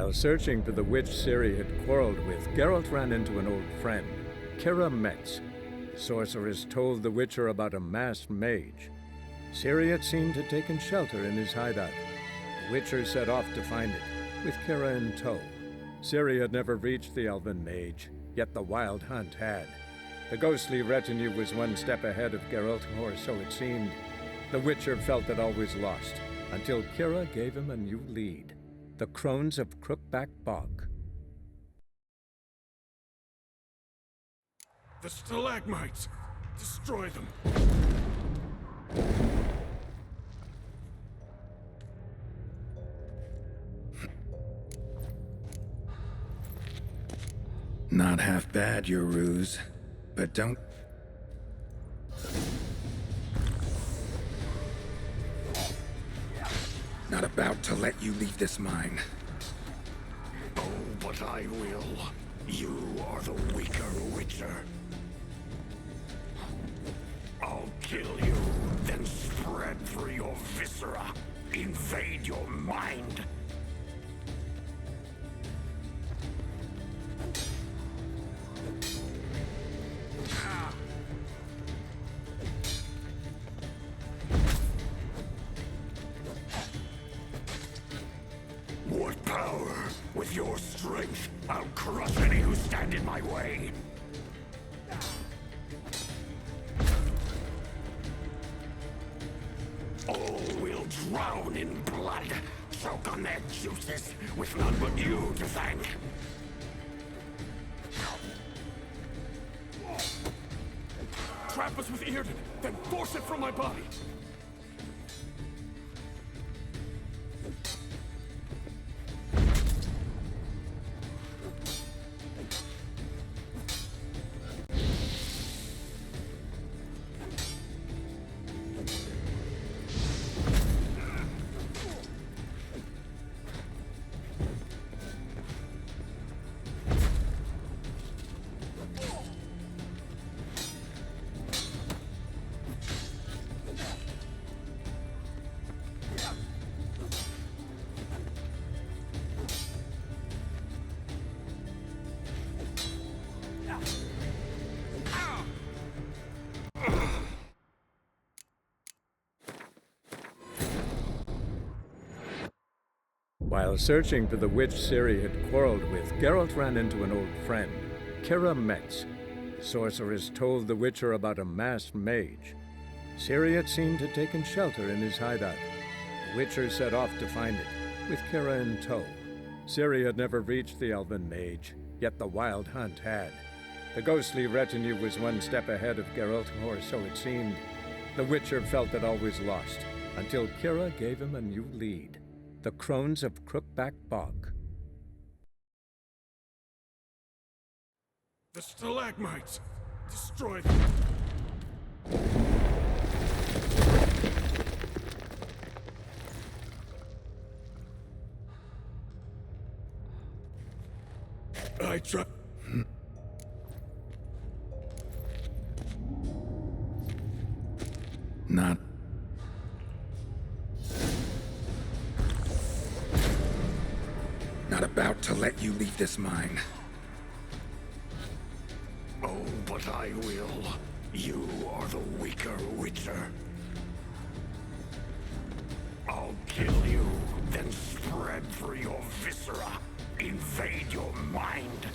While searching for the witch Ciri had quarreled with, Geralt ran into an old friend, Kira Metz. The sorceress told the Witcher about a masked mage. Ciri had seemed to taken shelter in his hideout. The Witcher set off to find it, with Kira in tow. Ciri had never reached the elven mage, yet the wild hunt had. The ghostly retinue was one step ahead of Geralt, or so it seemed. The Witcher felt that all was lost, until Kira gave him a new lead. The Crones of Crookback Bog. The stalagmites! Destroy them! Not half bad, your ruse. But don't... Not about to let you leave this mine. Oh, but I will. You are the weaker Witcher. I'll kill you, then spread through your viscera. Invade your mind. What power? With your strength, I'll crush any who stand in my way. All will drown in blood, choke on their juices, with none but you to thank. Trap us with Earden, then force it from my body. While searching for the witch Ciri had quarreled with, Geralt ran into an old friend, Kira Metz. The sorceress told the Witcher about a masked mage. Ciri had seemed to taken shelter in his hideout. The Witcher set off to find it, with Kira in tow. Ciri had never reached the elven mage, yet the wild hunt had. The ghostly retinue was one step ahead of Geralt, or so it seemed. The Witcher felt that all was lost, until Kira gave him a new lead. The Crones of Crookback Bog. The stalagmites! Destroy them! I try... Not... Not about to let you leave this mine. Oh, but I will. You are the weaker Witcher. I'll kill you, then spread through your viscera. Invade your mind.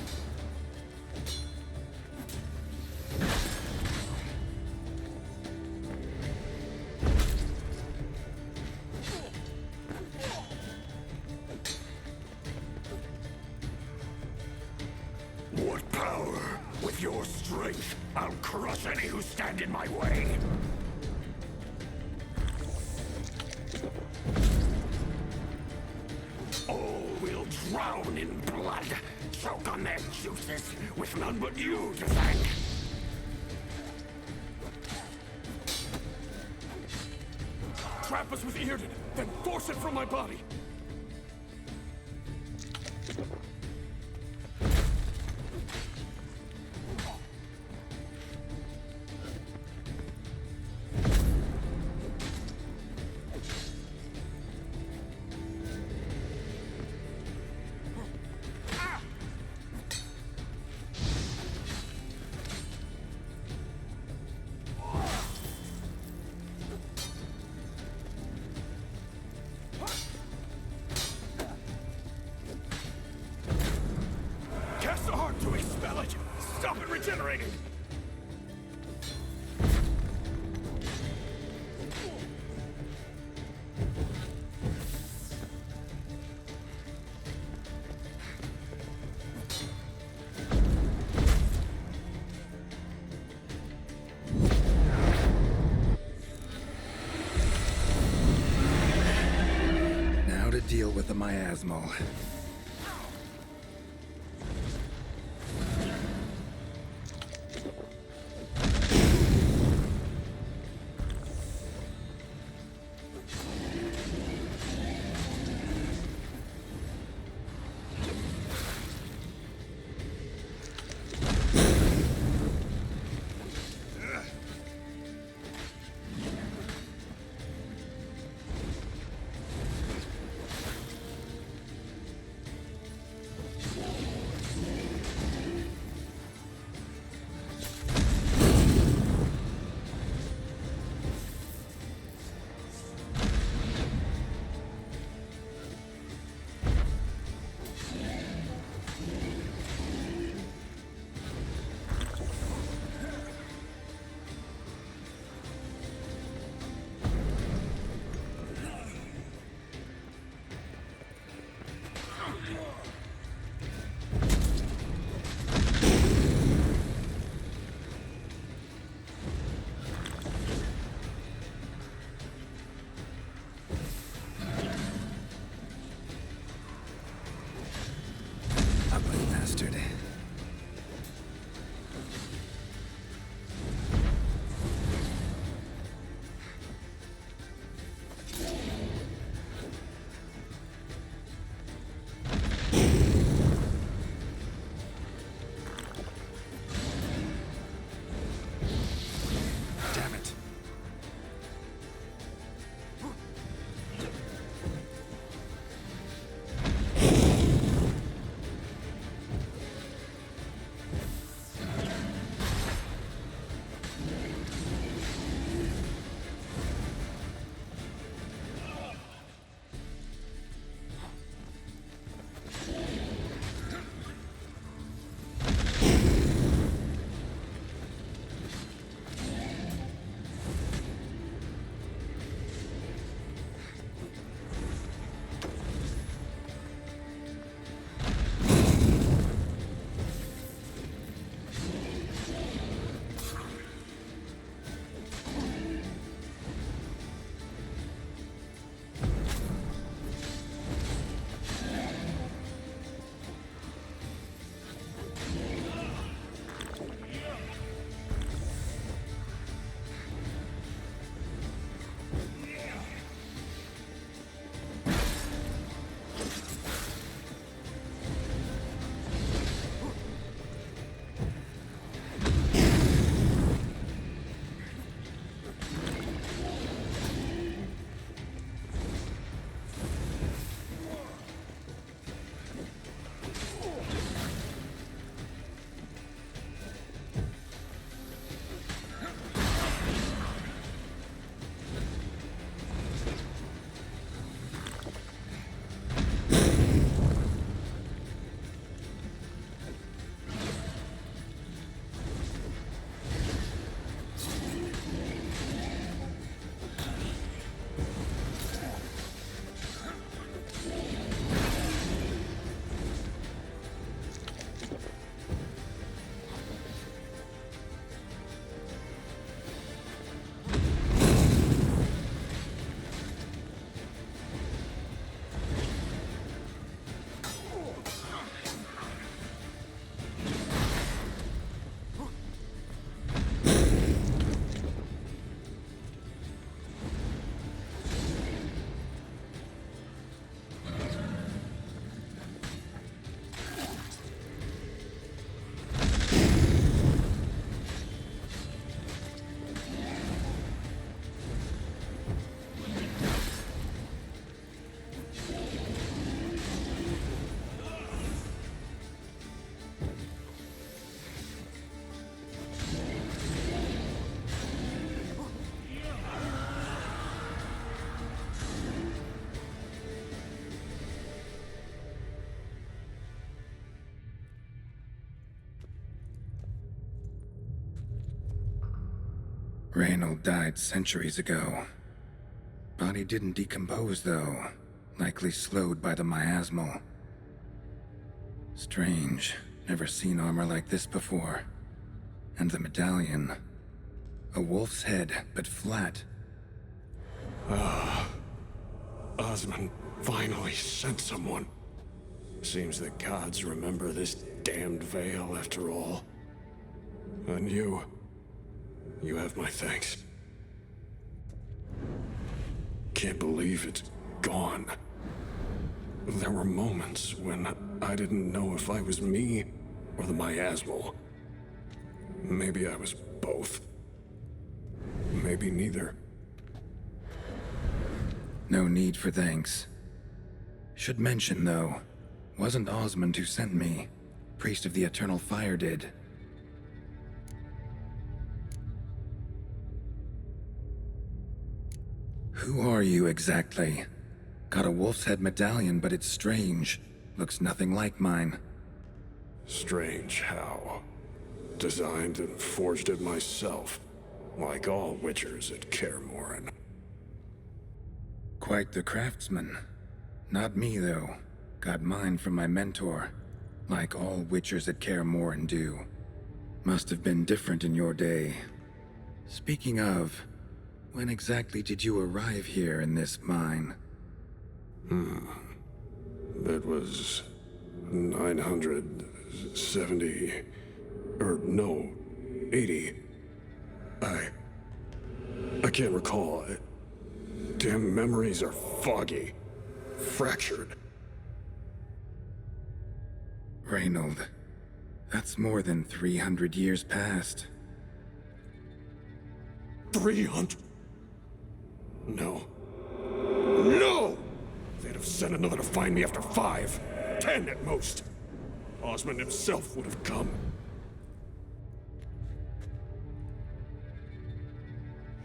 What power? With your strength, I'll crush any who stand in my way. All will drown in blood, choke on their juices, with none but you to thank. Trap us with Earden, then force it from my body. disintegrating. Now to deal with the miasmal. Reynold died centuries ago. Body didn't decompose, though. Likely slowed by the miasmal. Strange. Never seen armor like this before. And the medallion. A wolf's head, but flat. Osmond finally sent someone. Seems the gods remember this damned veil after all. And you have my thanks. Can't believe it's gone. There were moments when I didn't know if I was me or the miasmal. Maybe I was both. Maybe neither. No need for thanks. Should mention, though, wasn't Osmond who sent me. Priest of the Eternal Fire did. Who are you exactly? Got a wolf's head medallion, but it's strange. Looks nothing like mine. Strange how. Designed and forged it myself, like all witchers at Kaer Morhen. Quite the craftsman. Not me, though. Got mine from my mentor, like all witchers at Kaer Morhen do. Must have been different in your day. Speaking of, when exactly did you arrive here in this mine? It was 970... or no, 80. I can't recall. Damn memories are foggy. Fractured. Reynold, that's more than 300 years past. 300? No. No! They'd have sent another to find me after 5, 10 at most. Osmond himself would have come.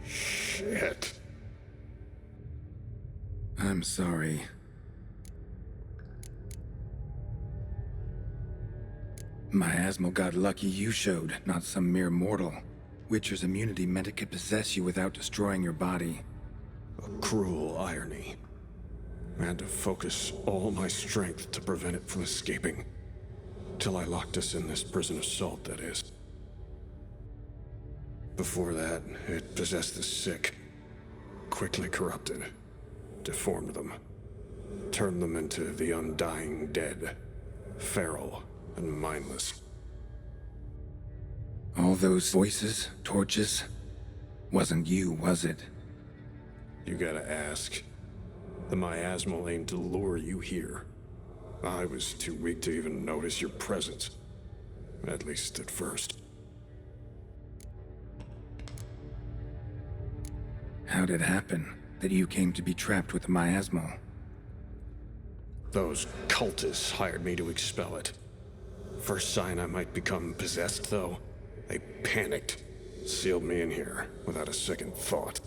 Shit. I'm sorry. Miasmal got lucky you showed, not some mere mortal. Witcher's immunity meant it could possess you without destroying your body. A cruel irony. I had to focus all my strength to prevent it from escaping. Till I locked us in this prison of salt, that is. Before that, it possessed the sick. Quickly corrupted. Deformed them. Turned them into the undying dead. Feral and mindless. All those voices, torches, wasn't you, was it? You gotta ask. The miasmal aimed to lure you here. I was too weak to even notice your presence. At least at first. How'd it happen that you came to be trapped with the miasmal? Those cultists hired me to expel it. First sign I might become possessed, though, they panicked. Sealed me in here without a second thought.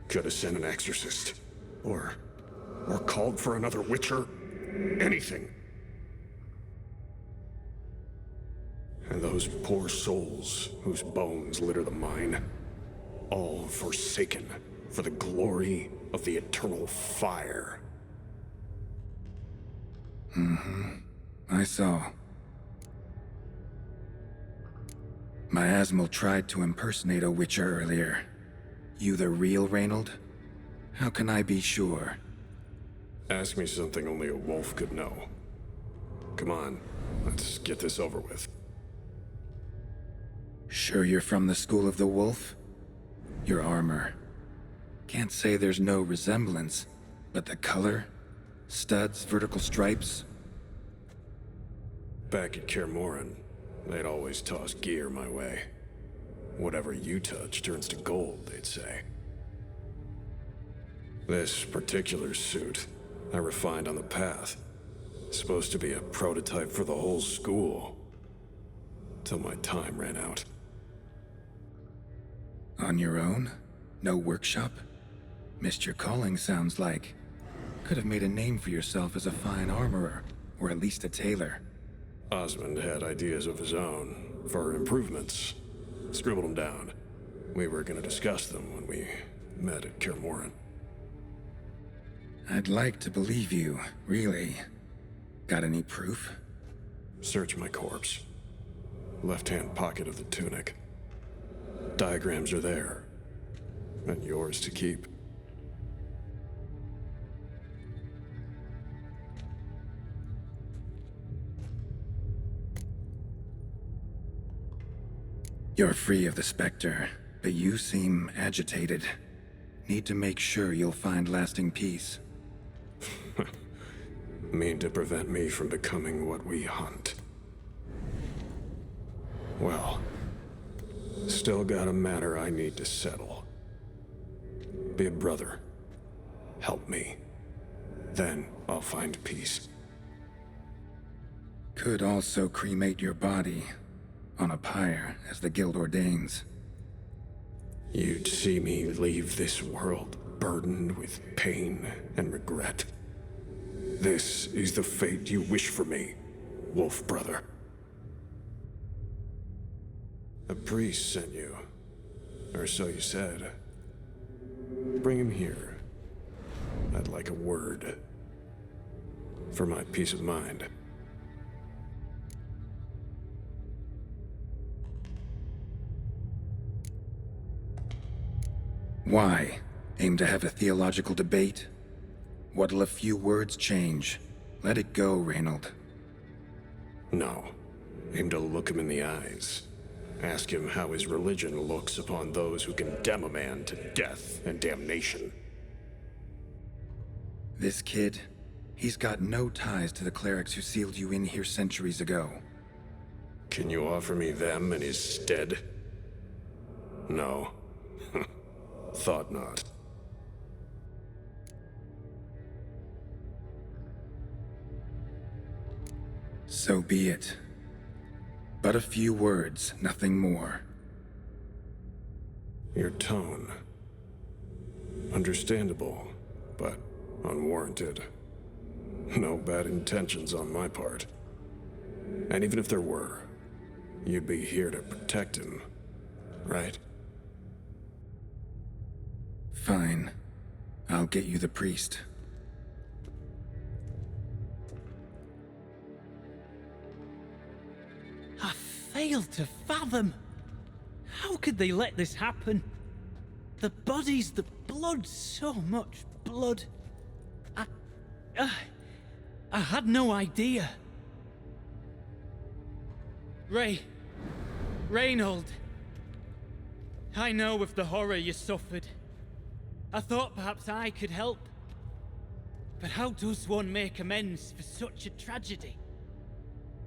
Could have sent an exorcist. Or called for another witcher. Anything. And those poor souls whose bones litter the mine. All forsaken for the glory of the eternal fire. I saw. Miasmal tried to impersonate a witcher earlier. You the real Reynold? How can I be sure? Ask me something only a wolf could know. Come on, let's get this over with. Sure you're from the School of the Wolf? Your armor. Can't say there's no resemblance, but the color? Studs, vertical stripes? Back at Kaer Morhen, they'd always toss gear my way. Whatever you touch turns to gold, they'd say. This particular suit, I refined on the path. Supposed to be a prototype for the whole school. Till my time ran out. On your own? No workshop? Missed your calling, sounds like. Could have made a name for yourself as a fine armorer, or at least a tailor. Osmond had ideas of his own, for improvements. scribbled them down. We were gonna discuss them when we met at Kaer Morhen. I'd like to believe you, really. Got any proof? Search my corpse. Left-hand pocket of the tunic. Diagrams are there. And yours to keep. You're free of the Spectre, but you seem agitated. Need to make sure you'll find lasting peace. Mean to prevent me from becoming what we hunt. Well, still got a matter I need to settle. Be a brother. Help me. Then I'll find peace. Could also cremate your body on a pyre, as the guild ordains. You'd see me leave this world burdened with pain and regret. This is the fate you wish for me, Wolf Brother. A priest sent you, or so you said. Bring him here. I'd like a word. For my peace of mind. Why? Aim to have a theological debate? What'll a few words change? Let it go, Reynold. No. Aim to look him in the eyes. Ask him how his religion looks upon those who condemn a man to death and damnation. This kid, he's got no ties to the clerics who sealed you in here centuries ago. Can you offer me them in his stead? No. Thought not. So be it. But a few words, nothing more. Your tone. Understandable, but unwarranted. No bad intentions on my part. And even if there were, you'd be here to protect him, right? Fine. I'll get you the priest. I fail to fathom. How could they let this happen? The bodies, the blood, so much blood. I had no idea. Reynold. I know of the horror you suffered. I thought perhaps I could help. But how does one make amends for such a tragedy?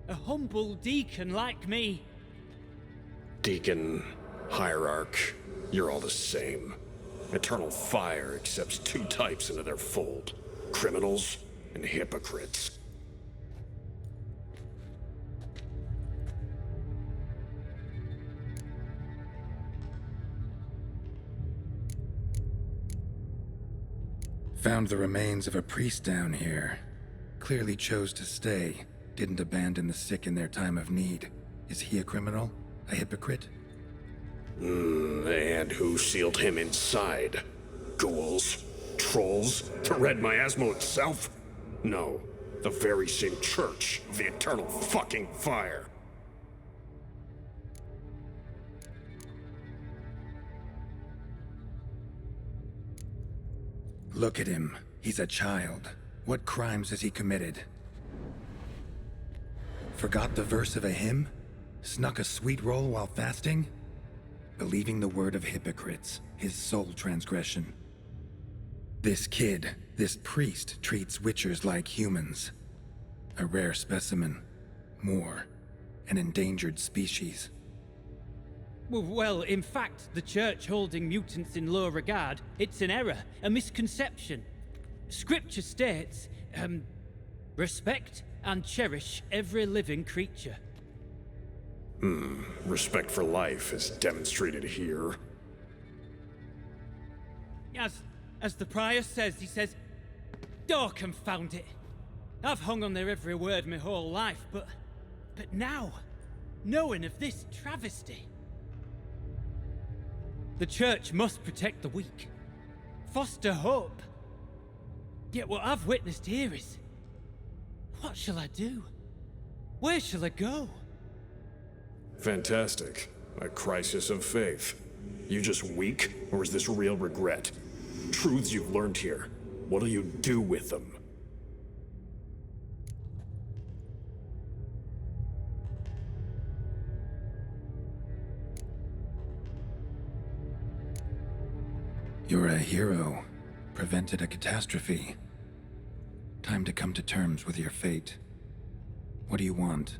A humble deacon like me. Deacon, hierarch, you're all the same. Eternal Fire accepts two types into their fold. Criminals and hypocrites. Found the remains of a priest down here. Clearly chose to stay. Didn't abandon the sick in their time of need. Is he a criminal? A hypocrite? And who sealed him inside? Ghouls? Trolls? The Red Miasmo itself? No, the very same church of the Eternal fucking Fire. Look at him. He's a child. What crimes has he committed? Forgot the verse of a hymn? Snuck a sweet roll while fasting? Believing the word of hypocrites, his sole transgression. This kid, this priest, treats witchers like humans. A rare specimen. More. An endangered species. Well, in fact, the church holding mutants in low regard, it's an error, a misconception. Scripture states, respect and cherish every living creature. Respect for life is demonstrated here. As the prior says, he says, "Oh, confound it. I've hung on their every word my whole life, but now, knowing of this travesty..." The Church must protect the weak, foster hope. Yet what I've witnessed here is... what shall I do? Where shall I go? Fantastic. A crisis of faith. You just weak, or is this real regret? Truths you've learned here. What'll you do with them? You're a hero. Prevented a catastrophe. Time to come to terms with your fate. What do you want?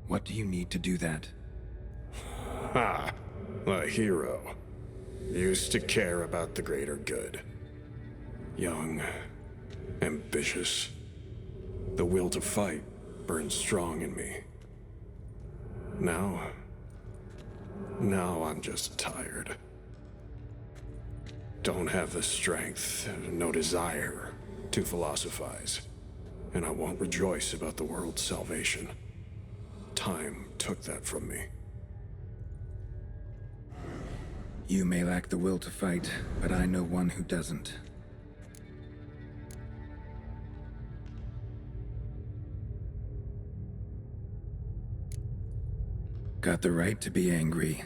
What do you need to do that? Ha! A hero. Used to care about the greater good. Young. Ambitious. The will to fight burns strong in me. Now I'm just tired. Don't have the strength, no desire to philosophize. And I won't rejoice about the world's salvation. Time took that from me. You may lack the will to fight, but I know one who doesn't. Got the right to be angry.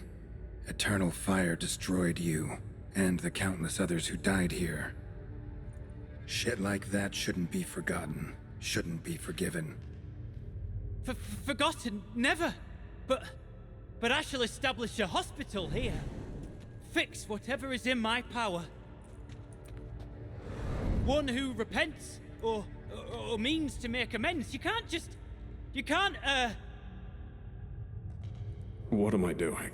Eternal fire destroyed you, and the countless others who died here. Shit like that shouldn't be forgotten, shouldn't be forgiven. Forgotten? Never! But I shall establish a hospital here. Fix whatever is in my power. One who repents, or means to make amends. You can't, What am I doing?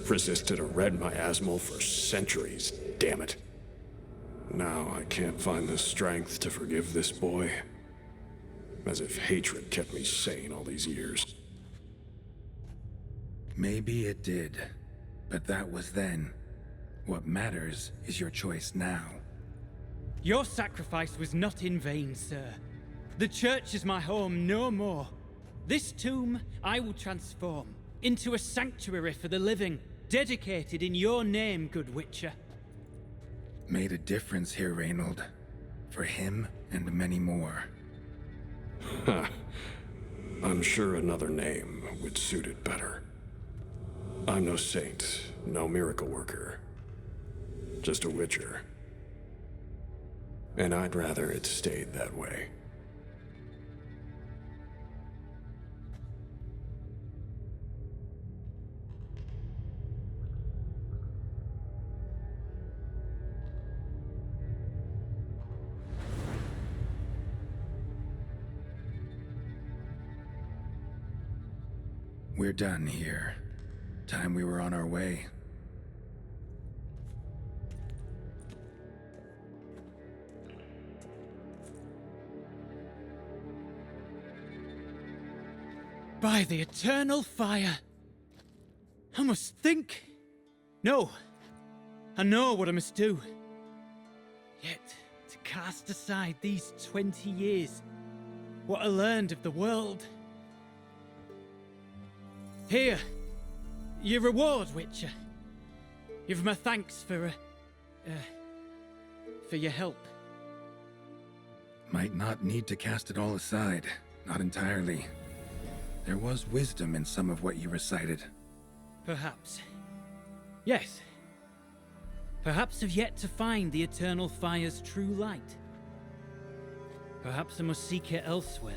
Resisted a red miasmal for centuries, damn it. Now I can't find the strength to forgive this boy. As if hatred kept me sane all these years. Maybe it did, but that was then. What matters is your choice now. Your sacrifice was not in vain, sir. The Church is my home no more. This tomb I will transform into a sanctuary for the living, dedicated in your name, good Witcher. Made a difference here, Reynold. For him and many more. I'm sure another name would suit it better. I'm no saint, no miracle worker. Just a Witcher. And I'd rather it stayed that way. We're done here. Time we were on our way. By the eternal fire. I must think. No. I know what I must do. Yet, to cast aside these 20 years, what I learned of the world. Here, your reward, Witcher. You've my thanks for your help. Might not need to cast it all aside. Not entirely. There was wisdom in some of what you recited. Perhaps. Yes. Perhaps I've yet to find the eternal fire's true light. Perhaps I must seek it elsewhere.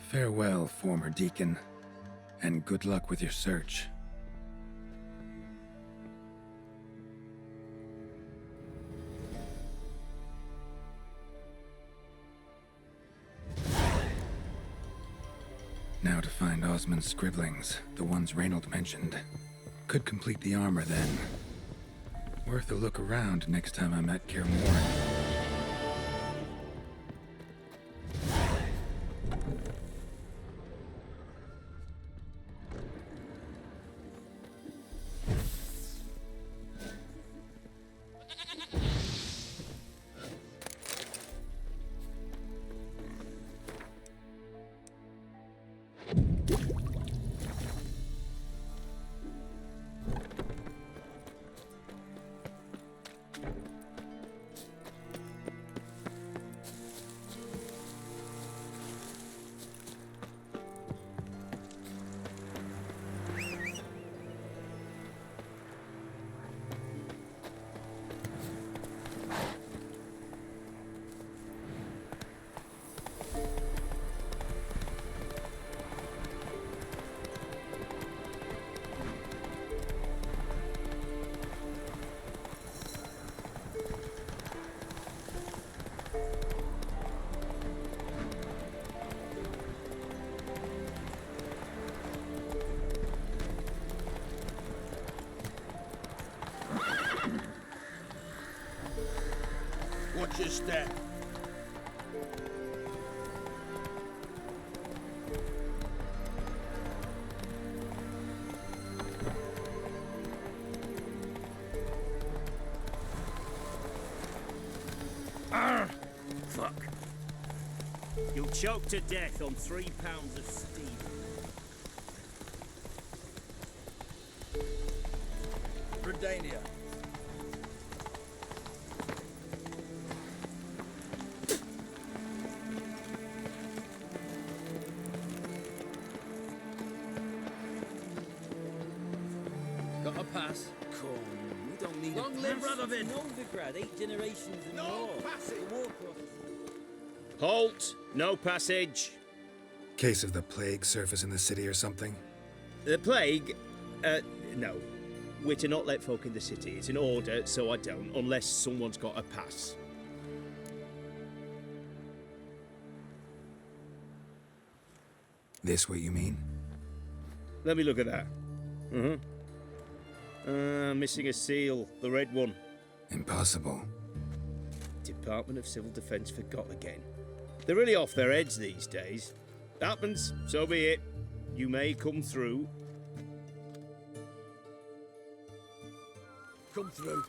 Farewell, former deacon, and good luck with your search. Now to find Osmond's scribblings, the ones Reynold mentioned. Could complete the armor then. Worth a look around next time I'm at Kaer Morhen. Watch your step. Arr! Fuck. You'll choke to death on 3 pounds of steel. Redania. Got a pass? Come, we don't need Long a live pass. Radovid! Novigrad, 8 generations and No more. passing! The war process. Halt! No passage. Case of the plague surface in the city or something? The plague? No. We're to not let folk in the city. It's an order, so I don't, unless someone's got a pass. This what you mean? Let me look at that. Missing a seal. The red one. Impossible. Department of Civil Defence forgot again. They're really off their heads these days. Happens, so be it. You may come through. Come through.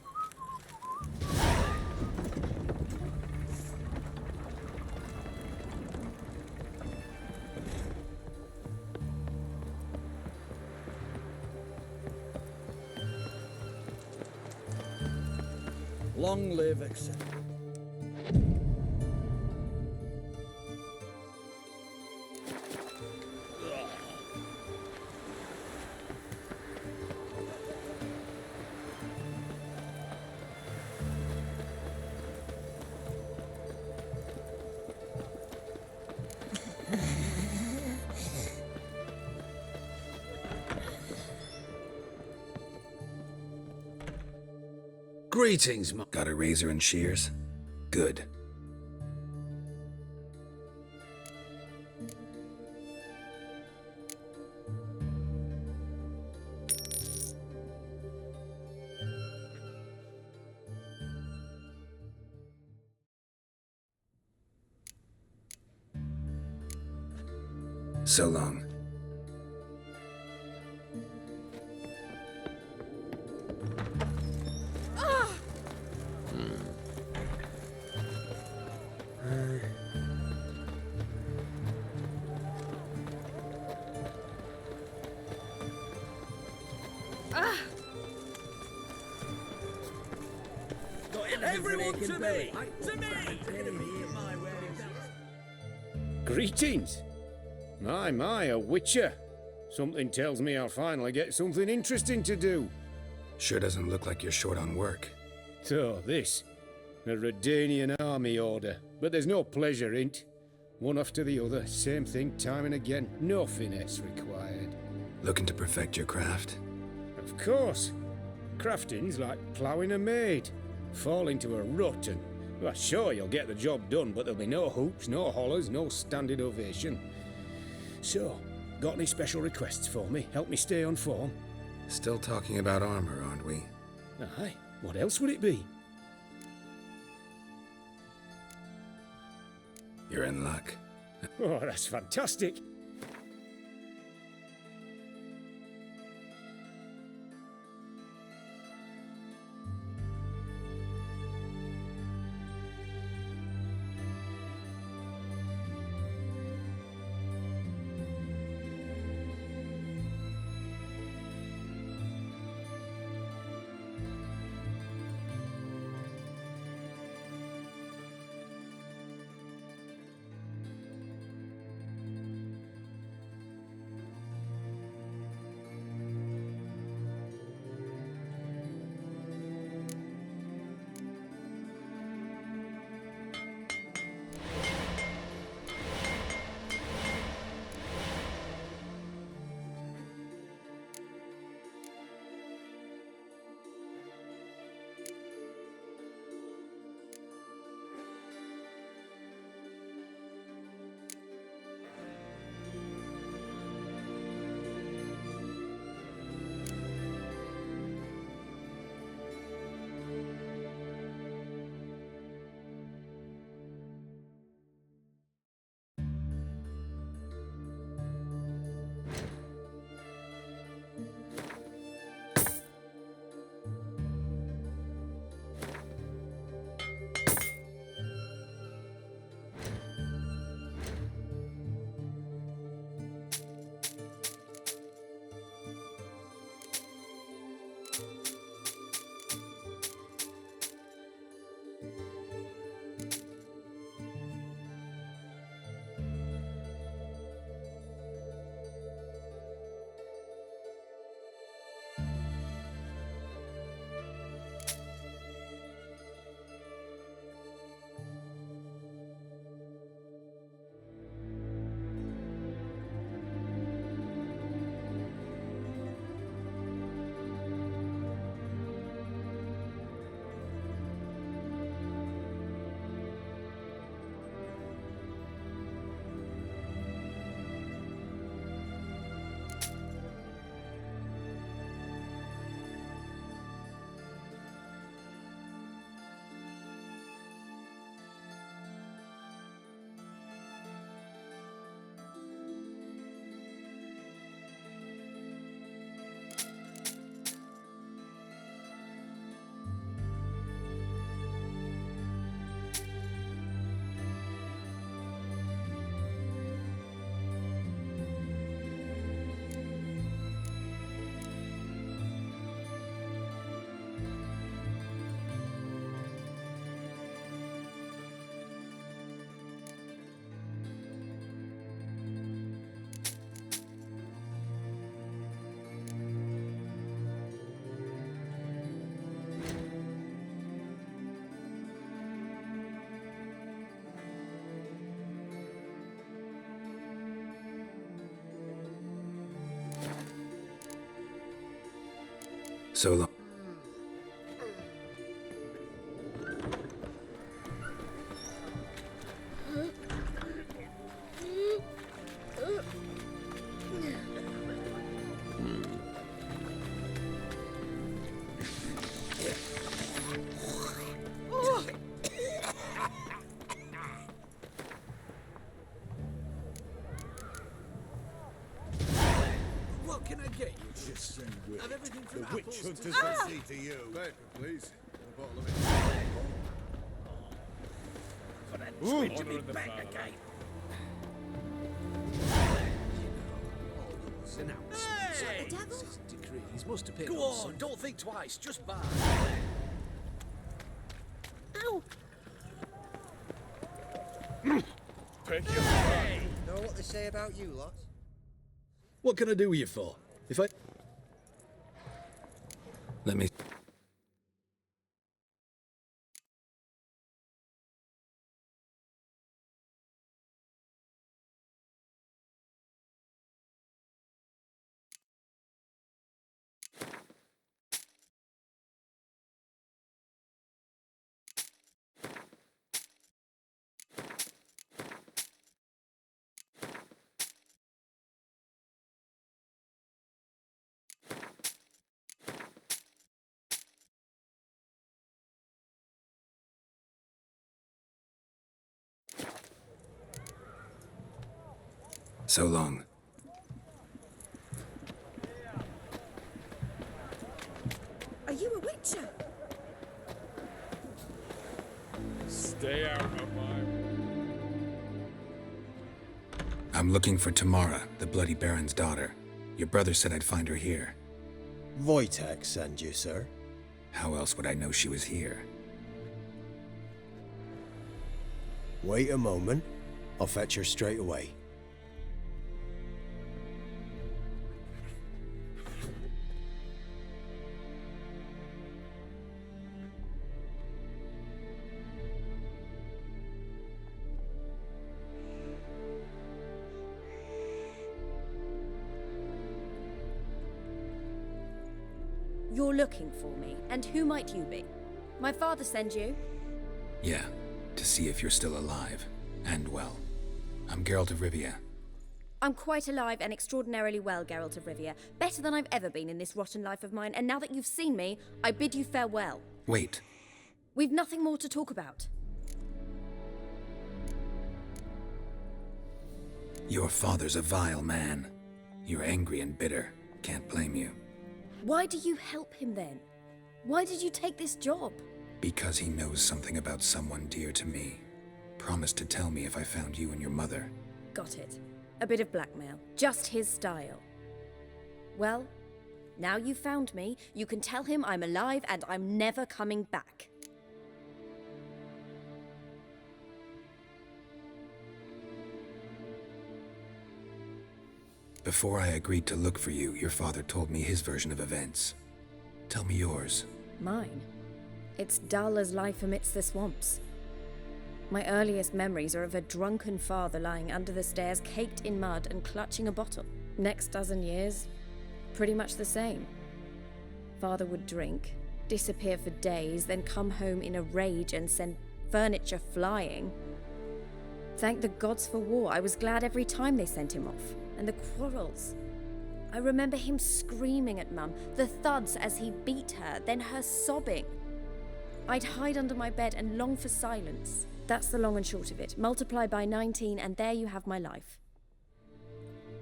Long live, etc. Greetings, Got a razor and shears? Good. So long. Everyone to me! To me! Greetings! My, a witcher. Something tells me I'll finally get something interesting to do. Sure doesn't look like you're short on work. So, this. A Redanian army order. But there's no pleasure in't. One after the other, same thing time and again. No finesse required. Looking to perfect your craft? Of course. Crafting's like ploughing a maid. Fall into a rut and... Well, sure, you'll get the job done, but there'll be no hoops, no hollers, no standing ovation. So, got any special requests for me? Help me stay on form? Still talking about armor, aren't we? Aye, what else would it be? You're in luck. Oh, that's fantastic. So long. What can I get you? Just say witch. Have everything from The witch apples hunters to... will see to you. Paper, please. A bottle of it. For that twitch of me back again. Hey! Decrees must appear. Go on, don't think twice, just buy. Ow! Hey! Know what they say about you lot? What can I do with you for? If I... Let me. So long. Are you a witcher? Stay out of my... I'm looking for Tamara, the Bloody Baron's daughter. Your brother said I'd find her here. Wojtek send you, sir. How else would I know she was here? Wait a moment. I'll fetch her straight away. You're looking for me, and who might you be? My father send you? Yeah, to see if you're still alive. And well. I'm Geralt of Rivia. I'm quite alive and extraordinarily well, Geralt of Rivia. Better than I've ever been in this rotten life of mine, and now that you've seen me, I bid you farewell. Wait. We've nothing more to talk about. Your father's a vile man. You're angry and bitter. Can't blame you. Why do you help him then? Why did you take this job? Because he knows something about someone dear to me. Promised to tell me if I found you and your mother. Got it. A bit of blackmail. Just his style. Well, now you've found me, you can tell him I'm alive and I'm never coming back. Before I agreed to look for you, your father told me his version of events. Tell me yours. Mine? It's dull as life amidst the swamps. My earliest memories are of a drunken father lying under the stairs, caked in mud and clutching a bottle. Next dozen years, pretty much the same. Father would drink, disappear for days, then come home in a rage and send furniture flying. Thank the gods for war. I was glad every time they sent him off. And the quarrels. I remember him screaming at Mum, the thuds as he beat her, then her sobbing. I'd hide under my bed and long for silence. That's the long and short of it. Multiply by 19 and there you have my life.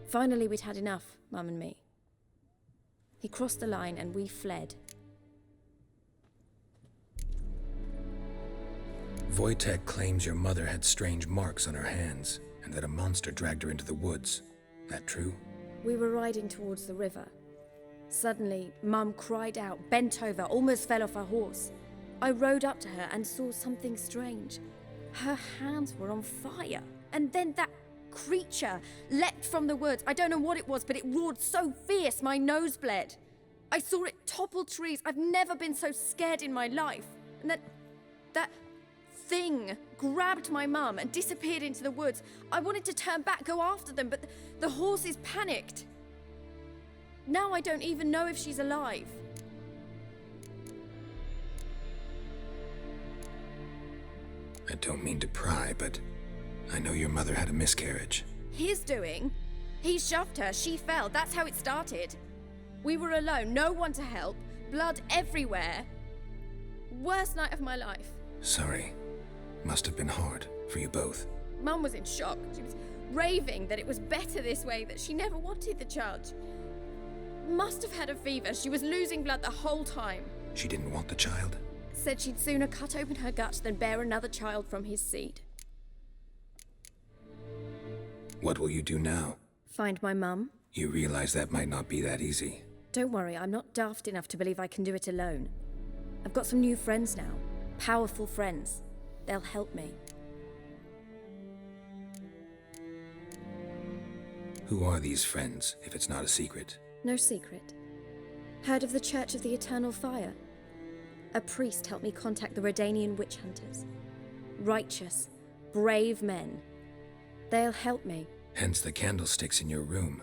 Finally we'd had enough, Mum and me. He crossed the line and we fled. Wojtek claims your mother had strange marks on her hands, and that a monster dragged her into the woods. That true? We were riding towards the river. Suddenly, Mum cried out, bent over, almost fell off her horse. I rode up to her and saw something strange. Her hands were on fire. And then that creature leapt from the woods. I don't know what it was, but it roared so fierce my nose bled. I saw it topple trees. I've never been so scared in my life. And that thing grabbed my mum and disappeared into the woods. I wanted to turn back, go after them, but the horses panicked. Now I don't even know if she's alive. I don't mean to pry, but I know your mother had a miscarriage. His doing? He shoved her, she fell, that's how it started. We were alone, no one to help, blood everywhere. Worst night of my life. Sorry. Must have been hard for you both. Mum was in shock. She was raving that it was better this way, that she never wanted the child. Must have had a fever. She was losing blood the whole time. She didn't want the child? Said she'd sooner cut open her gut than bear another child from his seed. What will you do now? Find my mum. You realize that might not be that easy. Don't worry, I'm not daft enough to believe I can do it alone. I've got some new friends now. Powerful friends. They'll help me. Who are these friends, if it's not a secret? No secret. Heard of the Church of the Eternal Fire? A priest helped me contact the Redanian witch hunters. Righteous, brave men. They'll help me. Hence the candlesticks in your room.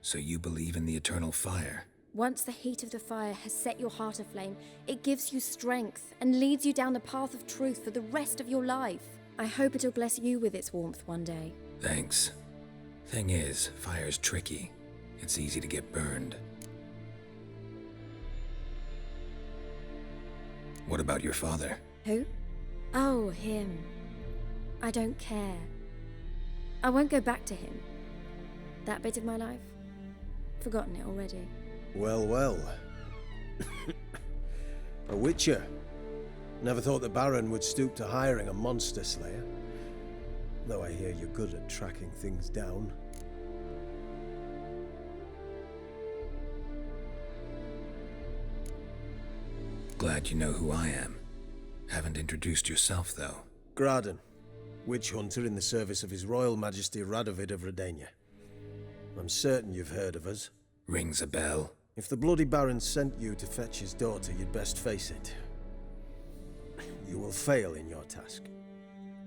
So you believe in the eternal fire? Once the heat of the fire has set your heart aflame, it gives you strength and leads you down the path of truth for the rest of your life. I hope it'll bless you with its warmth one day. Thanks. Thing is, fire's tricky. It's easy to get burned. What about your father? Who? Oh, him. I don't care. I won't go back to him. That bit of my life? Forgotten it already. Well, well. A witcher. Never thought the Baron would stoop to hiring a monster slayer. Though I hear you're good at tracking things down. Glad you know who I am. Haven't introduced yourself, though. Graden, witch hunter in the service of His Royal Majesty Radovid of Redania. I'm certain you've heard of us. Rings a bell. If the Bloody Baron sent you to fetch his daughter, you'd best face it. You will fail in your task.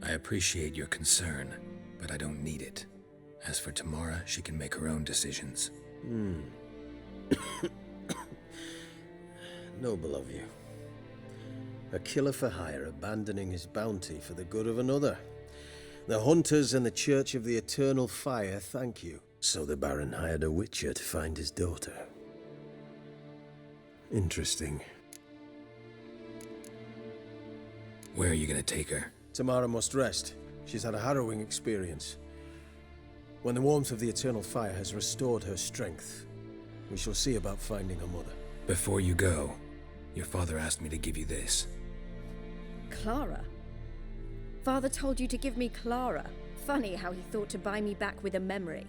I appreciate your concern, but I don't need it. As for Tamara, she can make her own decisions. Noble of you. A killer for hire abandoning his bounty for the good of another. The hunters and the Church of the Eternal Fire thank you. So the Baron hired a witcher to find his daughter. Interesting. Where are you gonna take her? Tamara must rest. She's had a harrowing experience. When the warmth of the Eternal Fire has restored her strength, we shall see about finding her mother. Before you go, your father asked me to give you this. Clara? Father told you to give me Clara. Funny how he thought to buy me back with a memory.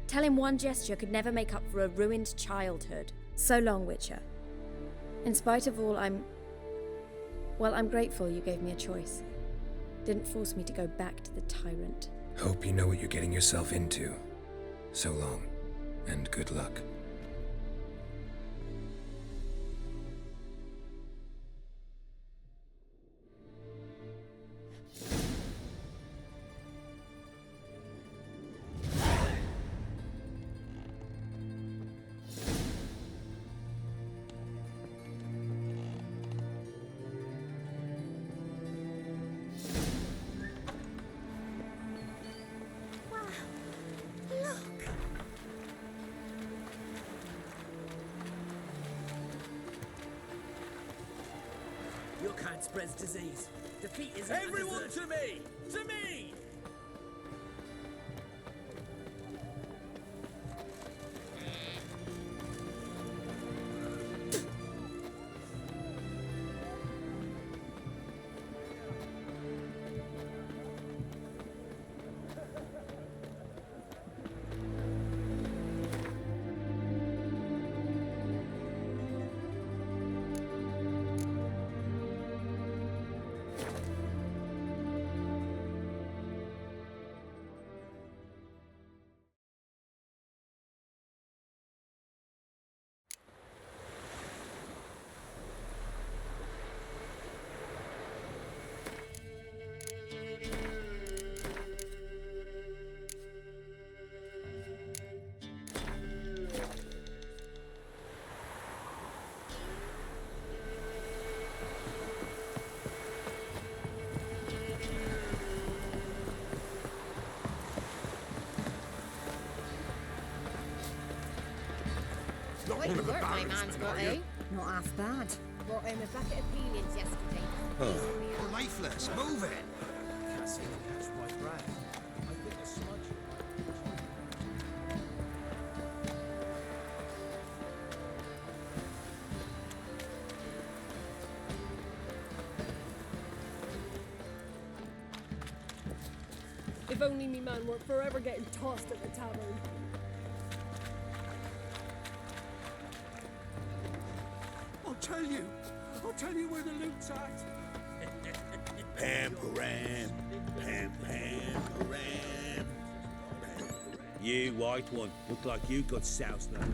Tell him one gesture could never make up for a ruined childhood. So long, Witcher. In spite of all, I'm grateful you gave me a choice. Didn't force me to go back to the tyrant. Hope you know what you're getting yourself into. So long, and good luck. Your kind spreads disease. Defeat is Everyone to me! To me! Quite the work my man's got, eh? Not half bad. Bought him a bucket of peelings yesterday. You're lifeless. Move it. Can't see the catch my breath. I think the smudge. If only me man weren't forever getting tossed at the tavern. I'll tell you where the loot's at. Pam-param, pam-pam-param. You, white one, look like you got soused now.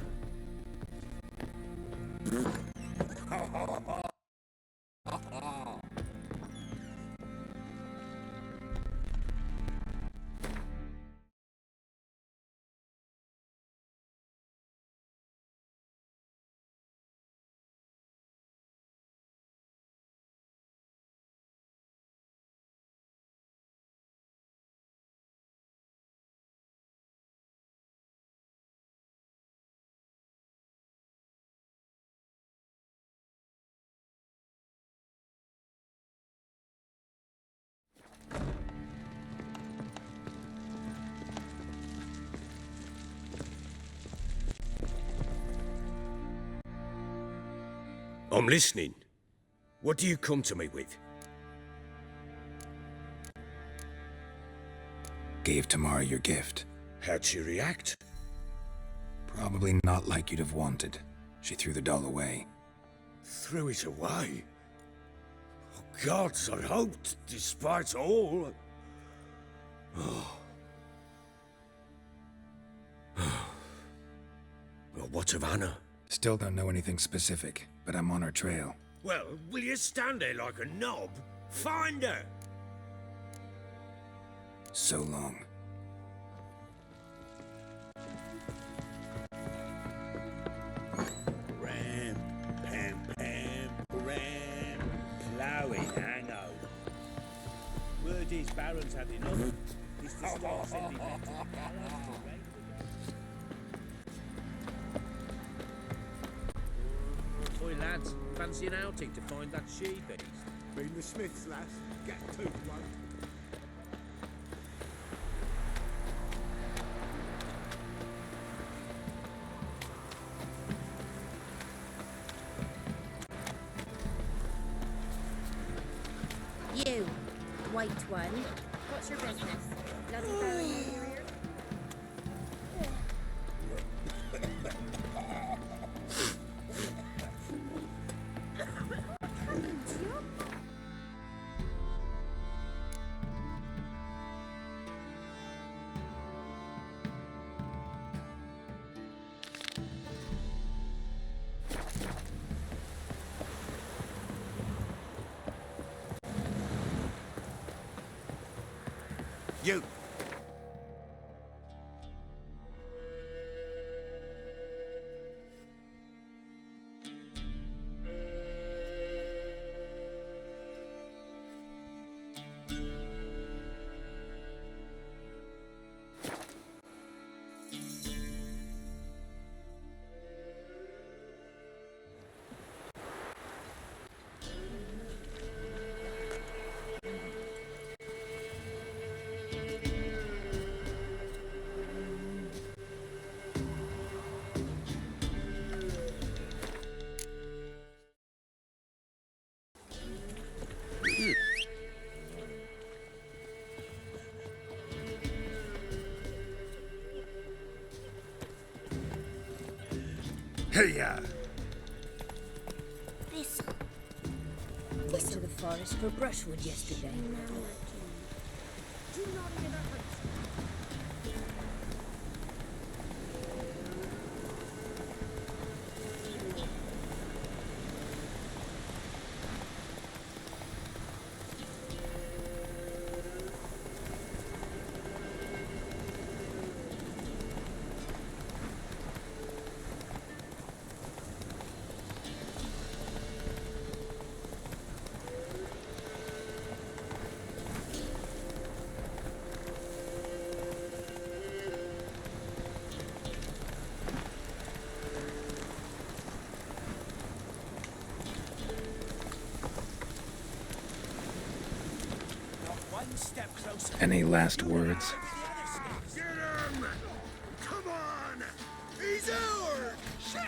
I'm listening. What do you come to me with? Gave Tamara your gift. How'd she react? Probably not like you'd have wanted. She threw the doll away. Threw it away? Oh, gods, I hoped, despite all. Oh. Well, what of Anna? Still don't know anything specific, but I'm on her trail. Well, will you stand there like a knob? Find her! So long. Ram, pam, pam, ram. Plowing, hang on. Word is Baron's had enough. He's to start sending men to the gallows to raid. Oi lads, fancy an outing to find that she-beast? Been the Smiths, lass. Get to one. You, white one. What's your business? Bloody Baron Warrior? You. Hey-ya! Went to the forest for brushwood yesterday. One step closer. Any last words? Get him! Come on! He's ours! Shit!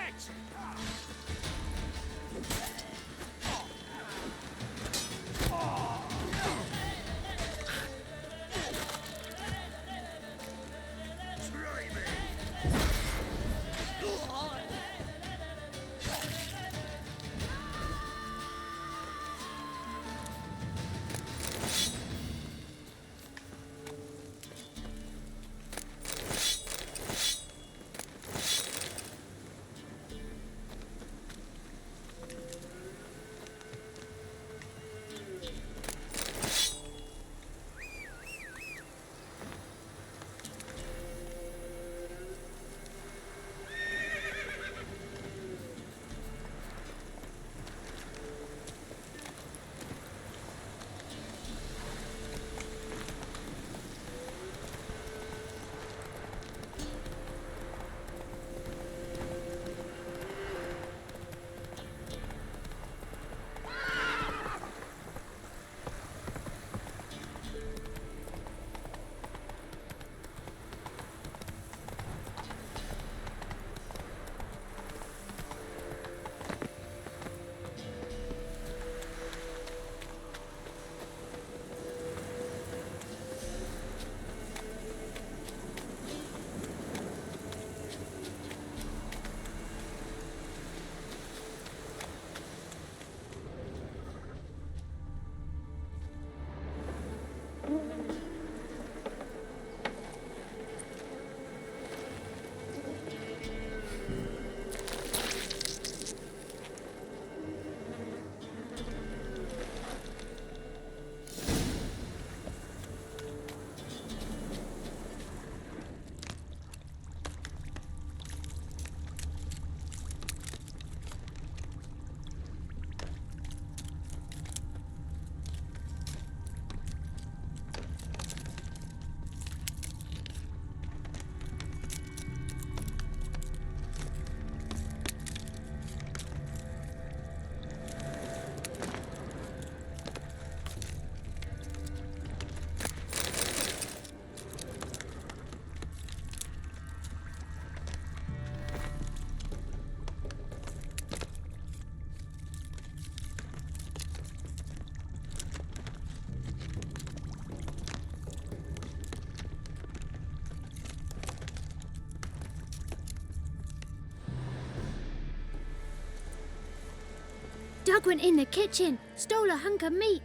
Doug went in the kitchen, stole a hunk of meat.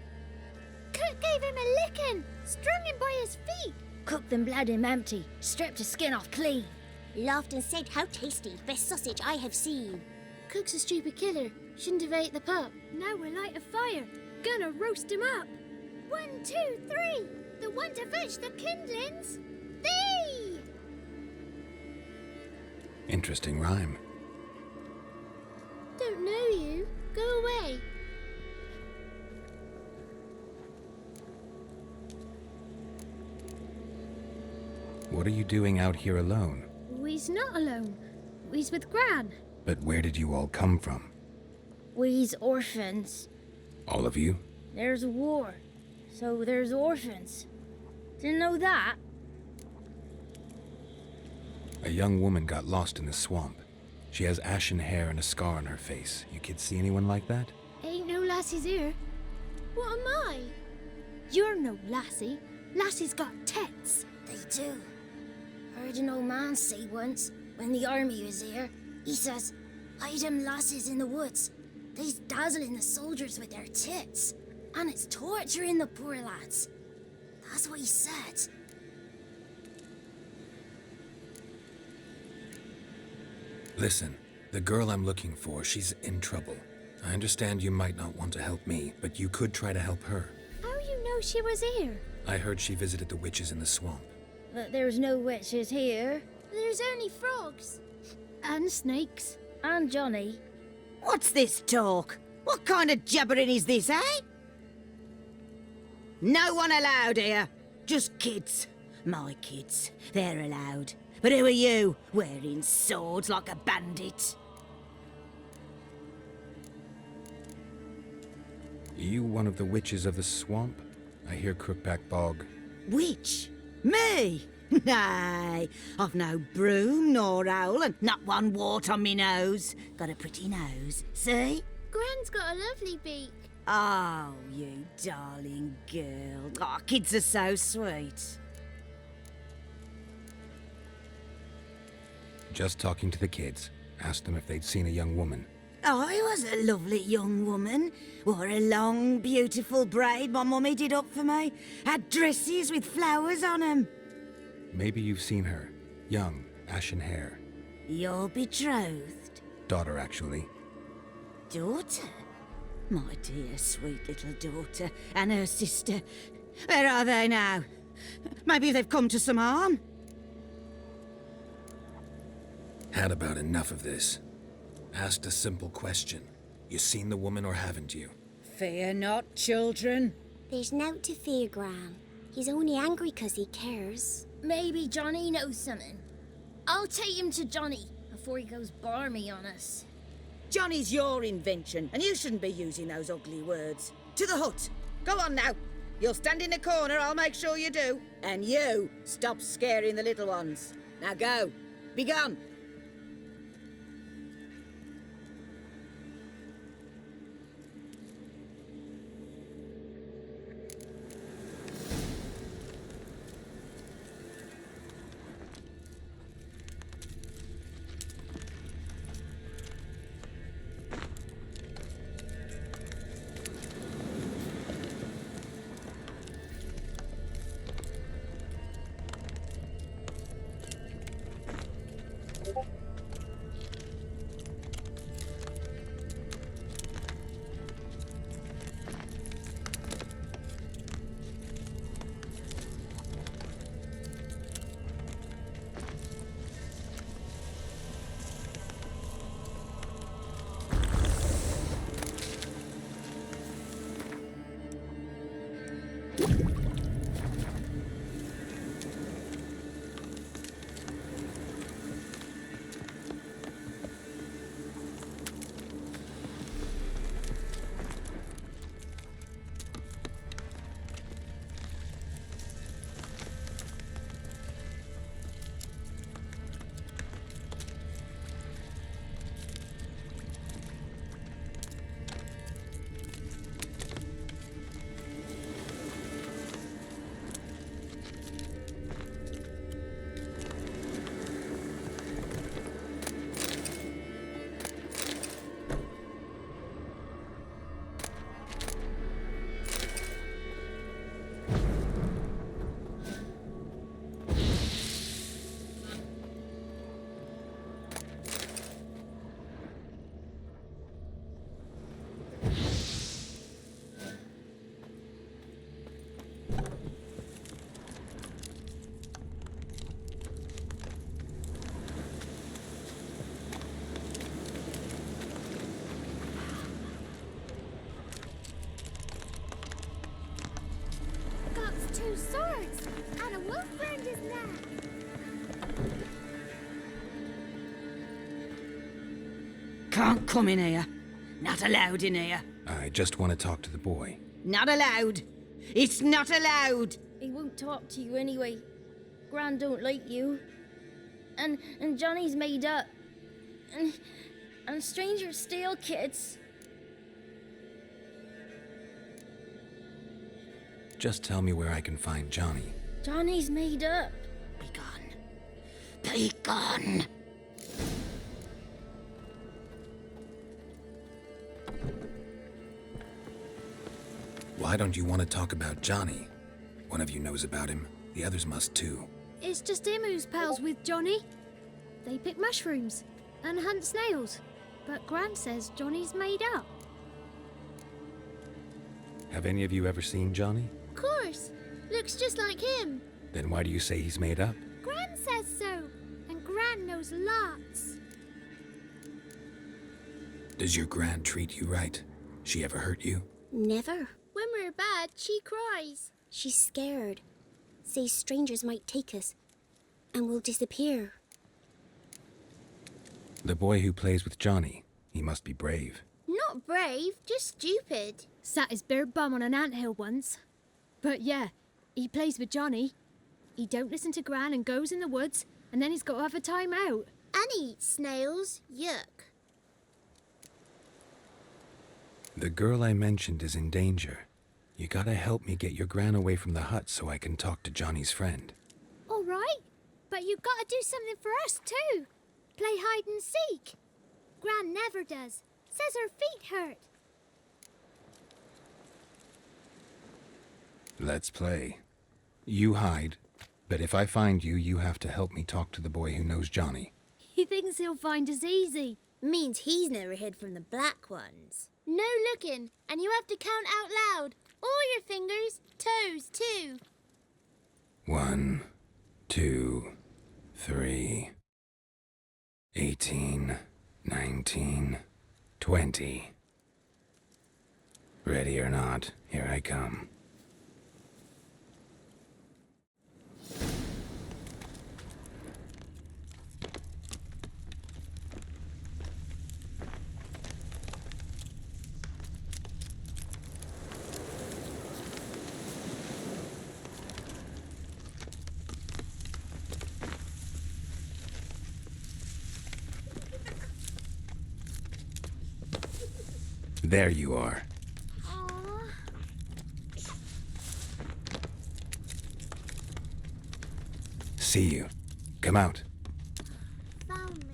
Cook gave him a licking, strung him by his feet. Cooked and bled him empty, stripped his skin off clean. Laughed and said, "How tasty, best sausage I have seen." Cook's a stupid killer, shouldn't have ate the pup. Now we'll light a fire, gonna roast him up. 1, 2, 3, the one to fetch the kindlings. Thee! Interesting rhyme. Don't know you. Go away. What are you doing out here alone? We's not alone. We's with Gran. But where did you all come from? We's orphans. All of you? There's a war, so there's orphans. Didn't know that? A young woman got lost in the swamp. She has ashen hair and a scar on her face. You kids see anyone like that? Ain't no lassies here. What am I? You're no lassie. Lassies got tits. They do. Heard an old man say once, when the army was here, he says, "Hide them lasses in the woods. They's dazzling the soldiers with their tits. And it's torturing the poor lads." That's what he said. Listen, the girl I'm looking for, she's in trouble. I understand you might not want to help me, but you could try to help her. How you know she was here? I heard she visited the witches in the swamp. But there's no witches here. There's only frogs. And snakes. And Johnny. What's this talk? What kind of jabbering is this, eh? No one allowed here. Just kids. My kids. They're allowed. But who are you, wearing swords like a bandit? You one of the witches of the swamp? I hear Crookback Bog. Which? Me? Nay, I've no broom nor owl and not one wart on me nose. Got a pretty nose, see? Gran's got a lovely beak. Oh, you darling girl. Oh, kids are so sweet. Just talking to the kids. Asked them if they'd seen a young woman. I was a lovely young woman. Wore a long, beautiful braid my mummy did up for me. Had dresses with flowers on 'em. Maybe you've seen her. Young, ashen hair. You're betrothed? Daughter, actually. Daughter? My dear, sweet little daughter. And her sister. Where are they now? Maybe they've come to some harm? Had about enough of this. Asked a simple question. You seen the woman or haven't you? Fear not, children. There's nought to fear, Gran. He's only angry 'cause he cares. Maybe Johnny knows something. I'll take him to Johnny before he goes barmy on us. Johnny's your invention, and you shouldn't be using those ugly words. To the hut. Go on now. You'll stand in the corner, I'll make sure you do. And you, stop scaring the little ones. Now go. Be gone. Two swords and a wolf round his neck. Can't come in here. Not allowed in here. I just want to talk to the boy. Not allowed. It's not allowed. He won't talk to you anyway. Gran don't like you. And Johnny's made up. And strangers steal kids. Just tell me where I can find Johnny. Johnny's made up. Be gone. Be gone. Why don't you want to talk about Johnny? One of you knows about him. The others must too. It's just him who's pals with Johnny. They pick mushrooms and hunt snails. But Gran says Johnny's made up. Have any of you ever seen Johnny? Of course. Looks just like him. Then why do you say he's made up? Gran says so. And Gran knows lots. Does your Gran treat you right? She ever hurt you? Never. When we're bad, she cries. She's scared. Says strangers might take us. And we'll disappear. The boy who plays with Johnny, he must be brave. Not brave, just stupid. Sat his bare bum on an anthill once. But yeah, he plays with Johnny. He don't listen to Gran and goes in the woods, and then he's got to have a time out. And he eats snails. Yuck. The girl I mentioned is in danger. You gotta help me get your Gran away from the hut so I can talk to Johnny's friend. All right, but you got to do something for us too. Play hide and seek. Gran never does. Says her feet hurt. Let's play. You hide, but if I find you, you have to help me talk to the boy who knows Johnny. He thinks he'll find us easy. Means he's never hid from the black ones. No looking, and you have to count out loud. All your fingers, toes too. 1, 2, 3, 18, 19, 20. Ready or not, here I come. There you are. See you. Come out. Found me.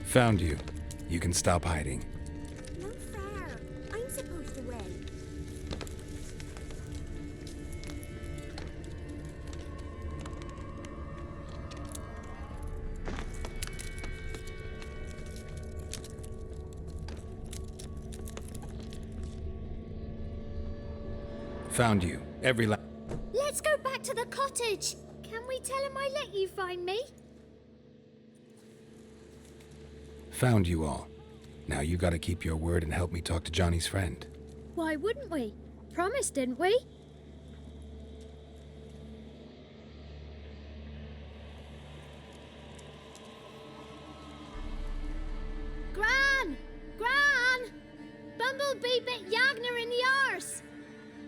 Found you. You can stop hiding. No fair. I'm supposed to win. Found you. Every Let's go back to the cottage. Can we tell him I let you find me? Found you all. Now you gotta keep your word and help me talk to Johnny's friend. Why wouldn't we? Promised, didn't we? Gran! Gran! Bumblebee bit Yagner in the arse!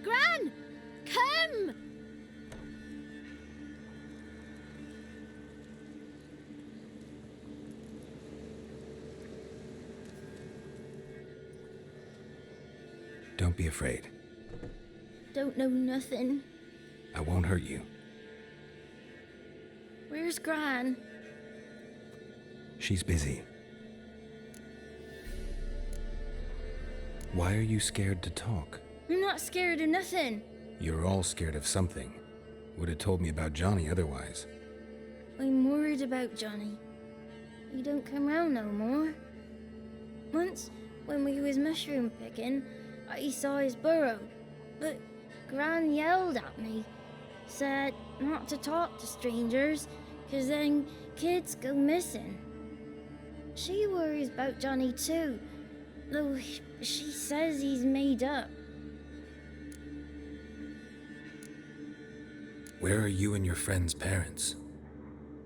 Gran! Come! Don't be afraid. Don't know nothing. I won't hurt you. Where's Gran? She's busy. Why are you scared to talk? I'm not scared of nothing. You're all scared of something. Would have told me about Johnny otherwise. I'm worried about Johnny. He don't come round no more. Once, when we was mushroom picking, I saw his burrow, but Gran yelled at me, said not to talk to strangers, 'cause then kids go missing. She worries about Johnny too, though she says he's made up. Where are you and your friend's parents?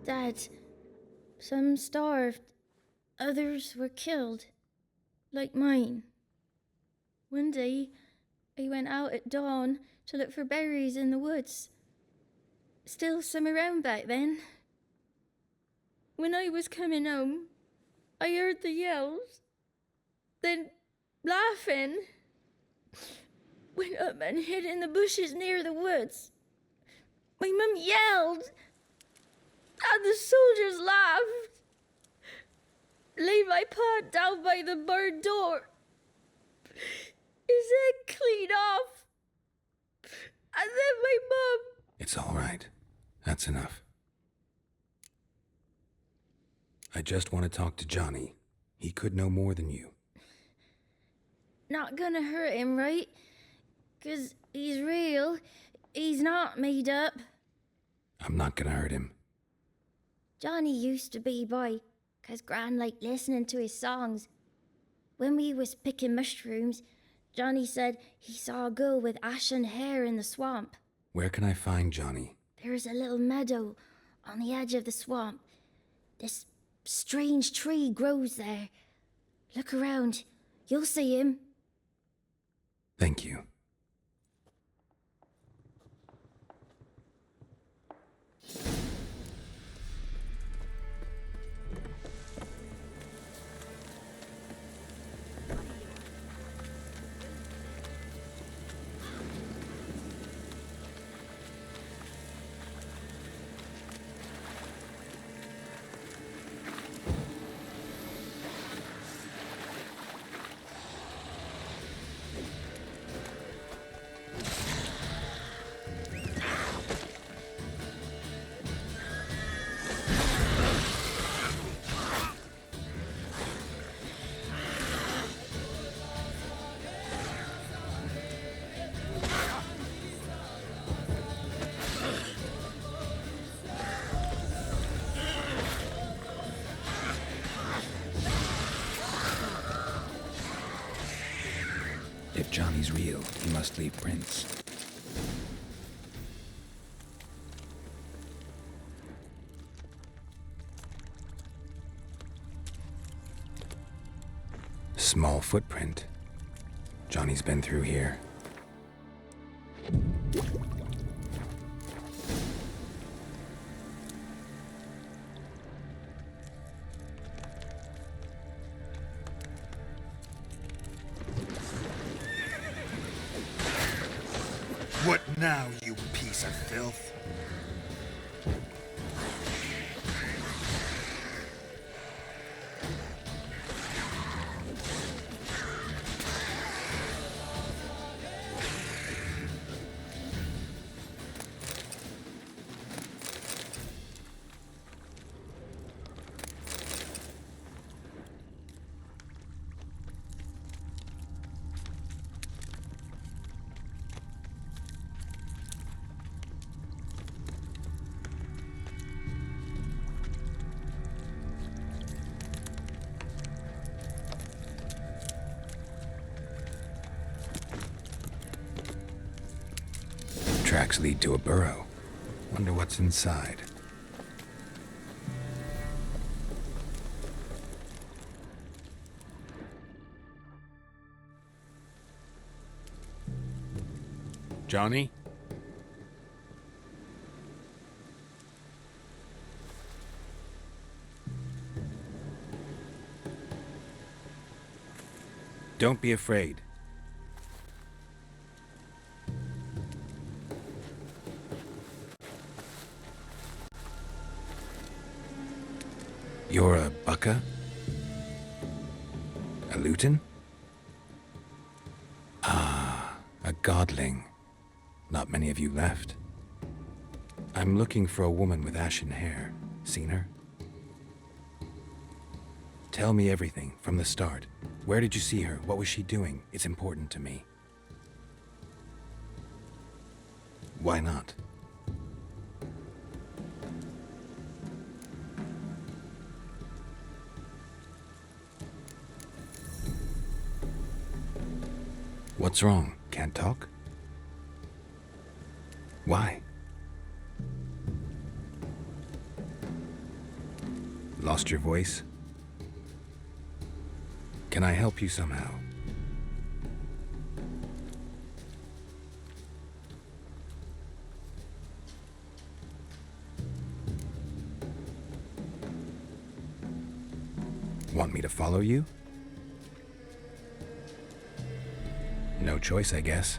Dad, some starved, others were killed, like mine. One day, I went out at dawn to look for berries in the woods. Still some around back then. When I was coming home, I heard the yells. Then, laughing, went up and hid in the bushes near the woods. My mum yelled, and the soldiers laughed. Laid my pa down by the barn door. His head clean off. And then my mum... It's all right. That's enough. I just want to talk to Johnny. He could know more than you. Not gonna hurt him, right? 'Cause he's real. He's not made up. I'm not gonna hurt him. Johnny used to be by 'cause Gran liked listening to his songs. When we was picking mushrooms, Johnny said he saw a girl with ashen hair in the swamp. Where can I find Johnny? There's a little meadow on the edge of the swamp. This strange tree grows there. Look around. You'll see him. Thank you. If Johnny's real, he must leave prints. Small footprint. Johnny's been through here. What now, you piece of filth? Tracks lead to a burrow. Wonder what's inside. Johnny? Don't be afraid. You're a Bucka? A Luton? Ah, a godling. Not many of you left. I'm looking for a woman with ashen hair. Seen her? Tell me everything from the start. Where did you see her? What was she doing? It's important to me. Why not? What's wrong? Can't talk? Why? Lost your voice? Can I help you somehow? Want me to follow you? No choice, I guess.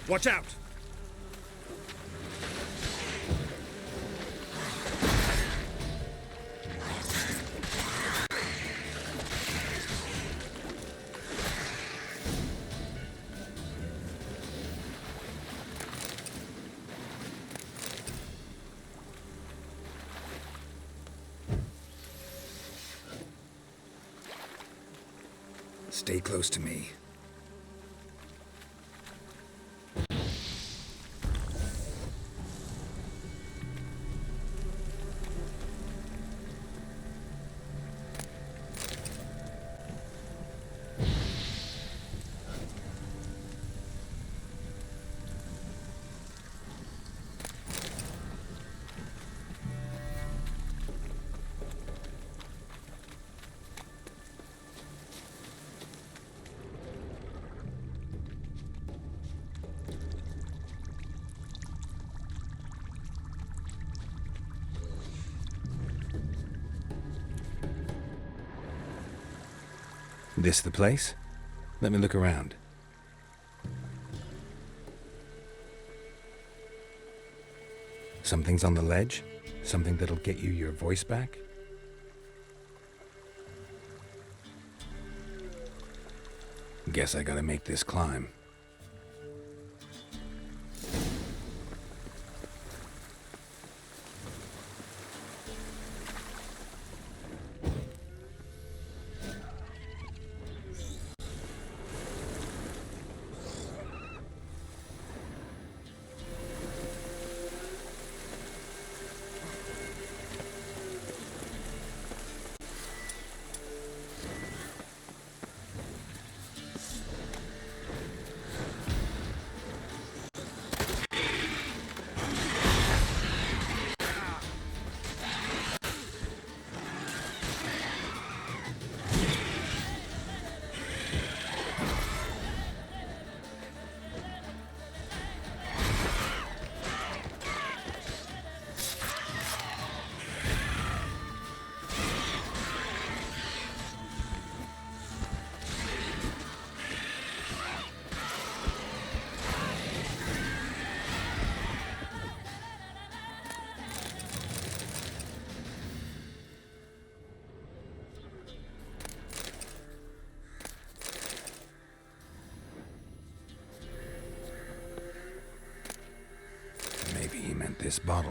Watch out! Stay close to me. This the place? Let me look around. Something's on the ledge? Something that'll get you your voice back? Guess I gotta make this climb. This bottle.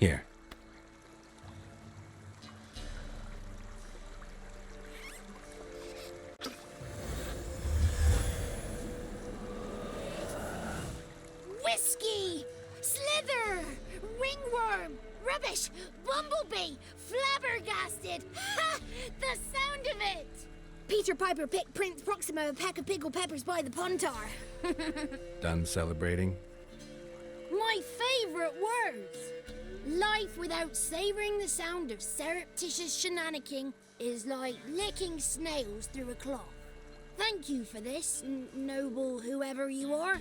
Here. Whiskey! Slither! Ringworm! Rubbish! Bumblebee! Flabbergasted! Ha! The sound of it! Peter Piper picked Prince Proximo a pack of pickled peppers by the Pontar. Done celebrating? My favourite words! Life without savouring the sound of surreptitious shenanigans is like licking snails through a cloth. Thank you for this, noble whoever you are.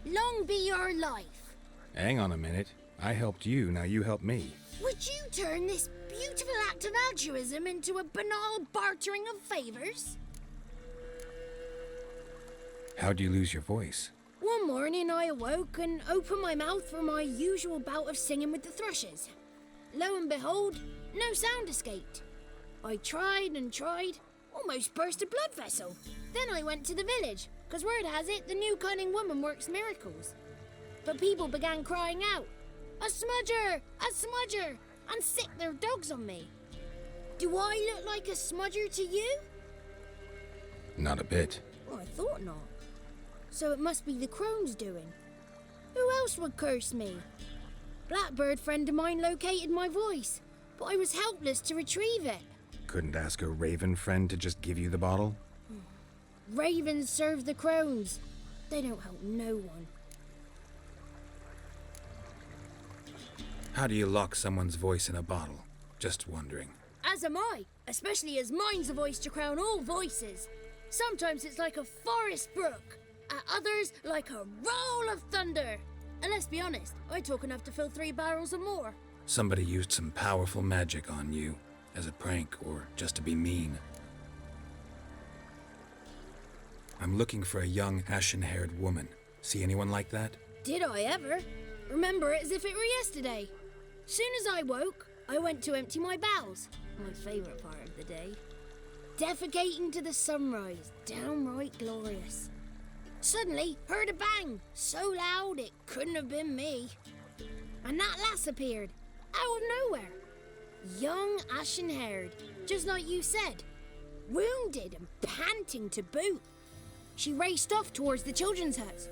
Long be your life. Hang on a minute. I helped you, now you help me. Would you turn this beautiful act of altruism into a banal bartering of favours? How'd you lose your voice? One morning I awoke and opened my mouth for my usual bout of singing with the thrushes. Lo and behold, no sound escaped. I tried and tried, almost burst a blood vessel. Then I went to the village, because word has it the new cunning woman works miracles. But people began crying out, "A smudger! A smudger!" and sick their dogs on me. Do I look like a smudger to you? Not a bit. Well, I thought not. So it must be the crone's doing. Who else would curse me? Blackbird friend of mine located my voice, but I was helpless to retrieve it. Couldn't ask a raven friend to just give you the bottle? Ravens serve the crones. They don't help no one. How do you lock someone's voice in a bottle? Just wondering. As am I, especially as mine's a voice to crown all voices. Sometimes it's like a forest brook, at others like a roll of thunder. And let's be honest, I talk enough to fill 3 barrels or more. Somebody used some powerful magic on you, as a prank or just to be mean. I'm looking for a young, ashen-haired woman. See anyone like that? Did I ever? Remember it as if it were yesterday. Soon as I woke, I went to empty my bowels. My favourite part of the day. Defecating to the sunrise, downright glorious. Suddenly, heard a bang, so loud it couldn't have been me. And that lass appeared, out of nowhere. Young, ashen-haired, just like you said. Wounded and panting to boot. She raced off towards the children's huts,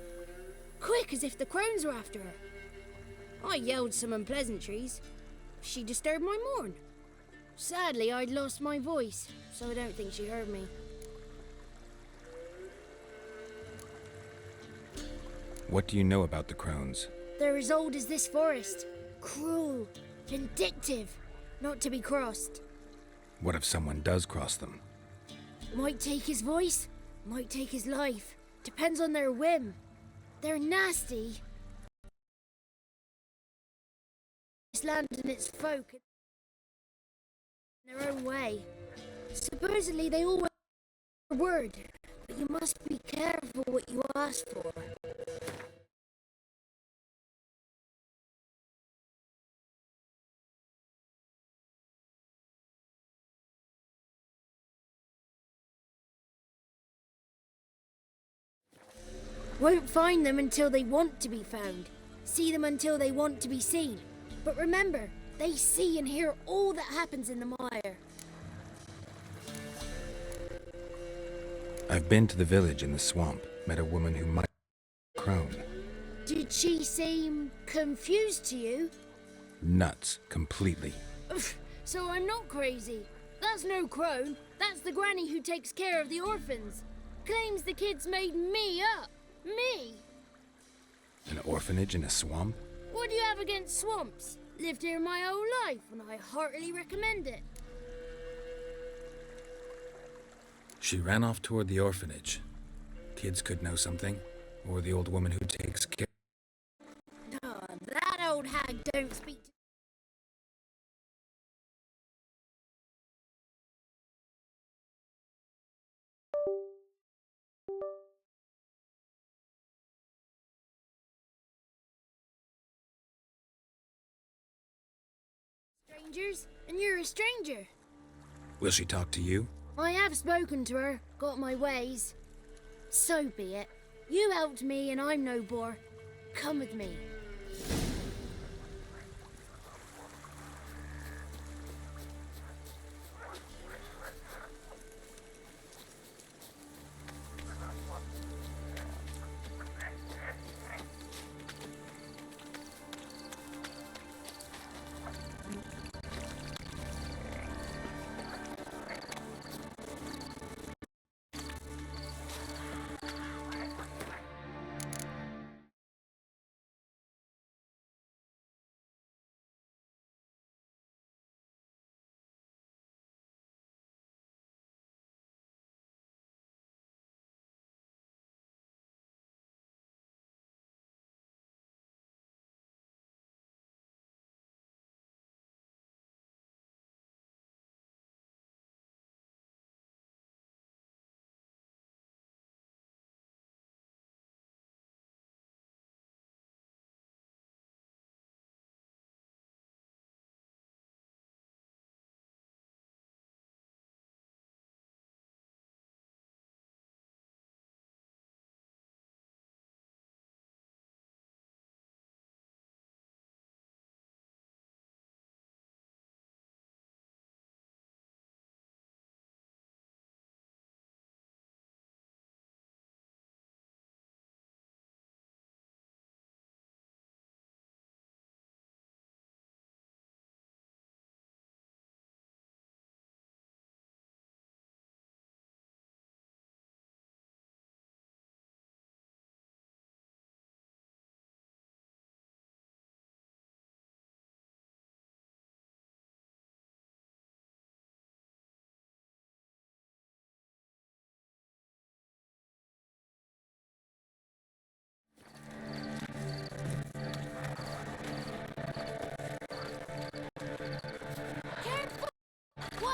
quick as if the crones were after her. I yelled some unpleasantries. She disturbed my morn. Sadly, I'd lost my voice, so I don't think she heard me. What do you know about the crones? They're as old as this forest. Cruel, vindictive, not to be crossed. What if someone does cross them? Might take his voice, might take his life. Depends on their whim. They're nasty. This land and its folk in their own way. Supposedly they all want a word, but you must be careful what you ask for. Won't find them until they want to be found. See them until they want to be seen. But remember, they see and hear all that happens in the mire. I've been to the village in the swamp, met a woman who might be a crone. Did she seem confused to you? Nuts, completely. So I'm not crazy. That's no crone. That's the granny who takes care of the orphans. Claims the kids made me up. Me? An orphanage in a swamp? What do you have against swamps? Lived here my whole life, and I heartily recommend it. She ran off toward the orphanage. Kids could know something, or the old woman who takes care. Oh, that old hag don't speak to strangers, and you're a stranger. Will she talk to you? I have spoken to her, got my ways. So be it. You helped me and I'm no bore. Come with me.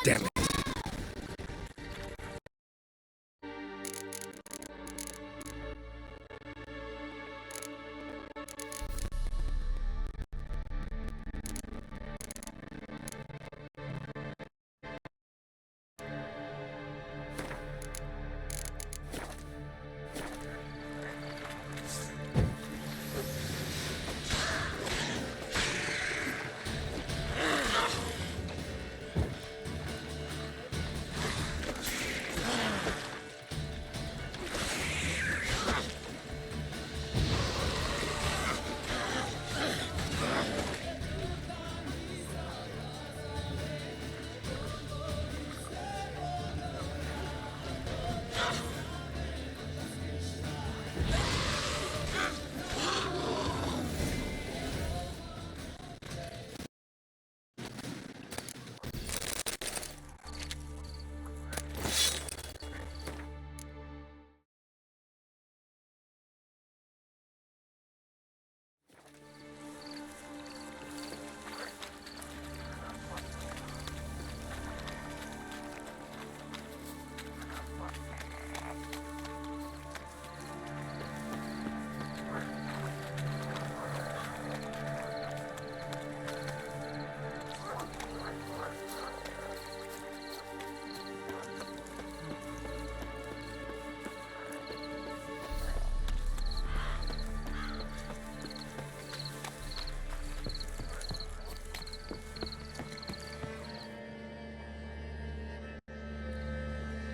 Damn it.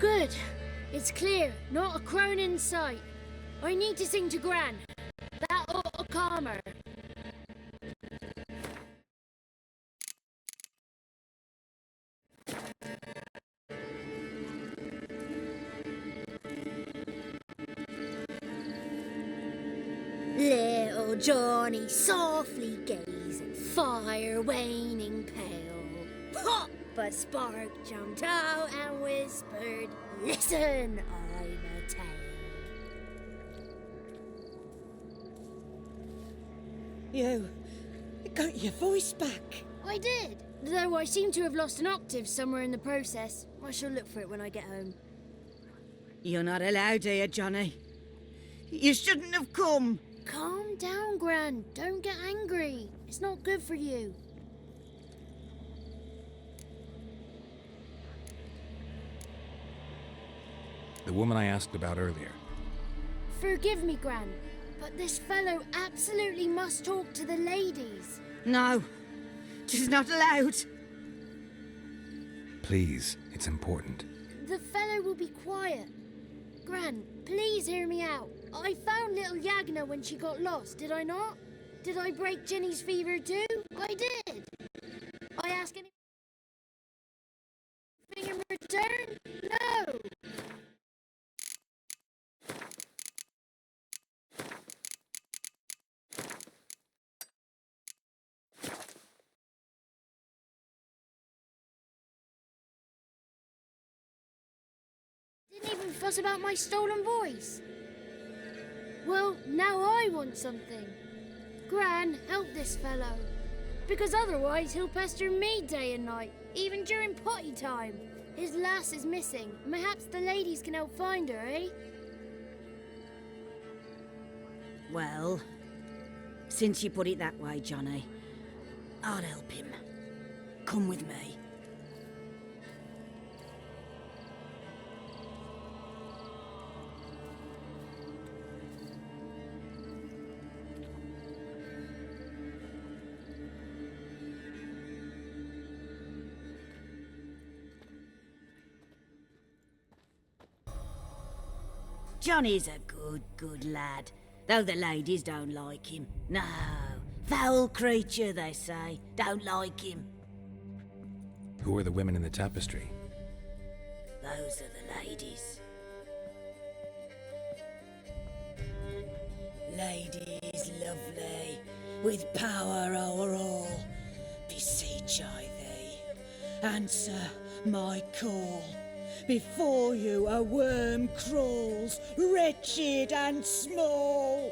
Good. It's clear. Not a crone in sight. I need to sing to Gran. That ought to calm her. Little Johnny softly gazing, fire waning pale. Pop! A spark jumped out and whispered, "Listen, I'm a tale." You got your voice back. I did, though I seem to have lost an octave somewhere in the process. I shall look for it when I get home. You're not allowed here, Johnny. You shouldn't have come. Calm down, Gran. Don't get angry. It's not good for you. The woman I asked about earlier. Forgive me, Gran, but this fellow absolutely must talk to the ladies. No, she's not allowed. Please, it's important. The fellow will be quiet. Gran, please hear me out. I found little Yagna when she got lost, did I not? Did I break Jenny's fever too? I did. I ask anything in return? No. Didn't even fuss about my stolen voice. Well, now I want something. Gran, help this fellow. Because otherwise he'll pester me day and night, even during potty time. His lass is missing. Perhaps the ladies can help find her, eh? Well, since you put it that way, Johnny, I'll help him. Come with me. Johnny's a good lad, though the ladies don't like him. No, foul creature, they say. Don't like him. Who are the women in the tapestry? Those are the ladies. Ladies lovely, with power o'er all, beseech I thee, answer my call. Before you a worm crawls, wretched and small.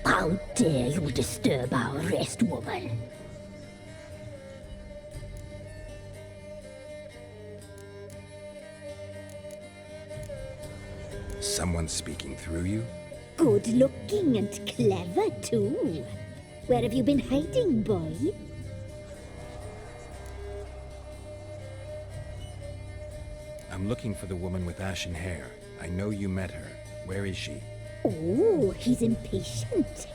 How dare you disturb our rest, woman? Someone speaking through you? Good looking and clever, too. Where have you been hiding, boy? I'm looking for the woman with ashen hair. I know you met her. Where is she? Oh, he's impatient.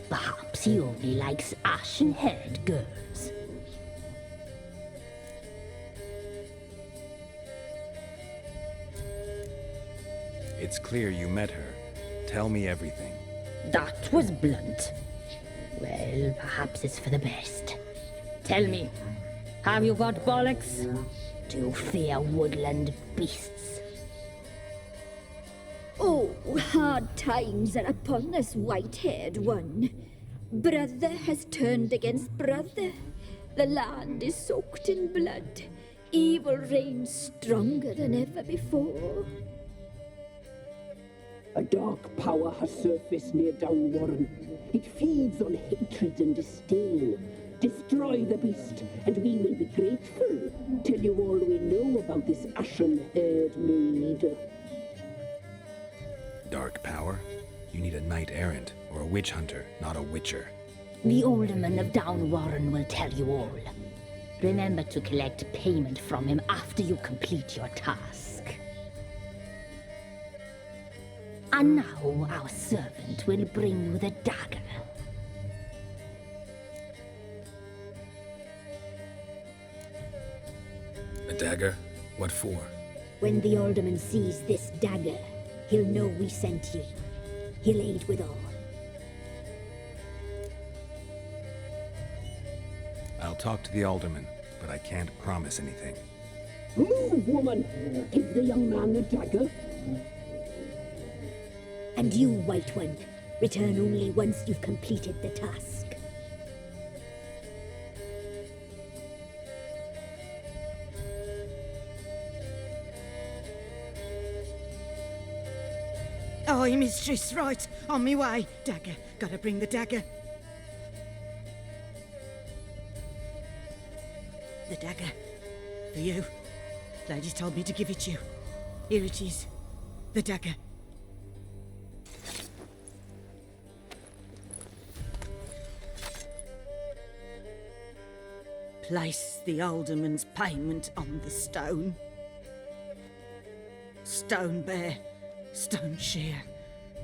Perhaps he only likes ashen-haired girls. It's clear you met her. Tell me everything. That was blunt. Well, perhaps it's for the best. Tell me, have you got bollocks? Do you fear woodland beasts? Oh, hard times are upon us, white-haired one. Brother has turned against brother. The land is soaked in blood. Evil reigns stronger than ever before. A dark power has surfaced near Downwarren. It feeds on hatred and disdain. Destroy the beast, and we will be grateful. Tell you all we know about this ashen-haired maid. Dark power? You need a knight-errant, or a witch hunter, not a witcher. The alderman of Downwarren will tell you all. Remember to collect payment from him after you complete your task. And now our servant will bring you the dagger. A dagger? What for? When the alderman sees this dagger, he'll know we sent ye. He'll aid withal. I'll talk to the alderman, but I can't promise anything. Move, woman! Give the young man the dagger. And you, White One, return only once you've completed the task. Aye, mistress, right. On me way. Dagger. Gotta bring the dagger. The dagger. For you. Lady told me to give it you. Here it is. The dagger. Place the alderman's payment on the stone. Stone bear, stone shear,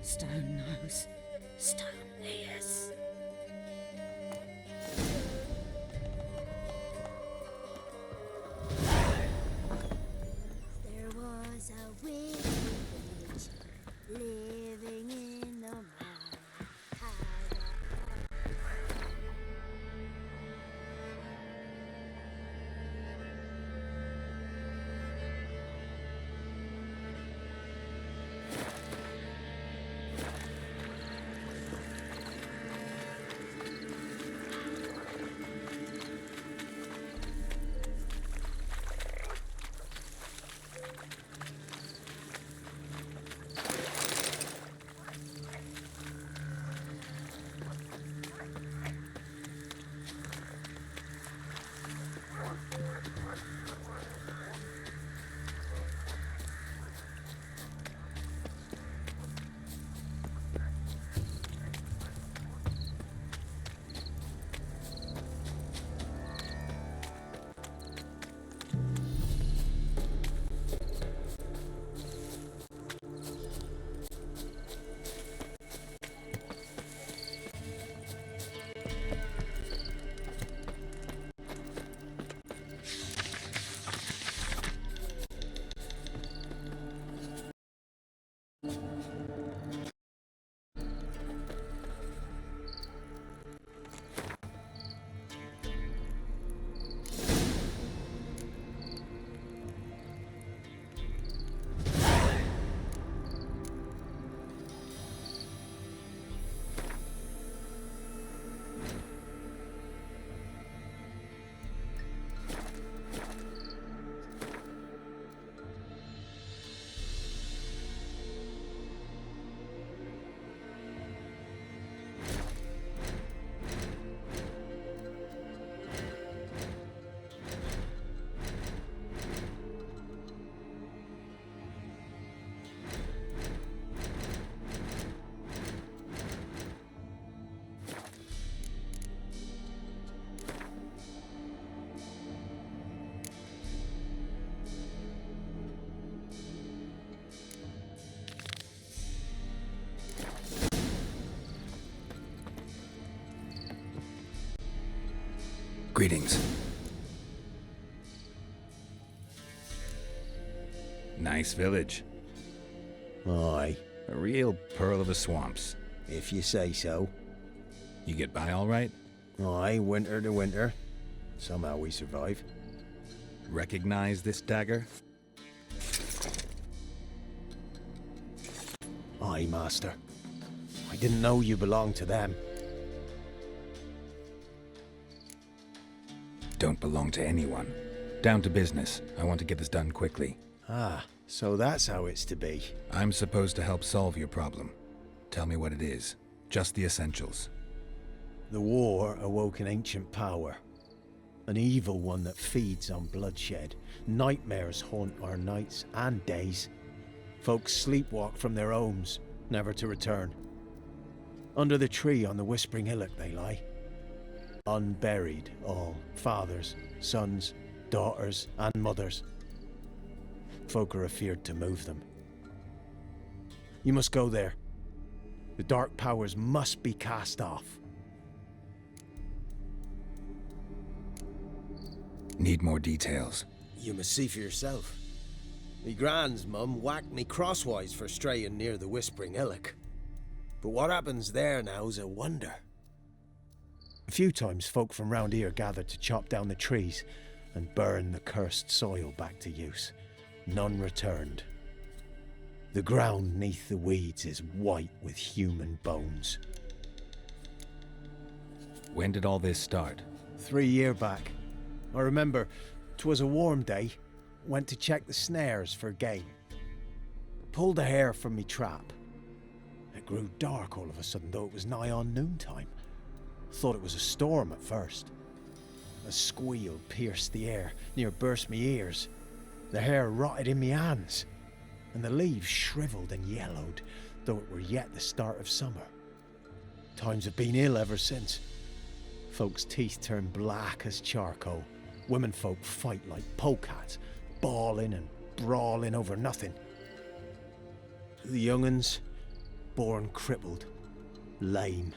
stone nose, stone ears. There was a witch living in the mine. Greetings. Nice village. Aye. A real pearl of the swamps. If you say so. You get by all right? Aye, winter to winter. Somehow we survive. Recognize this dagger? Aye, master. I didn't know you belonged to them. Don't belong to anyone. Down to business. I want to get this done quickly. Ah, so that's how it's to be. I'm supposed to help solve your problem. Tell me what it is. Just the essentials. The war awoke an ancient power. An evil one that feeds on bloodshed. Nightmares haunt our nights and days. Folks sleepwalk from their homes, never to return. Under the tree on the Whispering Hillock they lie. Unburied, all. Fathers, sons, daughters, and mothers. Folk are afeard to move them. You must go there. The dark powers must be cast off. Need more details. You must see for yourself. Me grand's mum whacked me crosswise for straying near the Whispering Hillock. But what happens there now's a wonder. A few times folk from round here gathered to chop down the trees and burn the cursed soil back to use. None returned. The ground neath the weeds is white with human bones. When did all this start? 3 year back. I remember 'twas a warm day. Went to check the snares for game. Pulled a hare from me trap. It grew dark all of a sudden, though it was nigh on noontime. Thought it was a storm at first. A squeal pierced the air, near burst me ears. The hare rotted in me hands, and the leaves shriveled and yellowed, though it were yet the start of summer. Times have been ill ever since. Folks' teeth turn black as charcoal. Women folk fight like polecats, bawling and brawling over nothing. The young'uns, born crippled, lame,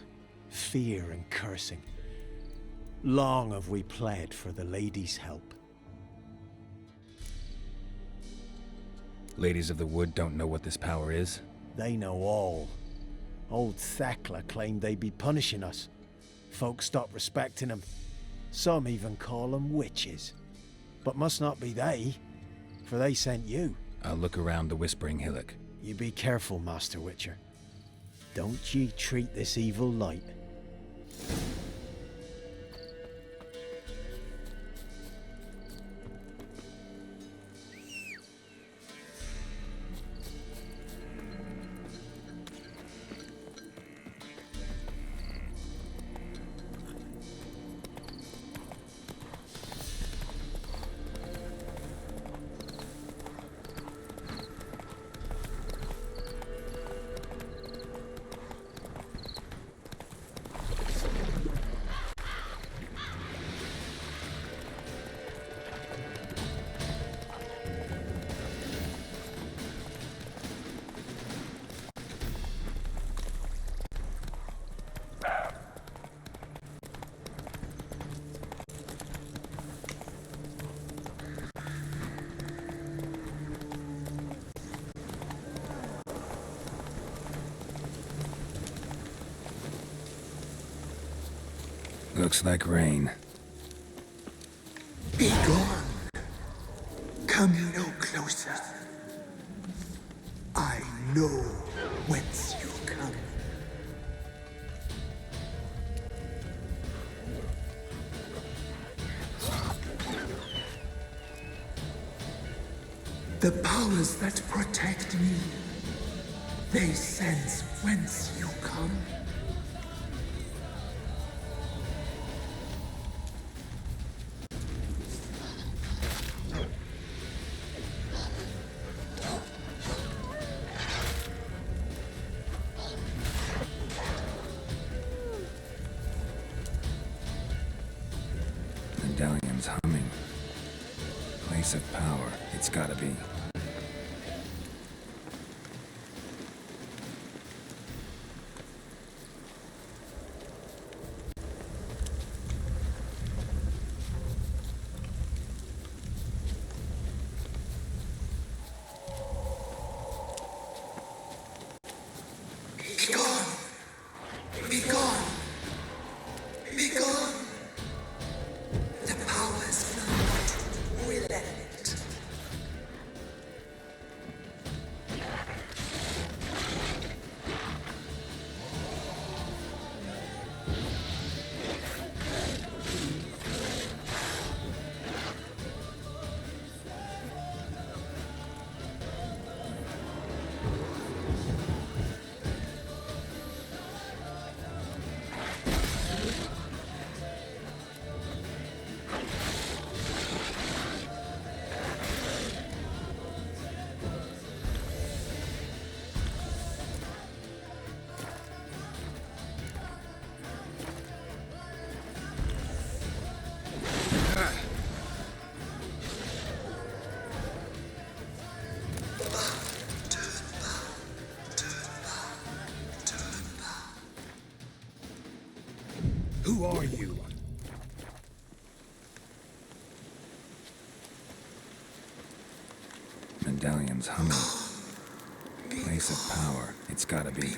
fear and cursing. Long have we pled for the ladies' help. Ladies of the Wood don't know what this power is? They know all. Old Thekla claimed they'd be punishing us. Folk stopped respecting them. Some even call them witches. But must not be they, for they sent you. I'll look around the Whispering Hillock. You be careful, Master Witcher. Don't ye treat this evil light. Looks like rain. Be gone. Come no closer. I know whence you come. The powers that protect me, they sense whence you come. Medallion's humming. Place of power, it's gotta be. Be gone! Be gone! Be gone! The powers not will end. Who are you? Medallion's humming. Place of power. It's gotta be.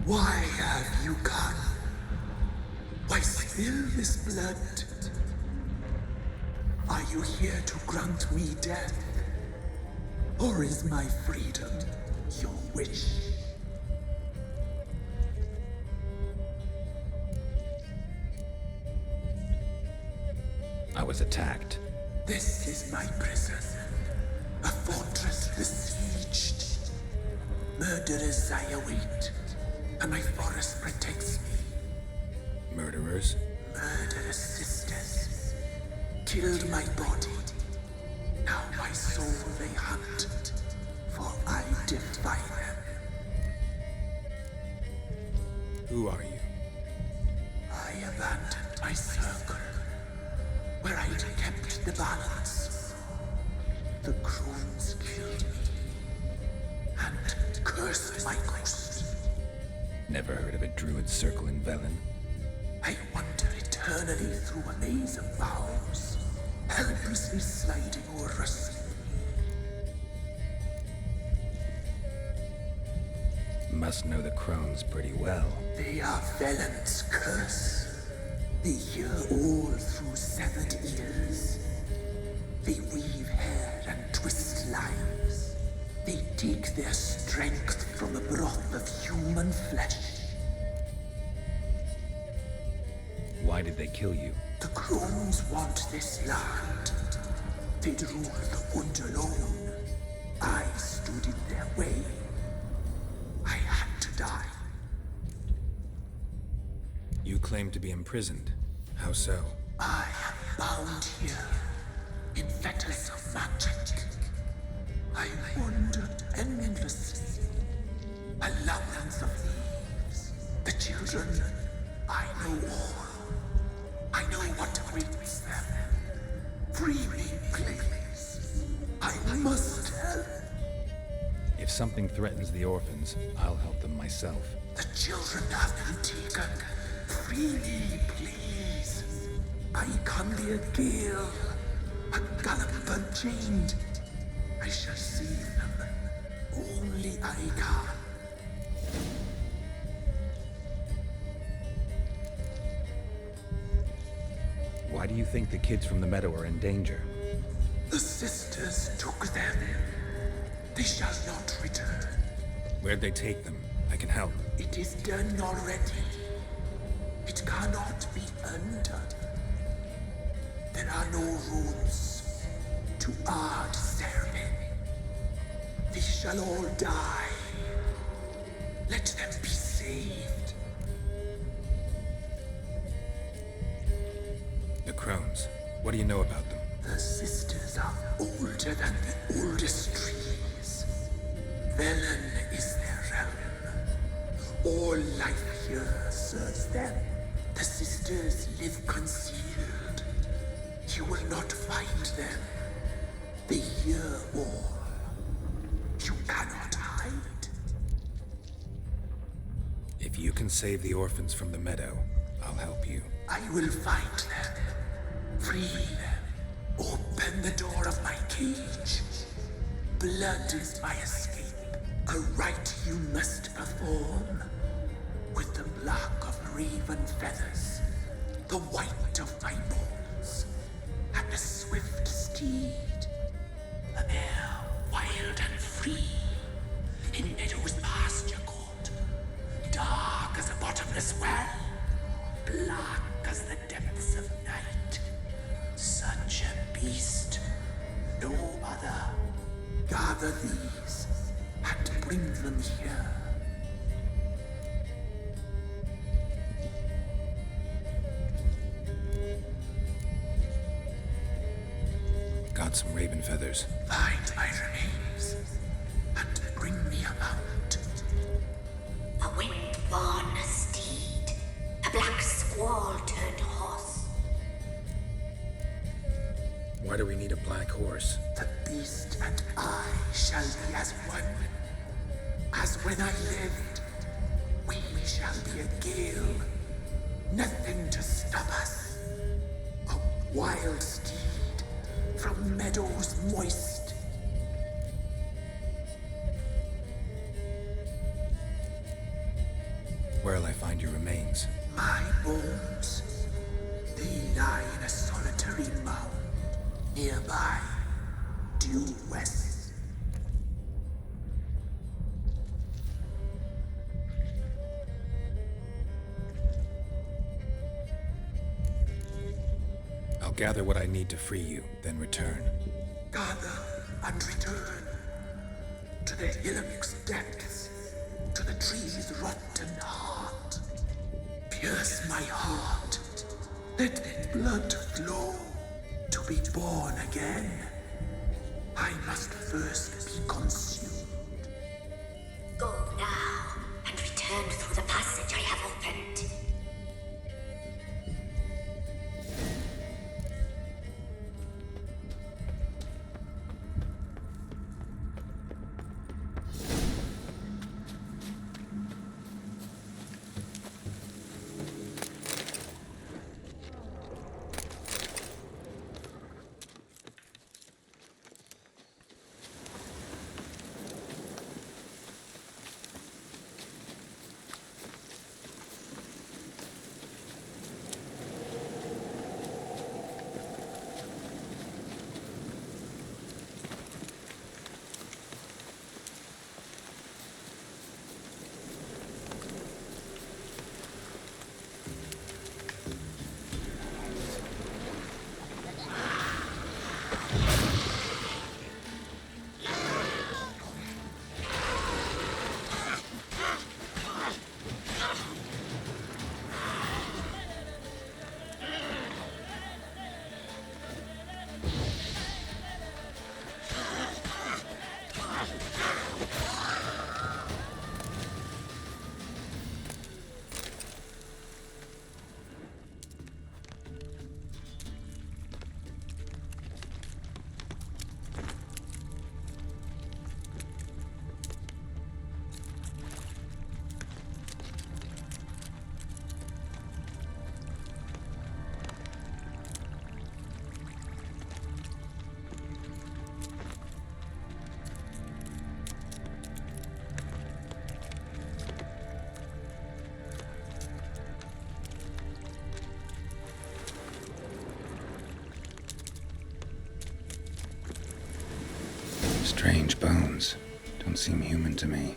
Why have you come? Why spill this blood? Are you here to grant me death? Or is my freedom your wish? I was attacked. This is my prison. A fortress besieged. Murderers I await, and my forest protects me. Murderers? Murderous sisters killed my body. Now my soul they hunt, for I defy them. Who are you? I abandoned my circle, where I'd kept the balance. The crones killed me, and cursed my ghost. Never heard of a druid circle in Velen. I wander eternally through a maze of vows, helplessly sliding over a sea. Must know the crones pretty well. They are Velen's curse. They hear all through severed ears. They weave hair and twist lives. They take their strength from the broth of human flesh. Why did they kill you? The crones want this land. They'd rule the wood alone. I stood in their way. I had to die. You claim to be imprisoned. How so? I am bound here, in fetters of magic. I wander endlessly, a labyrinth of leaves. The children, I know all. I know what awaits them. Free me, please. I must help. If something threatens the orphans, I'll help them myself. The children have been taken. Free me, please. I can be a gale, a gallop unchained. I shall save them. Only I can. Why do you think the kids from the meadow are in danger? The sisters took them. They shall not return. Where'd they take them? I can help. It is done already. It cannot be undone. There are no rules to our ceremony. They shall all die. Let them be saved. The crones. What do you know about them? The sisters are older than the oldest trees. Velen is their realm. All life here serves them. The sisters live concealed. You will not find them. They hear all. You cannot hide. If you can save the orphans from the meadow, I'll I'll help you. I will find them, free them, open the door of my cage. Blood is my escape, a rite you must perform. With the black of raven feathers, the white of my bones, and a swift steed, a mare wild and free, in meadows pasture court, dark as a bottomless well, black as the depths of night. Such a beast, no other. Gather these and bring them here. Got some raven feathers. Find my remains and bring me a mount. A wind-born steed, a black squall turned horse. Why do we need a black horse? The beast and I shall be as one. As when I lived, we shall be a gale. Nothing to stop us. A wild steed from meadows moist. Where'll I find your remains? My bones, they lie in a solitary mound nearby, due west. I'll gather what I need to free you, then return. Gather and return to the Hillock's depths, to the tree's rotten heart. Pierce my heart, let blood flow. To be born again, I must first be consumed. Go now and return through the passage I have opened. Strange bones. Don't seem human to me.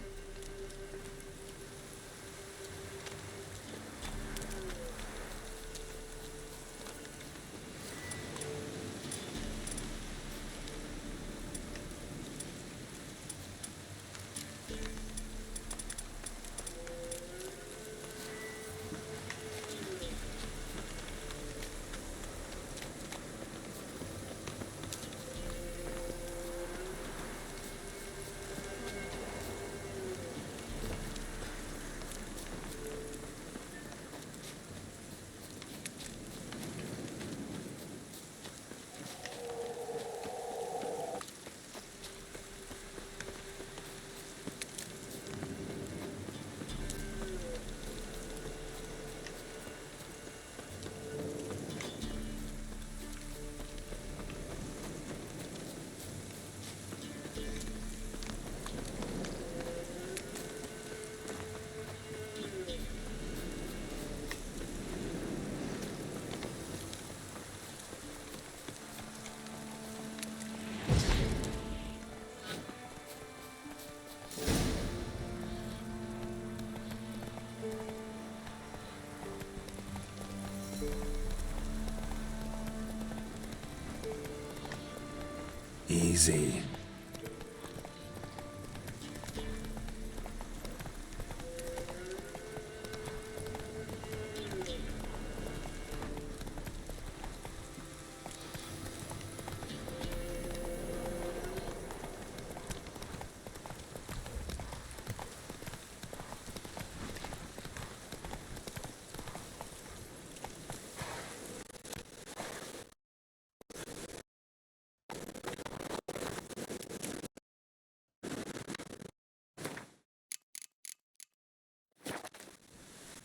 Easy.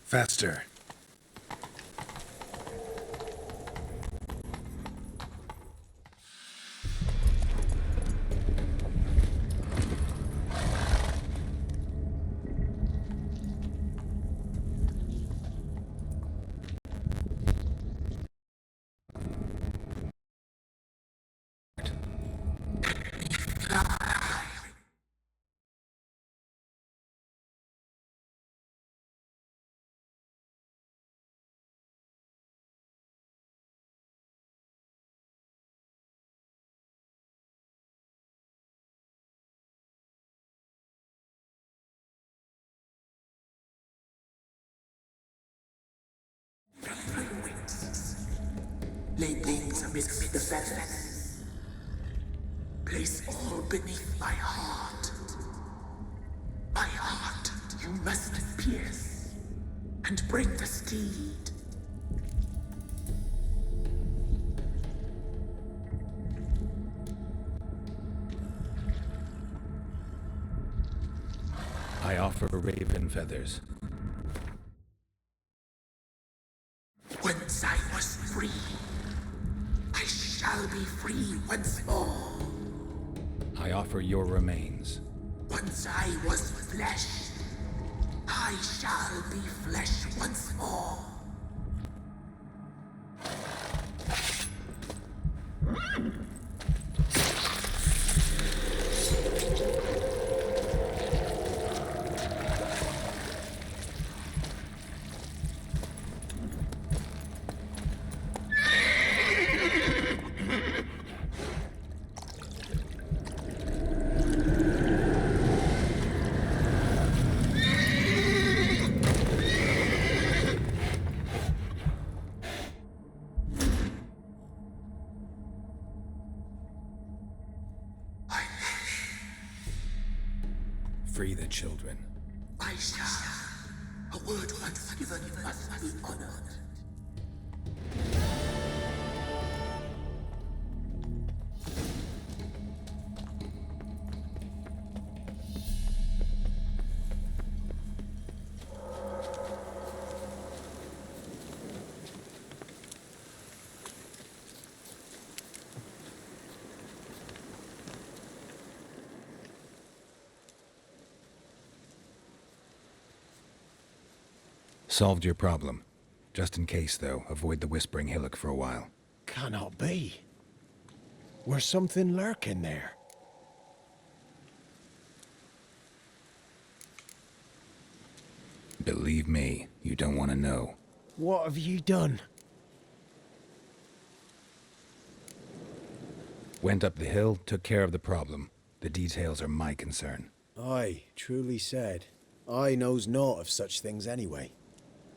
Faster. Lay things amidst the feathers. Place all beneath my heart. My heart you must pierce, and bring the steed. I offer raven feathers. Once I was free, I shall be free once more. I offer your remains. Once I was flesh, I shall be flesh once more. Free the children. I shall. A word once given must be honored. Solved your problem. Just in case, though, avoid the Whispering Hillock for a while. Cannot be. Where's something lurking there? Believe me, you don't want to know. What have you done? Went up the hill, took care of the problem. The details are my concern. Aye, truly said. I knows naught of such things anyway.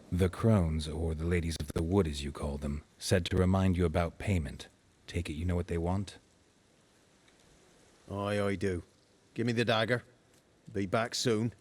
The crones, or the ladies of the wood as you call them, said to remind you about payment. Take it you know what they want? Aye, I do. Give me the dagger. Be back soon.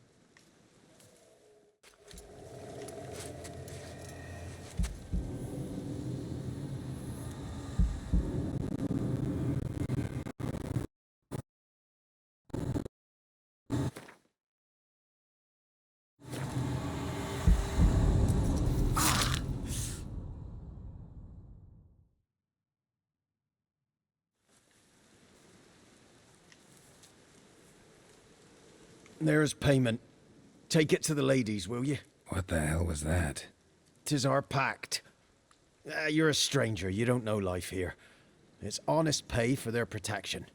There's payment. Take it to the ladies, will you? What the hell was that? 'Tis our pact. You're a stranger, you don't know life here. It's honest pay for their protection.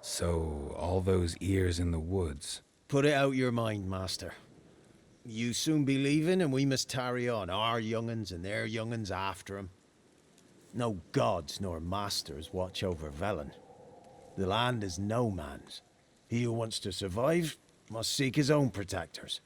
So, all those ears in the woods. Put it out your mind, master. You soon be leaving and we must tarry on, our young'uns and their young'uns after 'em. No gods nor masters watch over Velen. The land is no man's. He who wants to survive must seek his own protectors.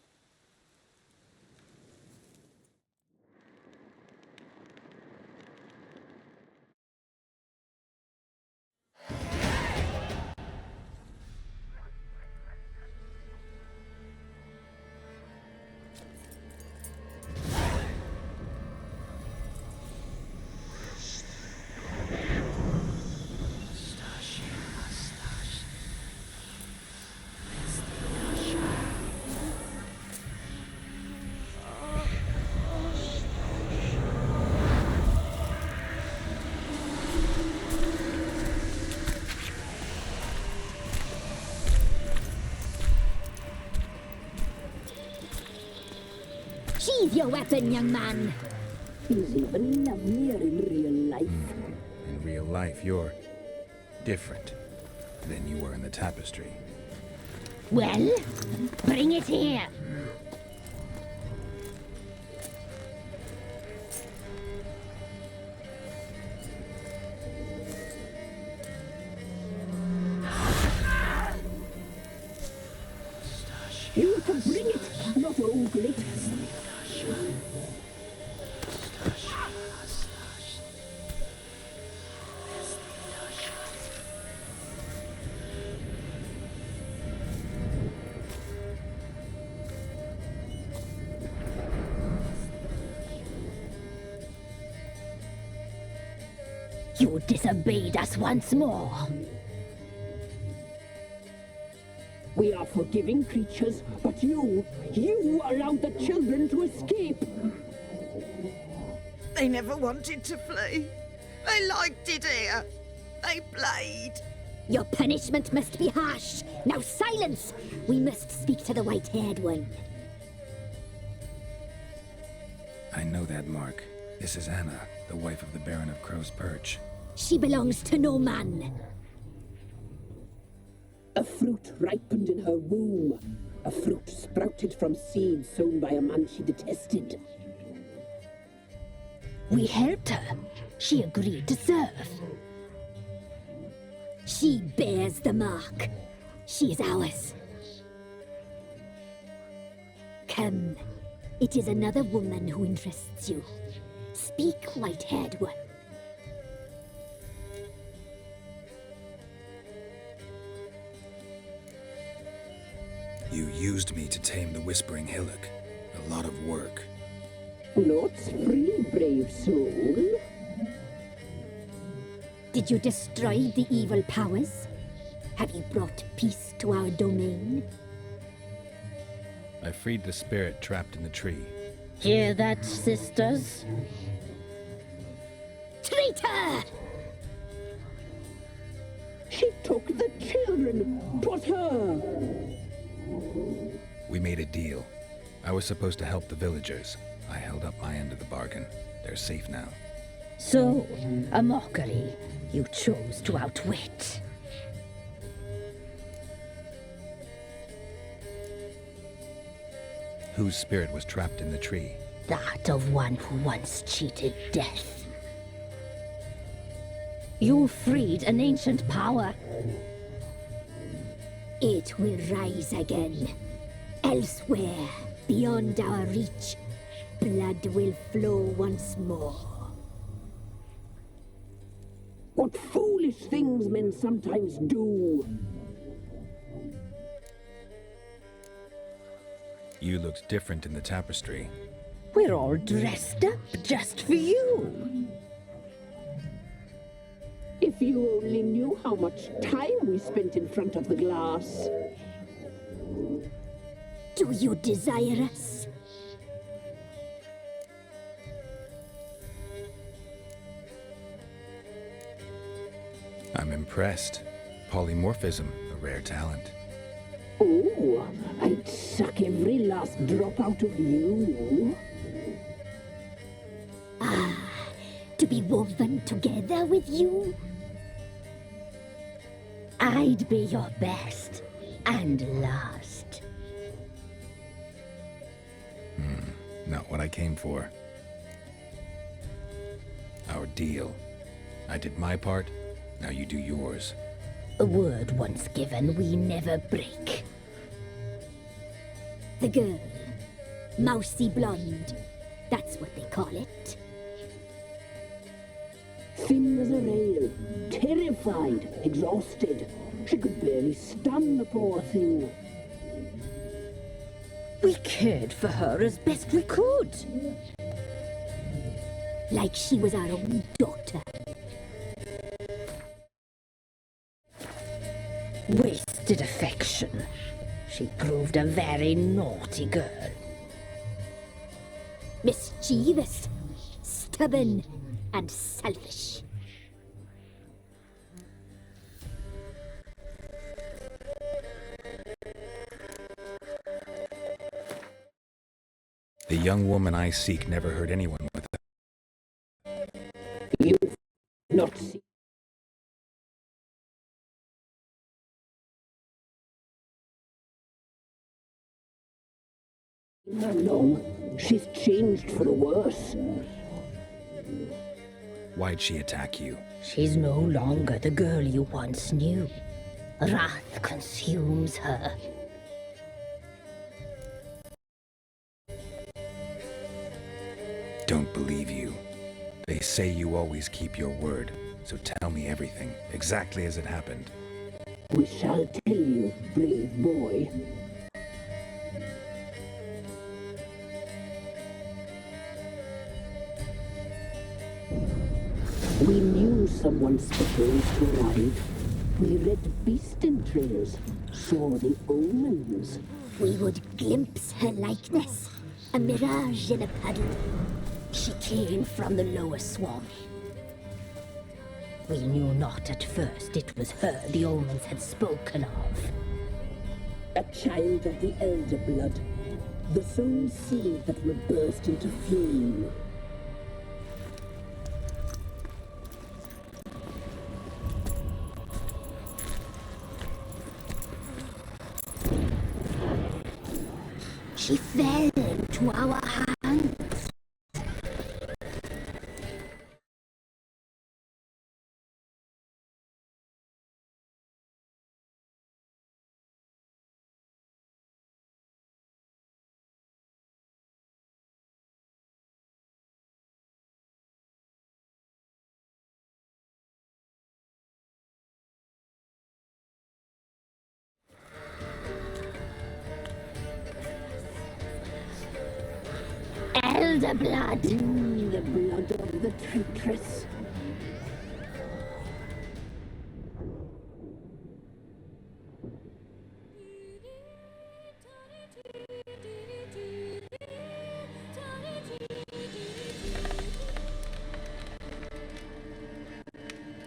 Sheathe your weapon, young man. He's even lovelier in real life. In real life, you're different than you were in the tapestry. Well, bring it here. You can bring it, not ogle it. You disobeyed us once more. We are forgiving creatures, but you allowed the children to escape. They never wanted to flee. They liked it here. They played. Your punishment must be harsh. Now silence! We must speak to the white-haired one. I know that mark. This is Anna, the wife of the Baron of Crow's Perch. She belongs to no man. A fruit ripened in her womb. A fruit sprouted from seeds sown by a man she detested. We helped her. She agreed to serve. She bears the mark. She is ours. Come. It is another woman who interests you. Speak, white-haired one. You used me to tame the Whispering Hillock. A lot of work. Knots free, brave soul. Did you destroy the evil powers? Have you brought peace to our domain? I freed the spirit trapped in the tree. Hear that, sisters? Traitor! She took the children. 'Twas her. We made a deal. I was supposed to help the villagers. I held up my end of the bargain. They're safe now. So, a mockery you chose to outwit. Whose spirit was trapped in the tree? That of one who once cheated death. You freed an ancient power. It will rise again. Elsewhere, beyond our reach, blood will flow once more. What foolish things men sometimes do. You looked different in the tapestry. We're all dressed up just for you. If you only knew how much time we spent in front of the glass. Do you desire us? I'm impressed. Polymorphism, a rare talent. Oh, I'd suck every last drop out of you. Ah, to be woven together with you? I'd be your best and last. Not what I came for. Our deal. I did my part, now you do yours. A word once given, we never break. The girl. Mousy blonde. That's what they call it. Thin as a rail, terrified, exhausted. She could barely stand, the poor thing. We cared for her as best we could. Like she was our own daughter. Wasted affection. She proved a very naughty girl. Mischievous, stubborn, and selfish. The young woman I seek never hurt anyone with it. You've not seen her long. She's changed for the worse. Why'd she attack you? She's no longer the girl you once knew. Wrath consumes her. Don't believe you. They say you always keep your word, so tell me everything, exactly as it happened. We shall tell you, brave boy. We knew someone special was to arrive. We read beast entrails, saw the omens. We would glimpse her likeness, a mirage in a puddle. She came from the lower swamp. We knew not at first it was her the omens had spoken of. A child of the elder blood, the sown seed that will burst into flame. She fell into our hands. Elder blood. The blood of the traitress.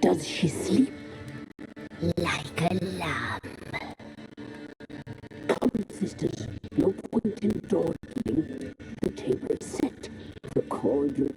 Does she sleep? Like a lamb. Come, sisters. No point in dawdling. The table is set. The cauldron.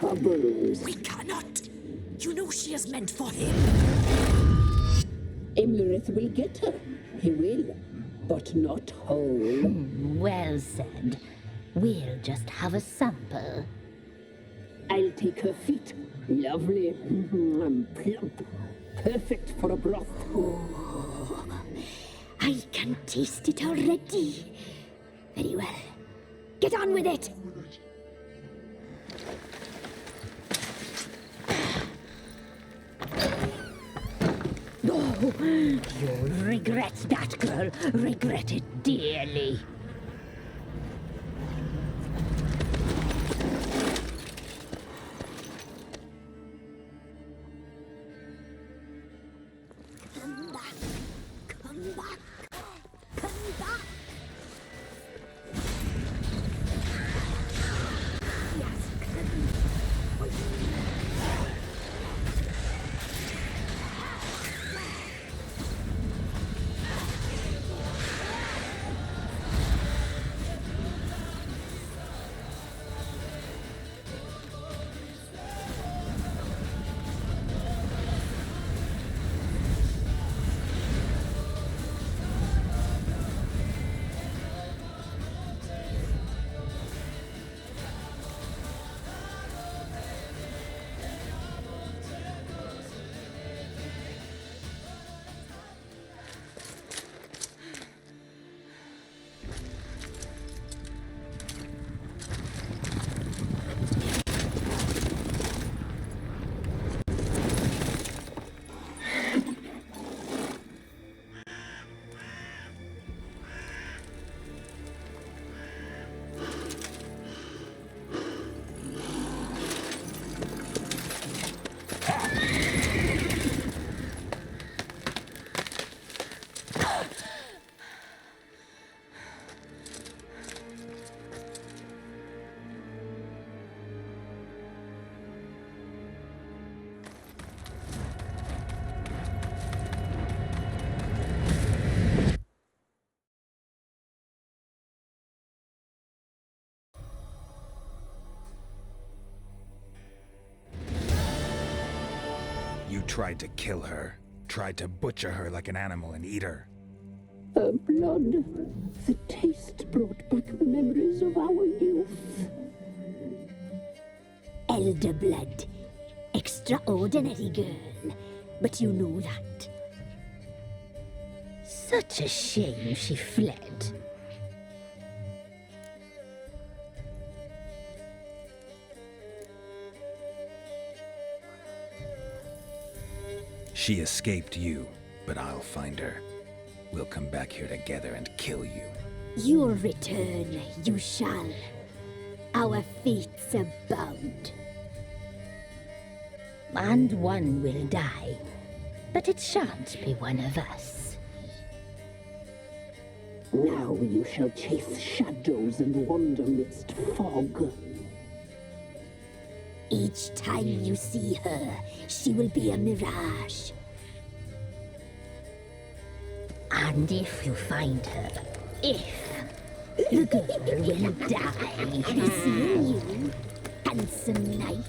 Bubbles. We cannot. You know she is meant for him. Imlerith will get her. He will. But not whole. Well said. We'll just have a sample. I'll take her feet. Lovely. Plump. Perfect for a broth. Oh, I can taste it already. Very well. Get on with it. Oh, you'll regret that, girl. Regret it dearly. Come back. Come back. Come back. Yes, tried to kill her. Tried to butcher her like an animal and eat her. Her blood, the taste brought back memories of our youth. Elder blood. Extraordinary girl. But you know that. Such a shame she fled. She escaped you, but I'll find her. We'll come back here together and kill you. Your return, you shall. Our fates are bound. And one will die, but it shan't be one of us. Now you shall chase shadows and wander midst fog. Each time you see her, she will be a mirage. And if you find her, the girl will die. Seeing you, handsome knight.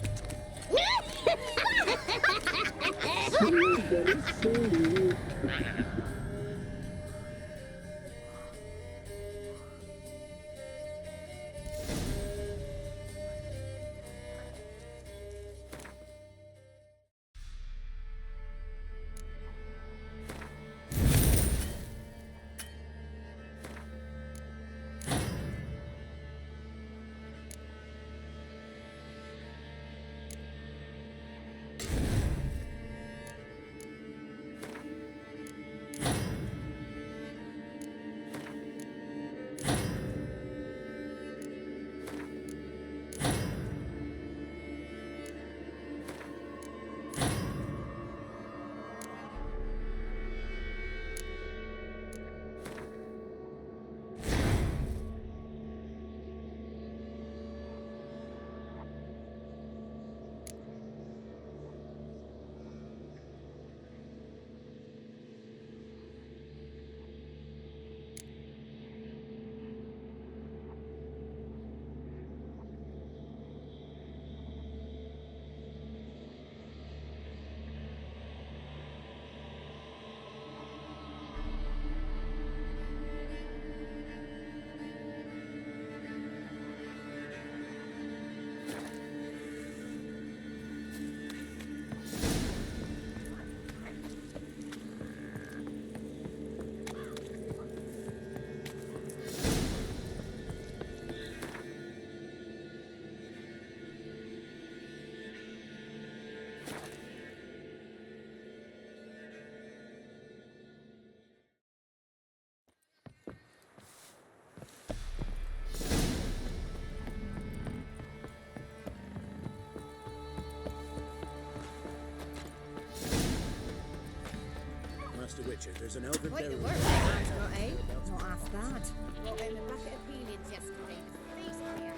Master Witcher, there's an elven Quite the burial. work. Not Not half bad. Brought home a bucket of peelings yesterday.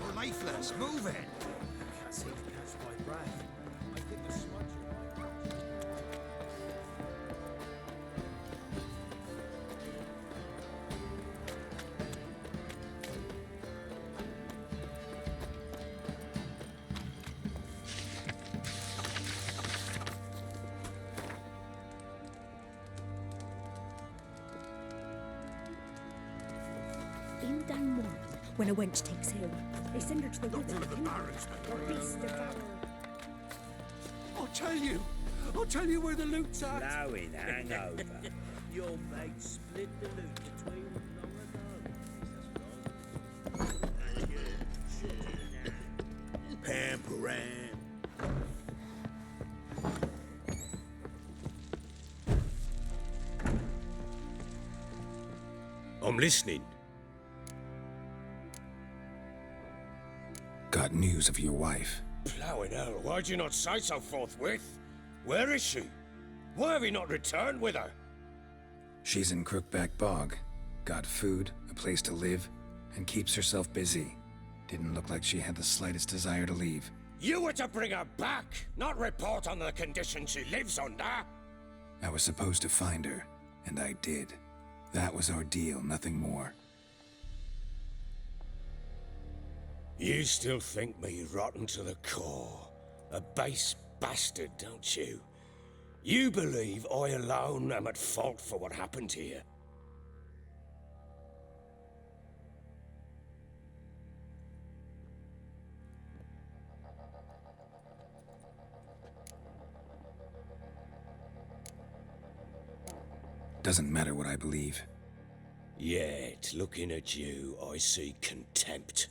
Well, Mayflow's moving. Can't seem to catch my breath. I think the smudge. In Dunmore, when a wench takes ill, they send her to the river. The beast devourer. I'll tell you where the loot's at. Plowing hangover. Your mate split the loot between them long ago. Pamparam. I'm listening. Got news of your wife. Plowing hell, why'd you not say so forthwith? Where is she? Why have you not returned with her? She's in Crookback Bog. Got food, a place to live, and keeps herself busy. Didn't look like she had the slightest desire to leave. You were to bring her back, not report on the conditions she lives under. I was supposed to find her, and I did. That was our deal, nothing more. You still think me rotten to the core. A base bastard, don't you? You believe I alone am at fault for what happened here? Doesn't matter what I believe. Yet, looking at you, I see contempt.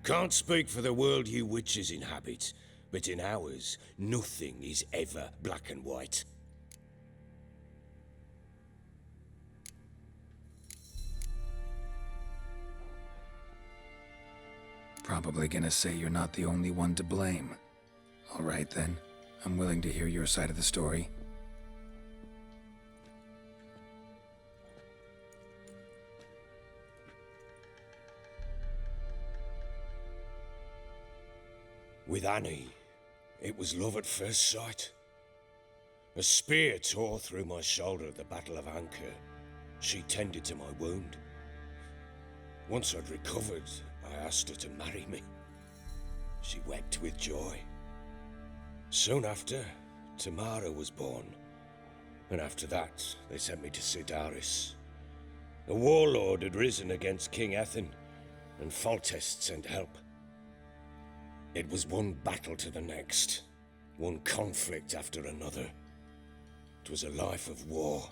Can't speak for the world you witches inhabit, but in ours, nothing is ever black and white. Probably gonna say you're not the only one to blame. All right then, I'm willing to hear your side of the story. With Annie, it was love at first sight. A spear tore through my shoulder at the Battle of Anchor. She tended to my wound. Once I'd recovered, I asked her to marry me. She wept with joy. Soon after, Tamara was born. And after that, they sent me to Sidaris. A warlord had risen against King Ethan, and Foltest sent help. It was one battle to the next, one conflict after another. It was a life of war.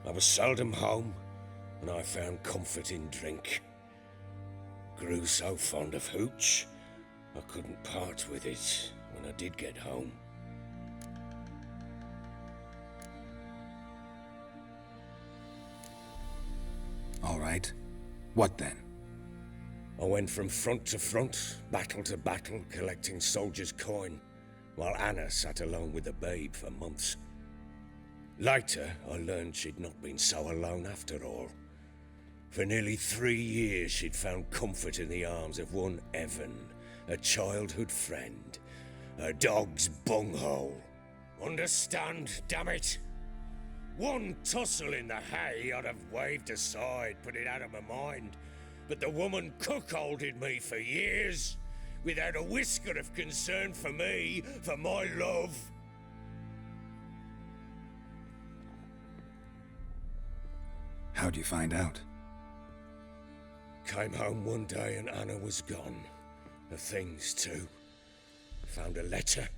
I was seldom home, and I found comfort in drink. Grew so fond of hooch, I couldn't part with it when I did get home. All right. What then? I went from front to front, battle to battle, collecting soldiers' coin, while Anna sat alone with the babe for months. Later, I learned she'd not been so alone after all. For nearly 3 years, she'd found comfort in the arms of one Evan, a childhood friend, a dog's bunghole. Understand, damn it? One tussle in the hay I'd have waved aside, put it out of my mind. But the woman cuckolded me for years, without a whisker of concern for me, for my love. How'd you find out? Came home one day and Anna was gone. Her things too. Found a letter.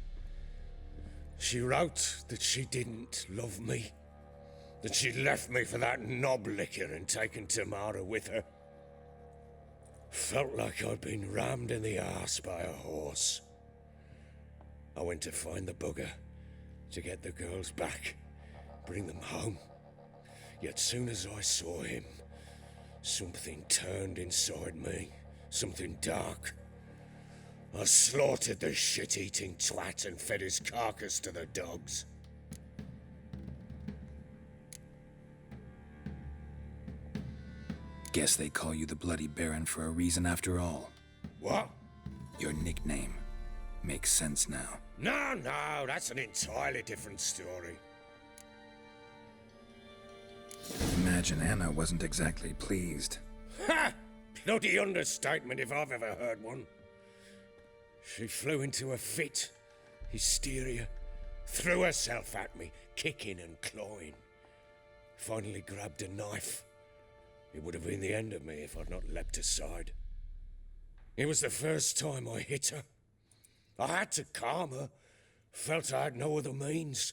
She wrote that she didn't love me. That she'd left me for that knob licker and taken Tamara with her. Felt like I'd been rammed in the arse by a horse. I went to find the bugger, to get the girls back, bring them home. Yet soon as I saw him, something turned inside me, something dark. I slaughtered the shit-eating twat and fed his carcass to the dogs. Guess they call you the Bloody Baron for a reason after all. What? Your nickname. Makes sense now. No, that's an entirely different story. Imagine Anna wasn't exactly pleased. Ha! Bloody understatement if I've ever heard one. She flew into a fit, hysteria, threw herself at me, kicking and clawing. Finally grabbed a knife. It would have been the end of me if I'd not leapt aside. It was the first time I hit her. I had to calm her. Felt I had no other means.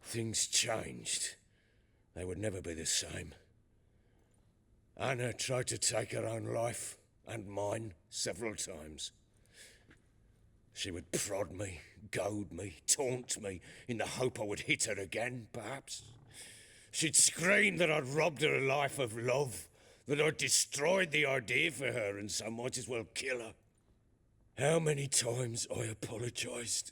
Things changed. They would never be the same. Anna tried to take her own life, and mine, several times. She would prod me, goad me, taunt me, in the hope I would hit her again, perhaps. She'd scream that I'd robbed her life of love, that I'd destroyed the idea for her and so might as well kill her. How many times I apologized.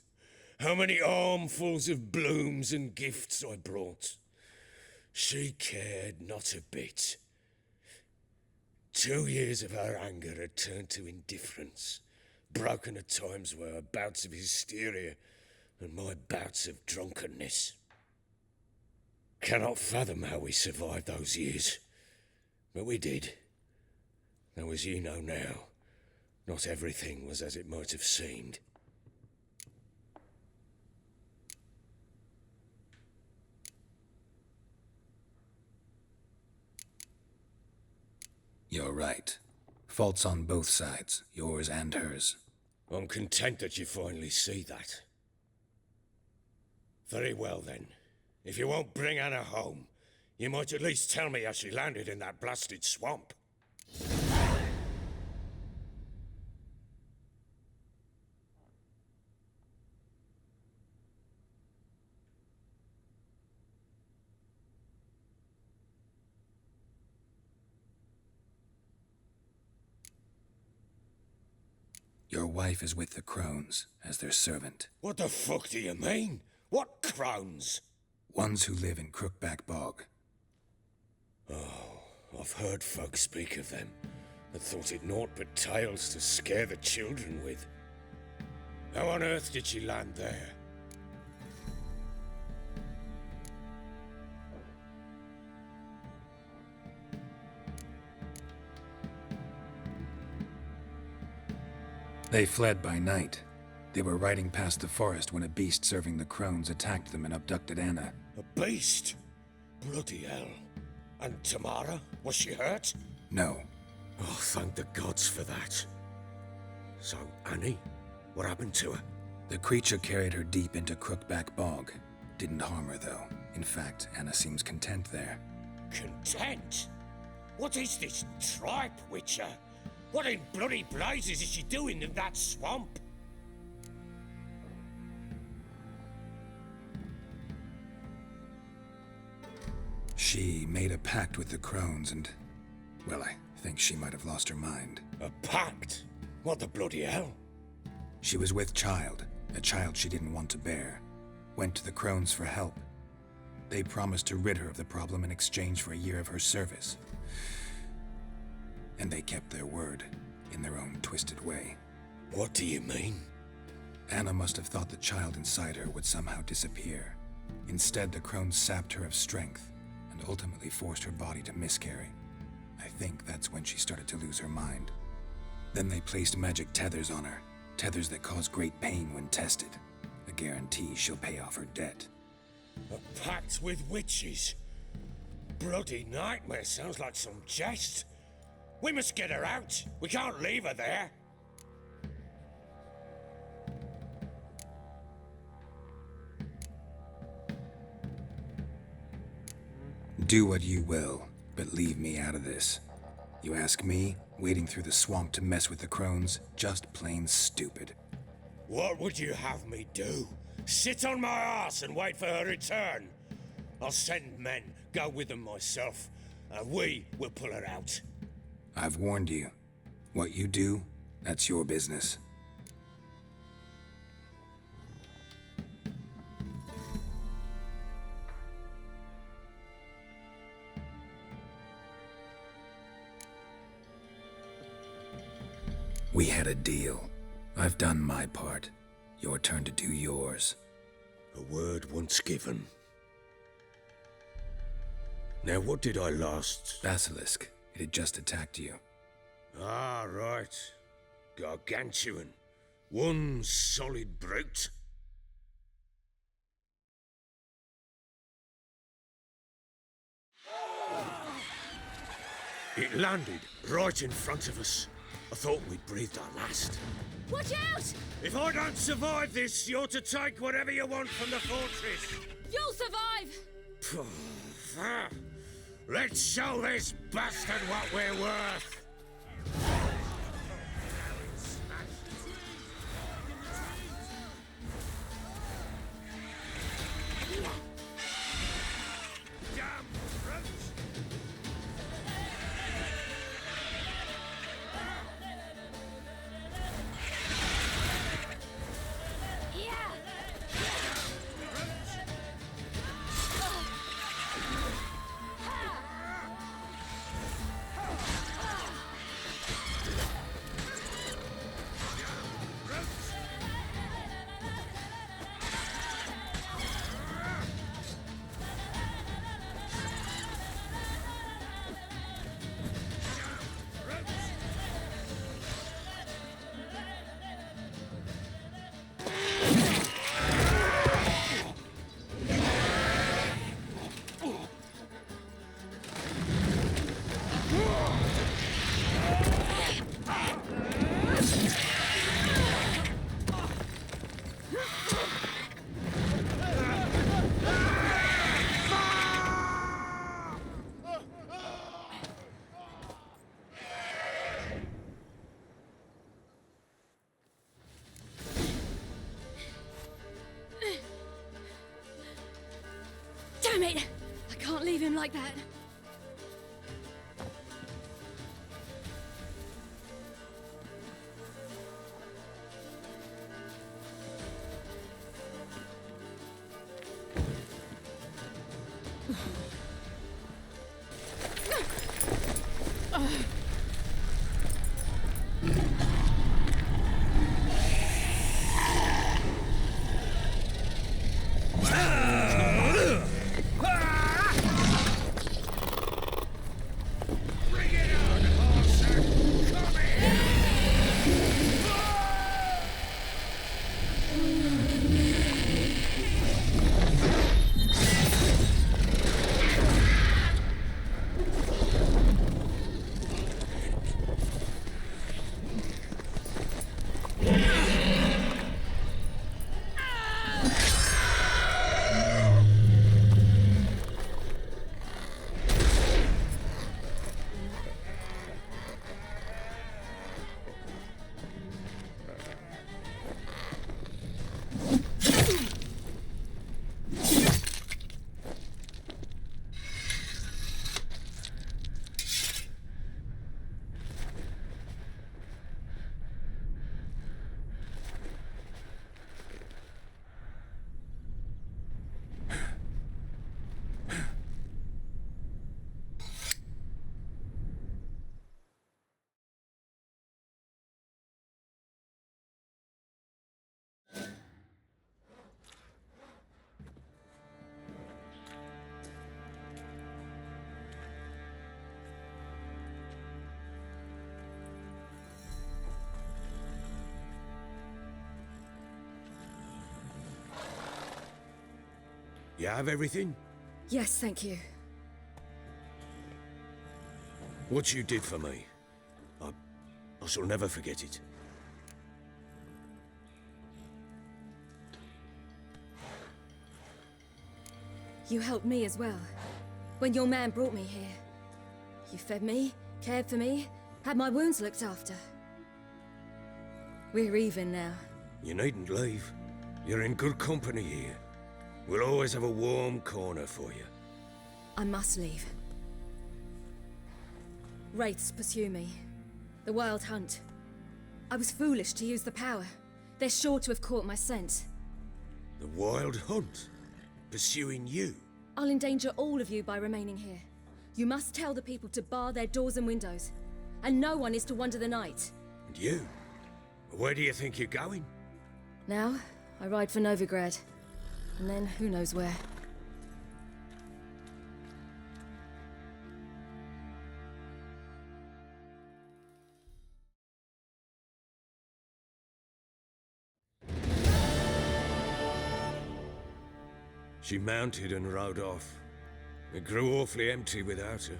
How many armfuls of blooms and gifts I brought. She cared not a bit. 2 years of her anger had turned to indifference, broken at times by her bouts of hysteria and my bouts of drunkenness. Cannot fathom how we survived those years, but we did. Though as you know now, not everything was as it might have seemed. You're right. Faults on both sides, yours and hers. I'm content that you finally see that. Very well then. If you won't bring Anna home, you might at least tell me how she landed in that blasted swamp. Your wife is with the crones, as their servant. What the fuck do you mean? What crowns? Ones who live in Crookback Bog. Oh, I've heard folk speak of them, and thought it naught but tales to scare the children with. How on earth did she land there? They fled by night. They were riding past the forest when a beast serving the crones attacked them and abducted Anna. A beast? Bloody hell. And Tamara? Was she hurt? No. Oh, thank the gods for that. So, Annie? What happened to her? The creature carried her deep into Crookback Bog. Didn't harm her, though. In fact, Anna seems content there. Content? What is this tripe, Witcher? What in bloody blazes is she doing in that swamp? She made a pact with the crones and... well, I think she might have lost her mind. A pact? What the bloody hell? She was with child, a child she didn't want to bear. Went to the crones for help. They promised to rid her of the problem in exchange for a year of her service. And they kept their word, in their own twisted way. What do you mean? Anna must have thought the child inside her would somehow disappear. Instead, the crones sapped her of strength, and ultimately forced her body to miscarry. I think that's when she started to lose her mind. Then they placed magic tethers on her, tethers that cause great pain when tested. A guarantee she'll pay off her debt. A pact with witches? Bloody nightmare, sounds like some jest. We must get her out. We can't leave her there. Do what you will, but leave me out of this. You ask me, wading through the swamp to mess with the crones, just plain stupid. What would you have me do? Sit on my ass and wait for her return? I'll send men, go with them myself, and we will pull her out. I've warned you. What you do, that's your business. We had a deal. I've done my part. Your turn to do yours. A word once given. Now, what did I last... Basilisk. It had just attacked you. Ah, right. Gargantuan. One solid brute. It landed right in front of us. I thought we'd breathed our last. Watch out! If I don't survive this, you're to take whatever you want from the fortress. You'll survive! Let's show this bastard what we're worth. Damn brutes! it! I can't leave him like that. You have everything? Yes, thank you. What you did for me, I shall never forget it. You helped me as well. When your man brought me here. You fed me, cared for me, had my wounds looked after. We're even now. You needn't leave. You're in good company here. We'll always have a warm corner for you. I must leave. Wraiths pursue me. The Wild Hunt. I was foolish to use the power. They're sure to have caught my scent. The Wild Hunt? Pursuing you? I'll endanger all of you by remaining here. You must tell the people to bar their doors and windows. And no one is to wander the night. And you? Where do you think you're going? Now, I ride for Novigrad. And then, who knows where. She mounted and rode off. It grew awfully empty without her.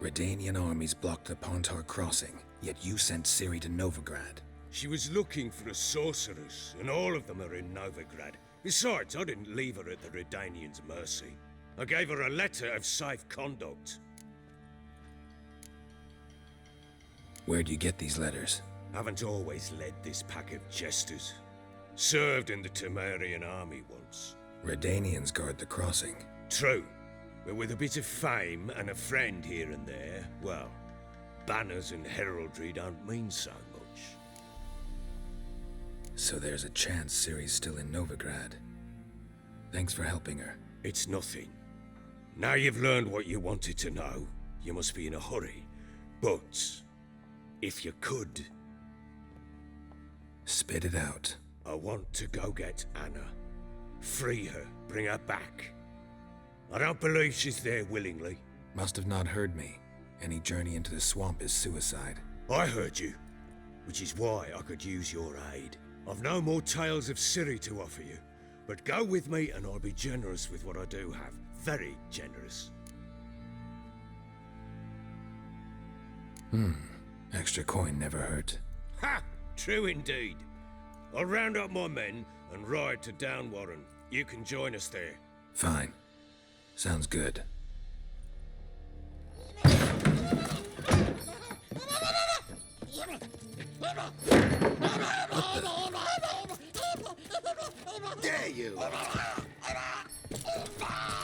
Redanian armies blocked the Pontar crossing, yet you sent Ciri to Novigrad. She was looking for a sorceress, and all of them are in Novigrad. Besides, I didn't leave her at the Redanians' mercy. I gave her a letter of safe conduct. Where do you get these letters? Haven't always led this pack of jesters. Served in the Temerian army once. Redanians guard the crossing. True. But with a bit of fame and a friend here and there, well, banners and heraldry don't mean so much. So there's a chance Ciri's still in Novigrad. Thanks for helping her. It's nothing. Now you've learned what you wanted to know, you must be in a hurry. But, if you could... Spit it out. I want to go get Anna. Free her, bring her back. I don't believe she's there willingly. Must have not heard me. Any journey into the swamp is suicide. I heard you, which is why I could use your aid. I've no more tales of Ciri to offer you, but go with me and I'll be generous with what I do have. Very generous. Extra coin never hurt. Ha! True indeed. I'll round up my men and ride to Downwarren. You can join us there. Fine. Sounds good. There you are.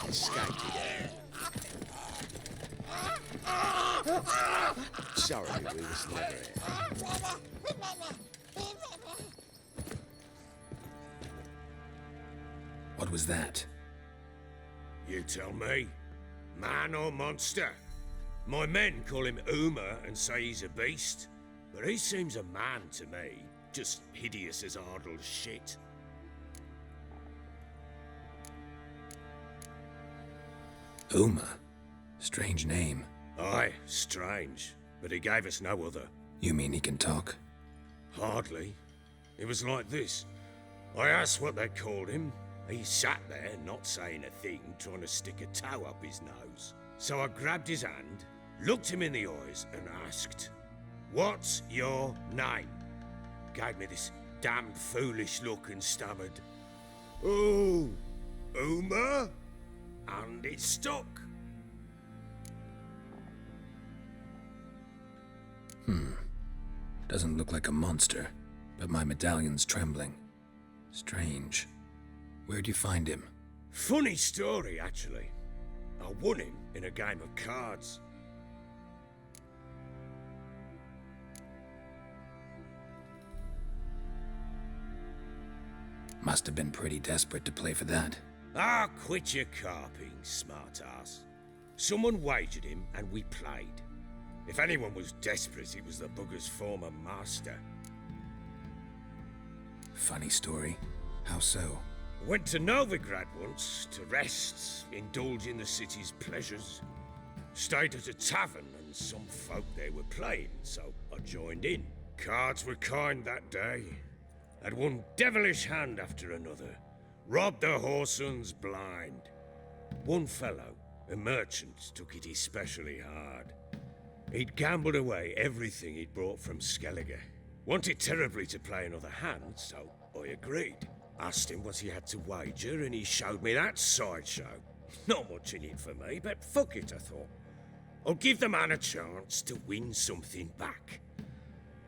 Escaped again. Sorry, we was never here. What was that? You tell me. Man or monster? My men call him Uma and say he's a beast, but he seems a man to me. Just hideous as Ardle's shit. Uma? Strange name. Aye, strange. But he gave us no other. You mean he can talk? Hardly. It was like this. I asked what they called him. He sat there, not saying a thing, trying to stick a toe up his nose. So I grabbed his hand, looked him in the eyes, and asked, "What's your name?" Gave me this damned foolish look and stammered, "Oh, Uma?" And it stuck. Doesn't look like a monster, but my medallion's trembling. Strange. Where'd you find him? Funny story, actually. I won him in a game of cards. Must have been pretty desperate to play for that. Ah, quit your carping, smart-ass. Someone wagered him and we played. If anyone was desperate, it was the bugger's former master. Funny story. How so? Went to Novigrad once to rest, indulge in the city's pleasures. Stayed at a tavern and some folk there were playing, so I joined in. Cards were kind that day. Had one devilish hand after another. Robbed the whoresun's blind. One fellow, a merchant, took it especially hard. He'd gambled away everything he'd brought from Skellige. Wanted terribly to play another hand, so I agreed. Asked him what he had to wager, and he showed me that sideshow. Not much in it for me, but fuck it, I thought. I'll give the man a chance to win something back.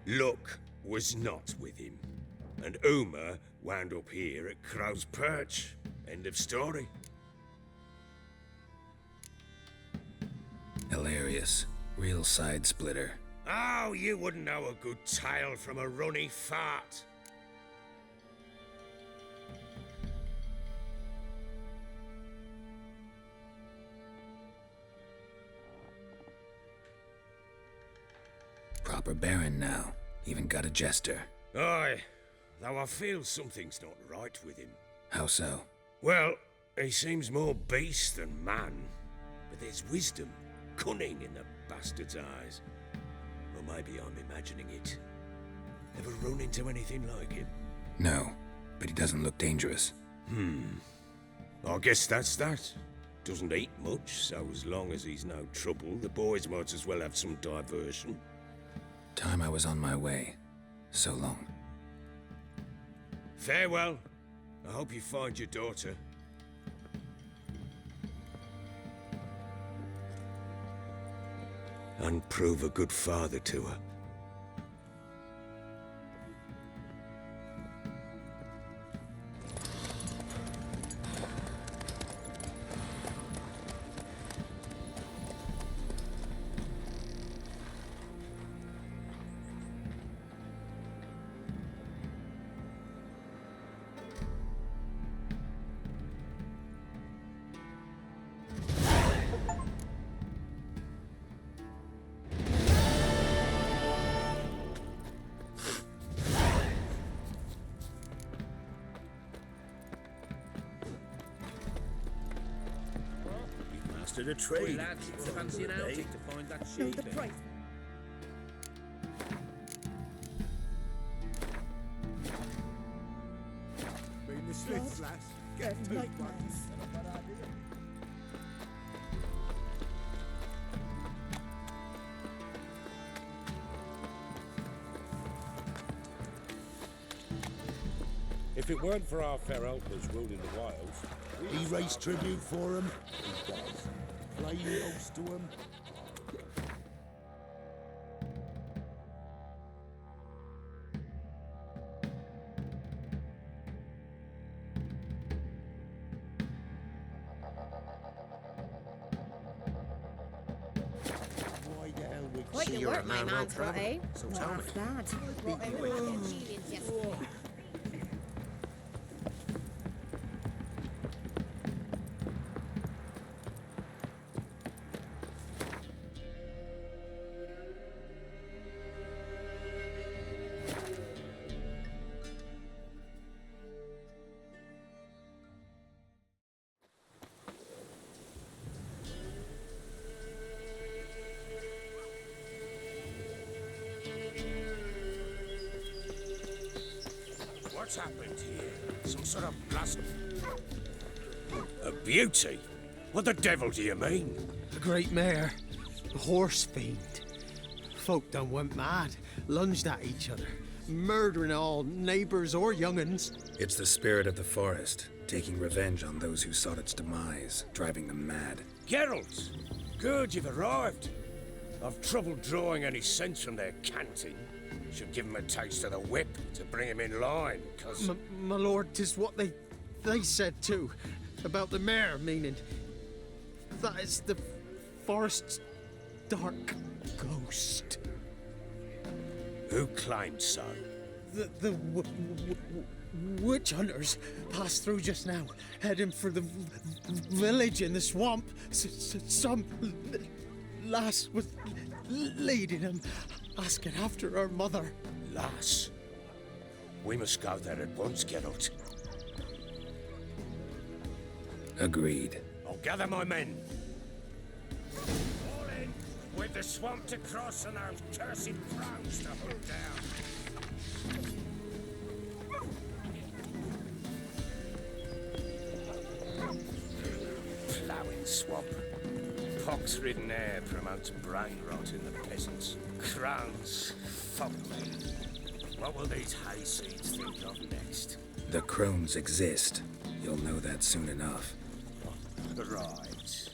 Luck was not with him, and Uma wound up here at Crow's Perch. End of story. Hilarious. Real side splitter. Oh, you wouldn't know a good tale from a runny fart. Proper baron now. Even got a jester. Aye, though I feel something's not right with him. How so? Well, he seems more beast than man, but there's wisdom, cunning in the bastard's eyes. Or maybe I'm imagining it. Ever run into anything like him? No, but he doesn't look dangerous. I guess that's that. Doesn't eat much, so as long as he's no trouble, the boys might as well have some diversion. Time I was on my way. So long. Farewell. I hope you find your daughter. And prove a good father to her. To the trade. Lads, fancy an outing to find that Know sheep. the price. Been the Smiths, lads. Get nightmares. If it weren't for our fair helpers ruling the wilds, He raised tribute for him. He does. Playing host to him. Quite See the you're a work my man well man's got, eh? travelled, so Not tell me. half bad. Brought home a bucket of peelings yesterday. What's happened here? Some sort of blast... A beauty? What the devil do you mean? A great mare. A horse fiend. Folk done went mad, lunged at each other, murdering all neighbours or young'uns. It's the spirit of the forest, taking revenge on those who sought its demise, driving them mad. Geralt! Good, you've arrived. I've trouble drawing any sense from their canting. Should give him a taste of the whip to bring him in line, 'cause... My lord, 'tis what they said too, about the mare, meaning that is the forest's dark ghost. Who claimed so? The witch hunters passed through just now, heading for the village in the swamp. Some lass was leading them, asking after her mother. Lass? We must go there at once, Geralt. Agreed. I'll gather my men. All in, with the swamp to cross and those cursed crows to hunt down. Ploughing swamp. Pox-ridden air promotes brain rot in the peasants. Crowns, fuck me. What will these hayseeds think of next? The crones exist. You'll know that soon enough. Right.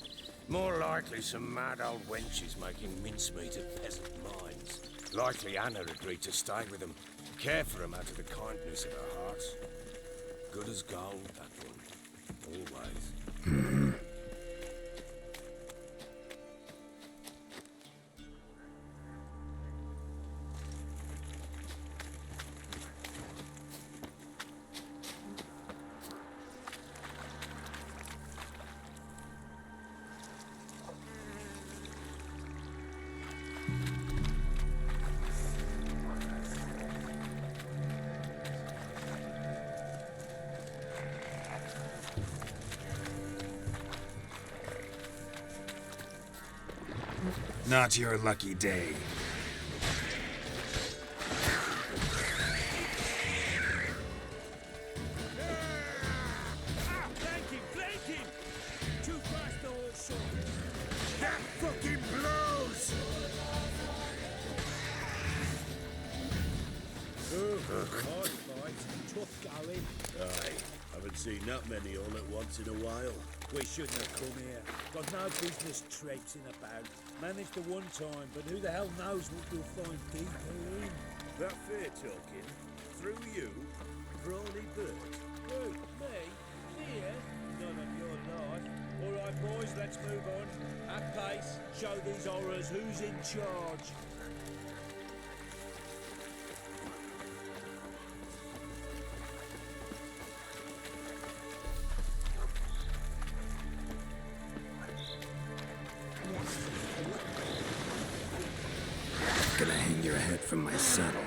More likely some mad old wenches making mincemeat of peasant minds. Likely Anna agreed to stay with them, care for them out of the kindness of her heart. Good as gold, that one. Always. Not your lucky day. Flank him! Too fast, the horse shot. That fucking blows! Hard fight, tough going. Aye, haven't seen that many all at once in a while. We shouldn't have come here. Got no business traipsing about. Managed the one time, but who the hell knows what you'll find deeper in. That fair talking? Through you? Brawny bird? Who? Me? Here? None of your life. All right, boys, let's move on. At pace, show these horrors who's in charge. Gonna hang your head from my saddle.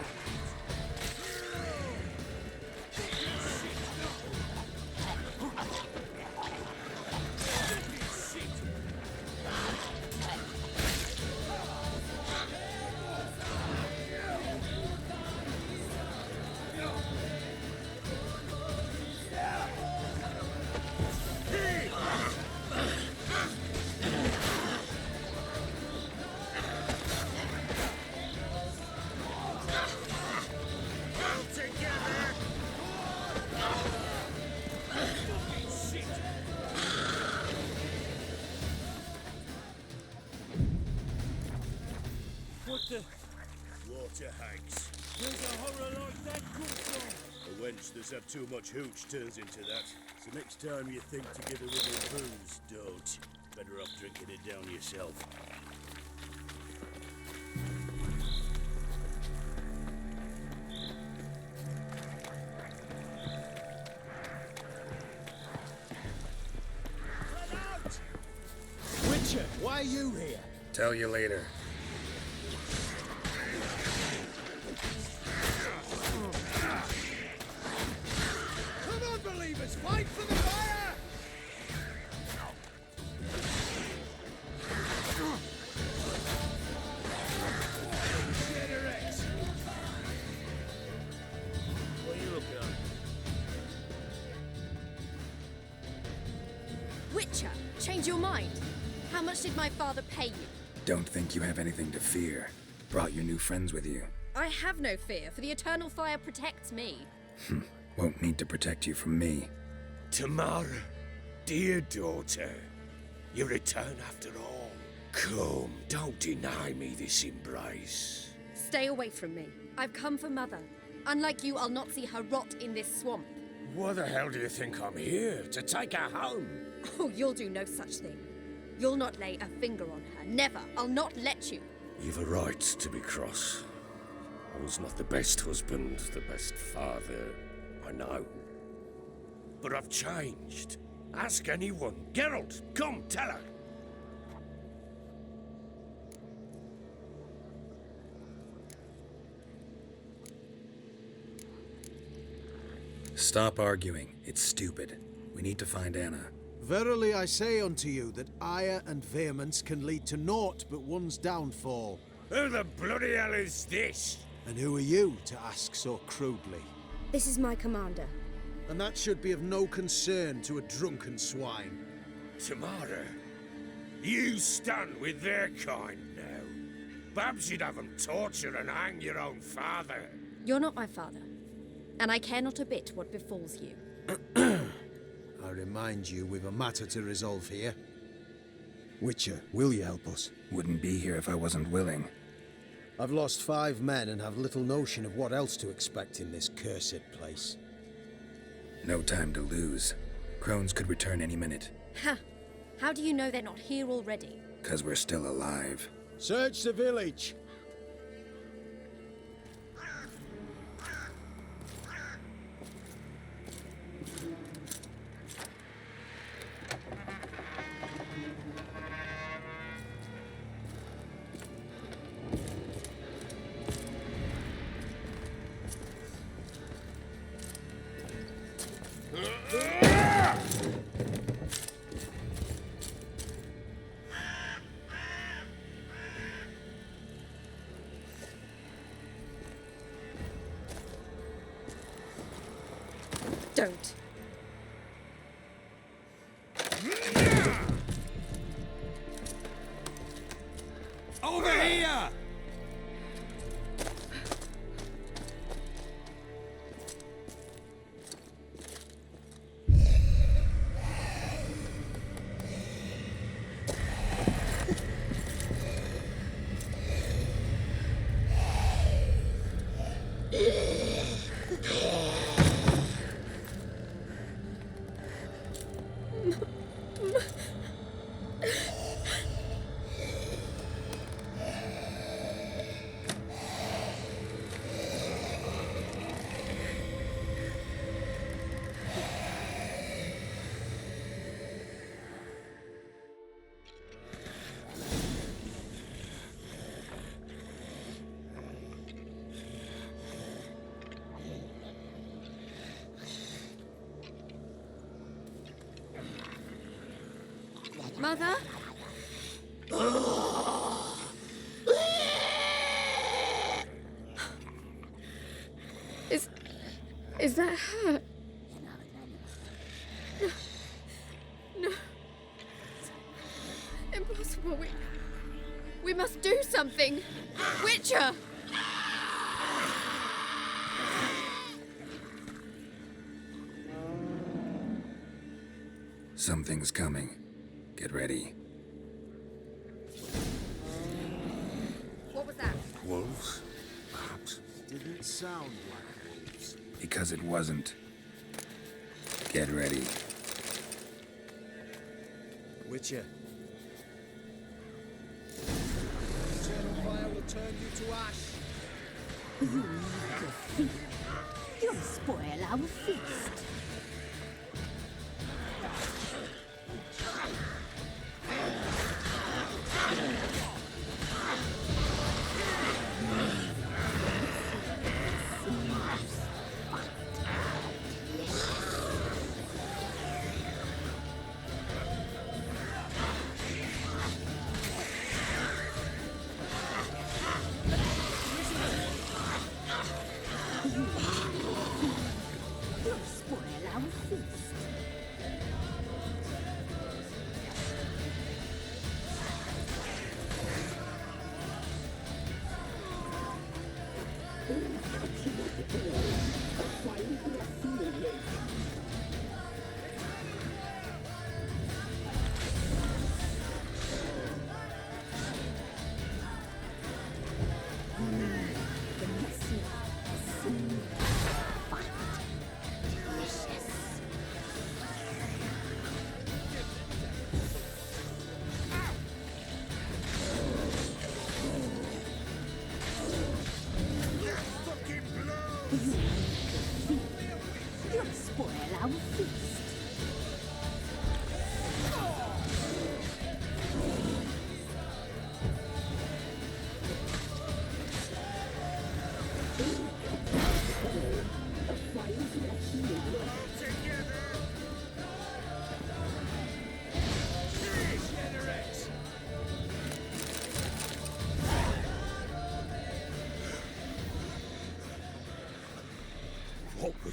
What the? Water hags. Where's a horror like that come from? A wench that's had too much hooch turns into that. So next time you think to give a little booze, don't. Better off drinking it down yourself. are you here? Tell you later. Come on, believers, fight for the fire! What are you looking at? Witcher, change your mind. How much did my father pay you? Don't think you have anything to fear. Brought your new friends with you. I have no fear, for the eternal fire protects me. Won't need to protect you from me. Tamara, dear daughter, you return after all. Come, don't deny me this embrace. Stay away from me. I've come for Mother. Unlike you, I'll not see her rot in this swamp. Why the hell do you think I'm here? To take her home? Oh, you'll do no such thing. You'll not lay a finger on her. Never. I'll not let you. You've a right to be cross. I was not the best husband, the best father, I know. But I've changed. Ask anyone. Geralt, come, tell her. Stop arguing. It's stupid. We need to find Anna. Verily I say unto you that ire and vehemence can lead to naught but one's downfall. Who the bloody hell is this? And who are you to ask so crudely? This is my commander. And that should be of no concern to a drunken swine. Tamara, you stand with their kind now. Perhaps you'd have them torture and hang your own father. You're not my father, and I care not a bit what befalls you. I remind you we've a matter to resolve here. Witcher, will you help us? Wouldn't be here if I wasn't willing. I've lost 5 men and have little notion of what else to expect in this cursed place. No time to lose. Crones could return any minute. Ha! How do you know they're not here already? 'Cause we're still alive. Search the village! Don't. Over here! Mother? Is that her? No. Impossible. We must do something. Witcher! Something's coming. Get ready. What was that? Wolves? Perhaps. Didn't sound like wolves. Because it wasn't. Get ready. Witcher. Eternal fire will turn you to ash. You'll spoil our feast.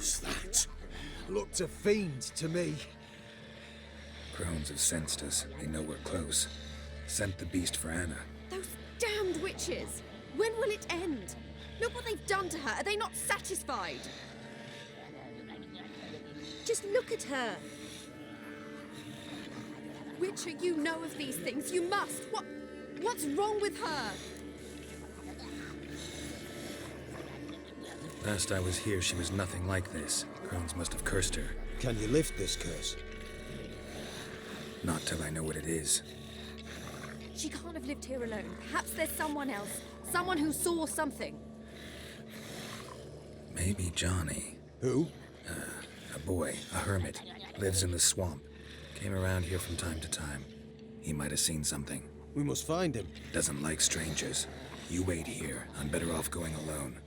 was that? Looked a fiend to me. Crones have sensed us. They know we're close. Sent the beast for Anna. Those damned witches! When will it end? Look what they've done to her. Are they not satisfied? Just look at her. Witcher, you know of these things. You must. What's wrong with her? Last I was here, she was nothing like this. Crones must have cursed her. Can you lift this curse? Not till I know what it is. She can't have lived here alone. Perhaps there's someone else. Someone who saw something. Maybe Johnny. Who? A boy, a hermit. Lives in the swamp. Came around here from time to time. He might have seen something. We must find him. Doesn't like strangers. You wait here. I'm better off going alone.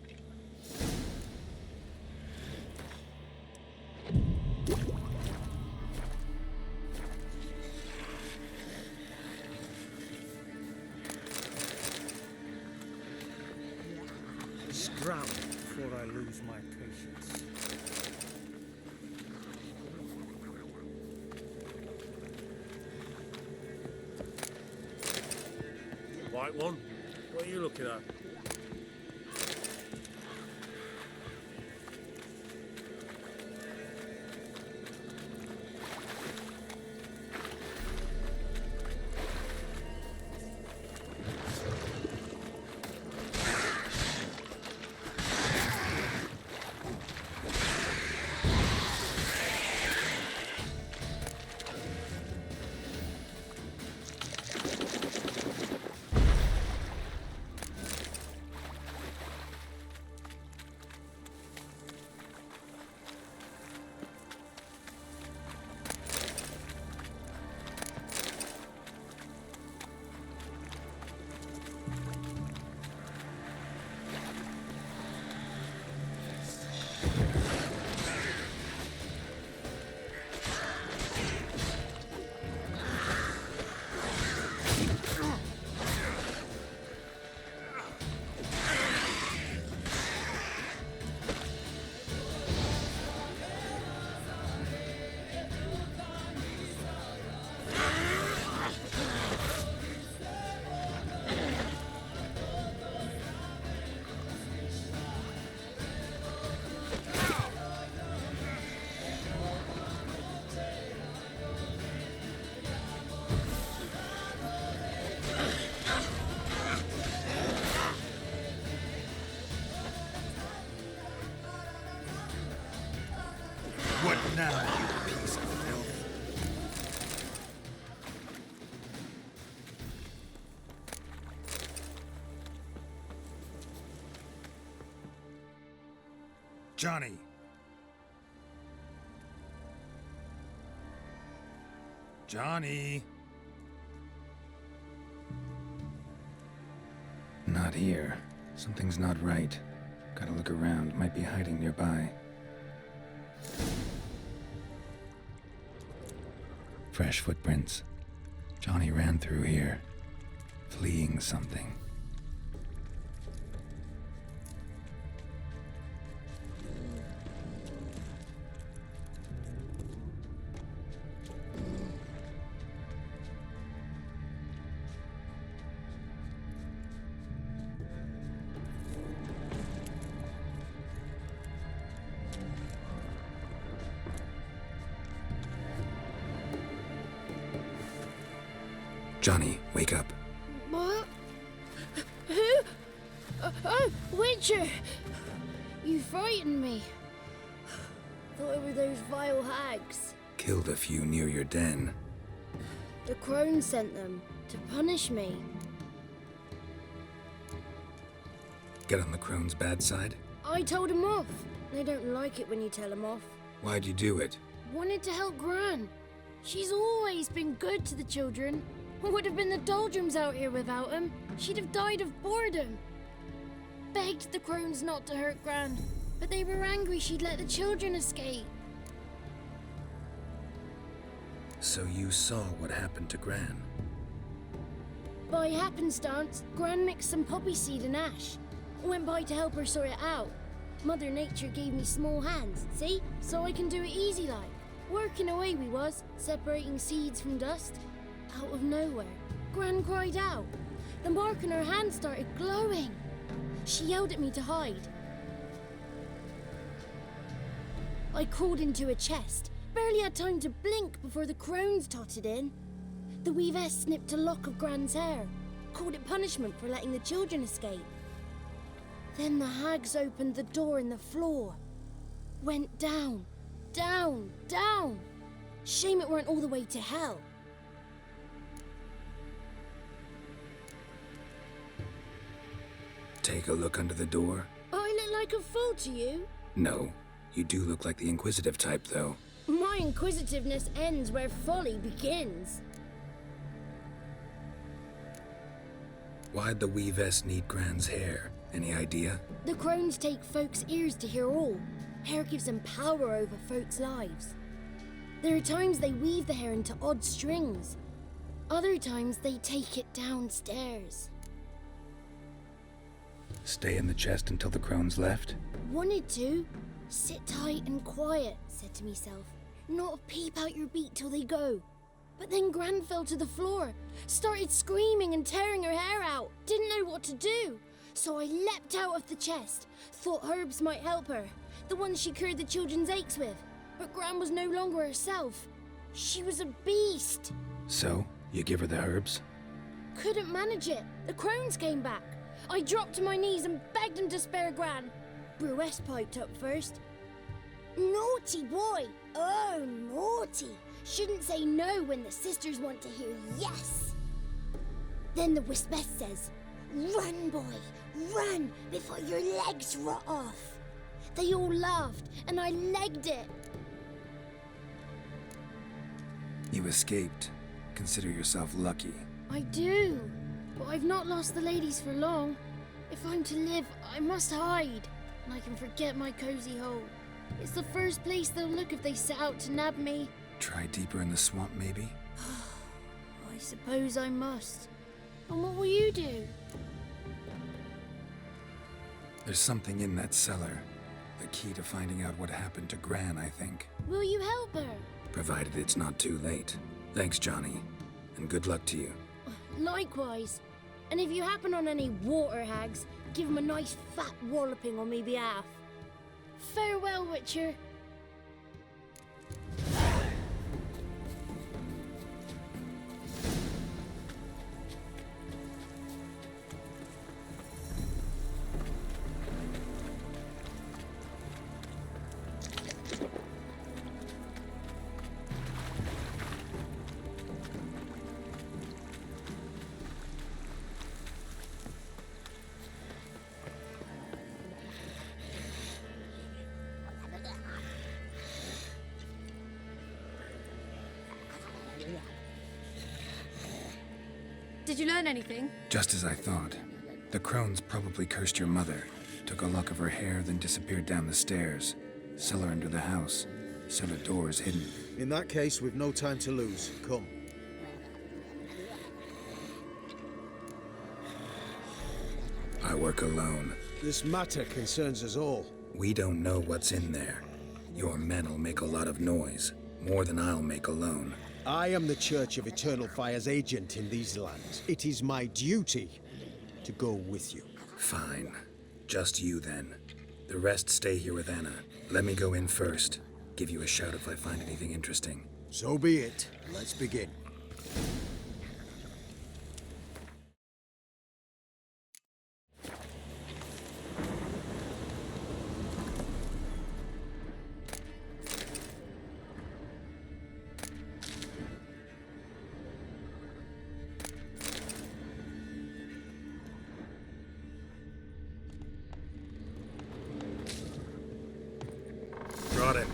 Scram before I lose my patience. White one, what are you looking at? What now, you piece of filth? Johnny. Johnny. Not here. Something's not right. Gotta look around. Might be hiding nearby. Fresh footprints. Johnny ran through here, fleeing something. Johnny, wake up. What? Who? Oh, Witcher! You frightened me. Thought it were those vile hags. Killed a few near your den. The crone sent them to punish me. Get on the crone's bad side? I told them off. They don't like it when you tell them off. Why'd you do it? Wanted to help Gran. She's always been good to the children. Would have been the doldrums out here without him. She'd have died of boredom. Begged the crones not to hurt Gran, but they were angry she'd let the children escape. So you saw what happened to Gran? By happenstance, Gran mixed some poppy seed and ash. Went by to help her sort it out. Mother Nature gave me small hands, see? So I can do it easy like. Working away we was, separating seeds from dust. Out of nowhere, Gran cried out. The mark on her hand started glowing. She yelled at me to hide. I crawled into a chest, barely had time to blink before the crones totted in. The weavess snipped a lock of Gran's hair, called it punishment for letting the children escape. Then the hags opened the door in the floor. Went down, down, down. Shame it weren't all the way to hell. Take a look under the door. I look like a fool to you? No, you do look like the inquisitive type, though. My inquisitiveness ends where folly begins. Why'd the weavess need Gran's hair? Any idea? The crones take folks' ears to hear all. Hair gives them power over folks' lives. There are times they weave the hair into odd strings. Other times they take it downstairs. Stay in the chest until the crones left? Wanted to. Sit tight and quiet, said to myself. Not a peep out your beat till they go. But then Gran fell to the floor, started screaming and tearing her hair out. Didn't know what to do. So I leapt out of the chest. Thought herbs might help her. The ones she cured the children's aches with. But Gran was no longer herself. She was a beast. So, you give her the herbs? Couldn't manage it. The crones came back. I dropped to my knees and begged him to spare Gran. Bruess piped up first. Naughty boy! Oh, naughty! Shouldn't say no when the sisters want to hear yes. Then the Wispess says, run, boy, run before your legs rot off. They all laughed and I legged it. You escaped. Consider yourself lucky. I do, but I've not lost the ladies for long. If I'm to live, I must hide, and I can forget my cozy hole. It's the first place they'll look if they set out to nab me. Try deeper in the swamp, maybe? I suppose I must. And what will you do? There's something in that cellar. The key to finding out what happened to Gran, I think. Will you help her? Provided it's not too late. Thanks, Johnny. And good luck to you. Likewise. And if you happen on any water hags, give them a nice fat walloping on me behalf. Farewell, Witcher. Did you learn anything? Just as I thought. The crones probably cursed your mother, took a lock of her hair, then disappeared down the stairs. Cellar under the house. Cellar door is hidden. In that case, we've no time to lose. Come. I work alone. This matter concerns us all. We don't know what's in there. Your men'll make a lot of noise. More than I'll make alone. I am the Church of Eternal Fire's agent in these lands. It is my duty to go with you. Fine. Just you then. The rest stay here with Anna. Let me go in first. Give you a shout if I find anything interesting. So be it. Let's begin. Brought it.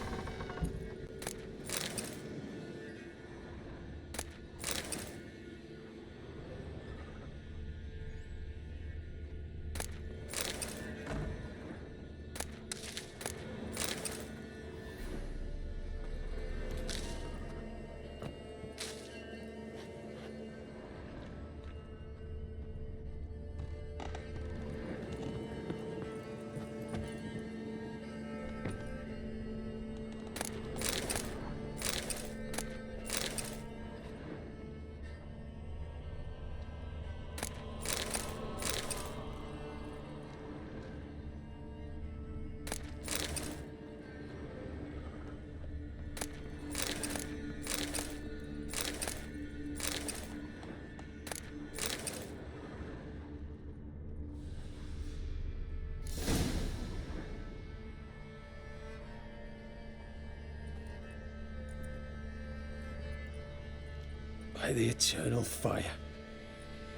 By the eternal fire.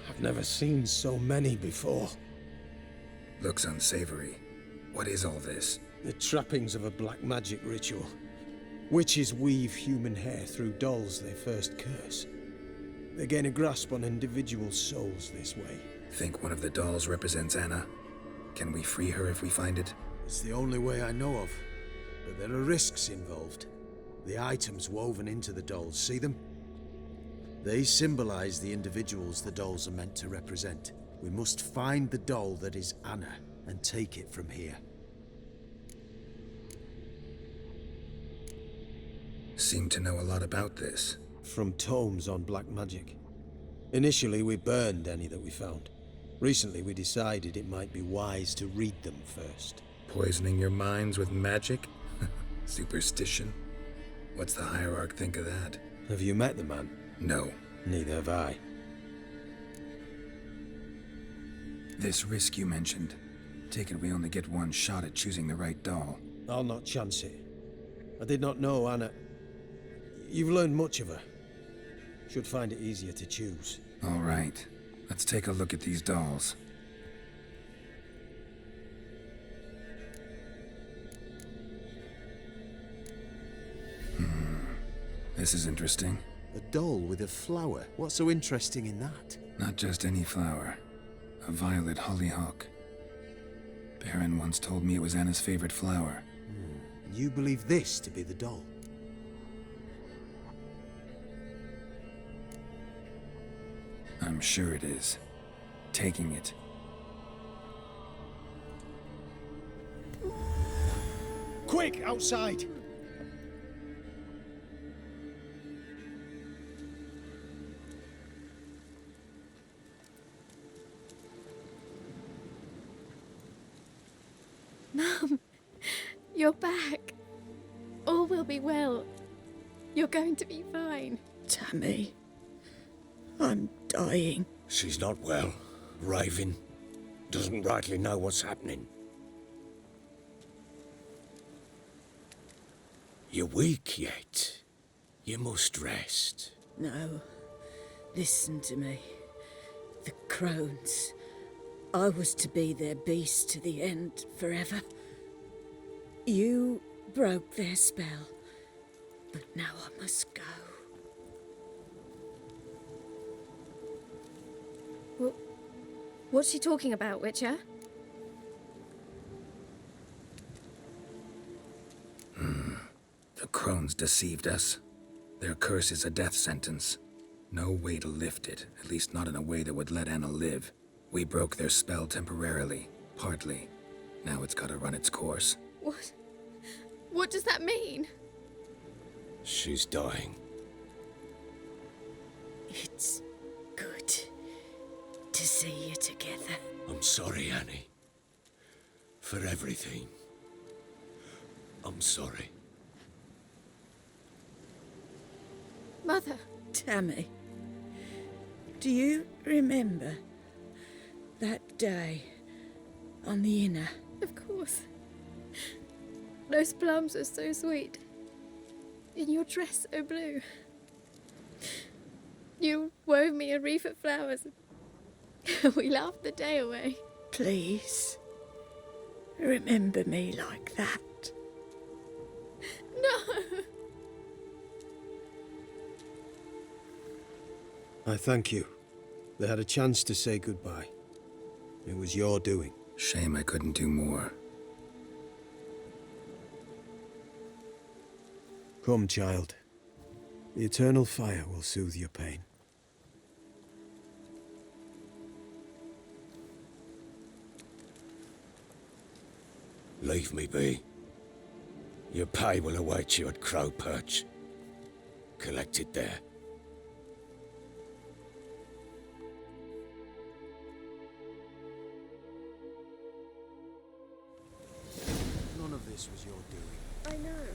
I've never seen so many before. Looks unsavory. What is all this? The trappings of a black magic ritual. Witches weave human hair through dolls they first curse. They gain a grasp on individual souls this way. Think one of the dolls represents Anna? Can we free her if we find it? It's the only way I know of. But there are risks involved. The items woven into the dolls, see them? They symbolize the individuals the dolls are meant to represent. We must find the doll that is Anna and take it from here. Seem to know a lot about this. From tomes on black magic. Initially, we burned any that we found. Recently, we decided it might be wise to read them first. Poisoning your minds with magic? Superstition? What's the hierarch think of that? Have you met the man? No. Neither have I. This risk you mentioned. Take it we only get one shot at choosing the right doll. I'll not chance it. I did not know Anna. You've learned much of her. Should find it easier to choose. All right. Let's take a look at these dolls. This is interesting. A doll with a flower. What's so interesting in that? Not just any flower. A violet hollyhock. Baron once told me it was Anna's favorite flower. You believe this to be the doll? I'm sure it is. Taking it. Quick, outside! Mum, you're back. All will be well. You're going to be fine. Tammy, I'm dying. She's not well. Raving. Doesn't rightly know what's happening. You're weak yet. You must rest. No. Listen to me. The crones. I was to be their beast to the end, forever. You broke their spell. But now I must go. What's she talking about, Witcher? The crones deceived us. Their curse is a death sentence. No way to lift it, at least not in a way that would let Anna live. We broke their spell temporarily, partly. Now it's gotta run its course. What? What does that mean? She's dying. It's good to see you together. I'm sorry, Annie. For everything. I'm sorry. Mother. Tammy, do you remember that day on the Inner? Of course. Those plums are so sweet. In your dress so blue. You wove me a wreath of flowers. We laughed the day away. Please, remember me like that. No! I thank you. They had a chance to say goodbye. It was your doing. Shame I couldn't do more. Come, child. The eternal fire will soothe your pain. Leave me be. Your pay will await you at Crow Perch. Collect it there. None of this was your doing. I know.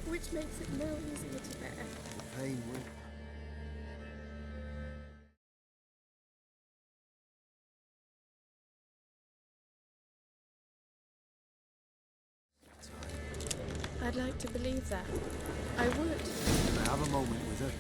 Which makes it no easier to bear. The pain will... I'd like to believe that. I would. Can I have a moment with her?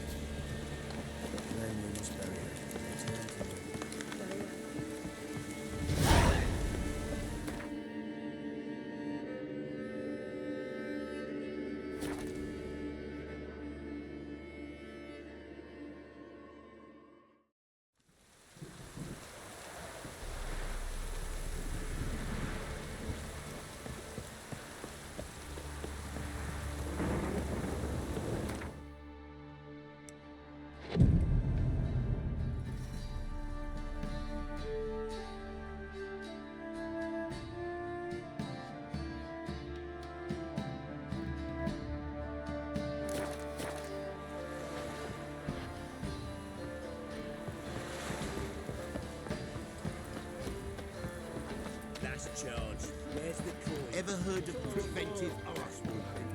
discharged. Where's the coin? Ever heard of preventive arse whooping?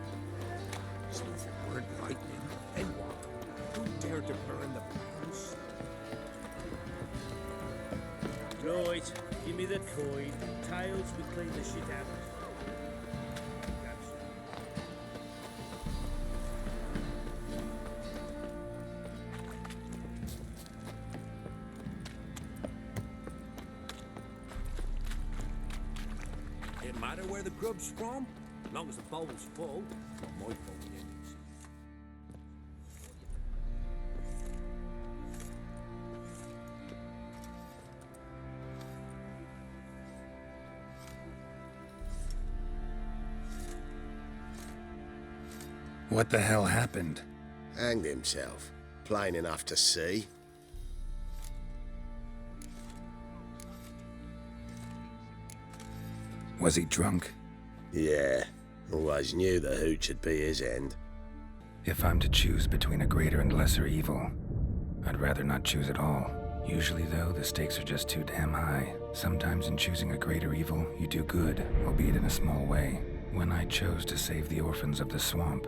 So if it weren't lightning, then what? Who dared to burn the house? Right, give me the coin. Tails will clean the shit out of it. It matter where the grub's from? As long as the bowl's full. Not my fault, it is. What the hell happened? Hanged himself. Plain enough to see. Was he drunk? Yeah. Always knew the hooch would be his end. If I'm to choose between a greater and lesser evil, I'd rather not choose at all. Usually, though, the stakes are just too damn high. Sometimes in choosing a greater evil, you do good, albeit in a small way. When I chose to save the orphans of the swamp,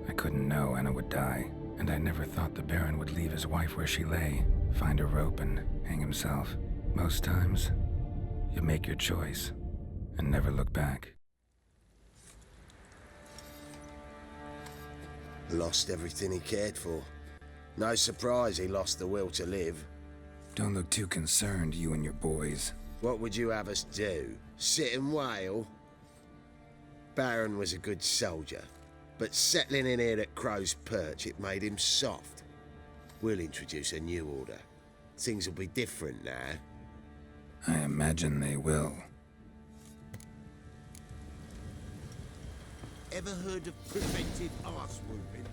I couldn't know Anna would die, and I never thought the Baron would leave his wife where she lay, find a rope and hang himself. Most times, you make your choice and never look back. Lost everything he cared for. No surprise he lost the will to live. Don't look too concerned, you and your boys. What would you have us do? Sit and wail? Baron was a good soldier, but settling in here at Crow's Perch, it made him soft. We'll introduce a new order. Things will be different now. I imagine they will. Ever heard of preventive arse whooping?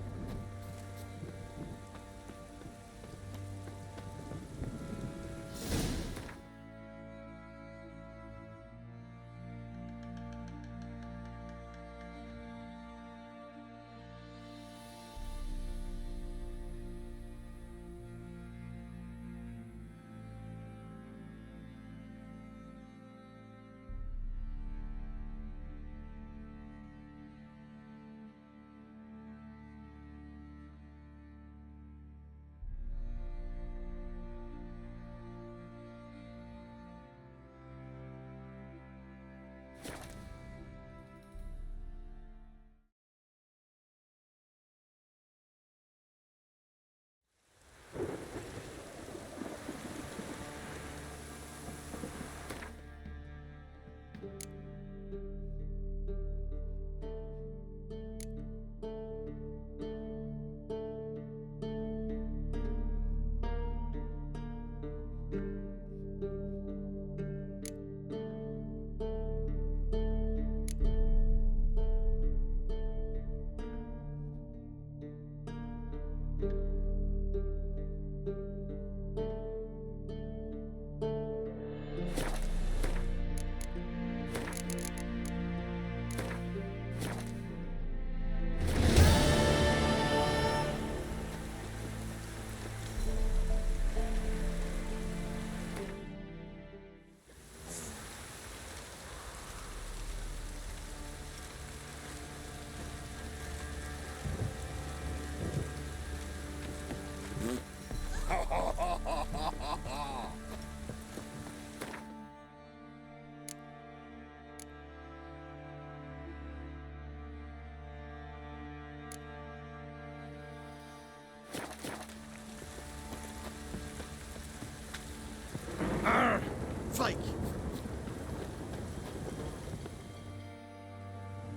Fake!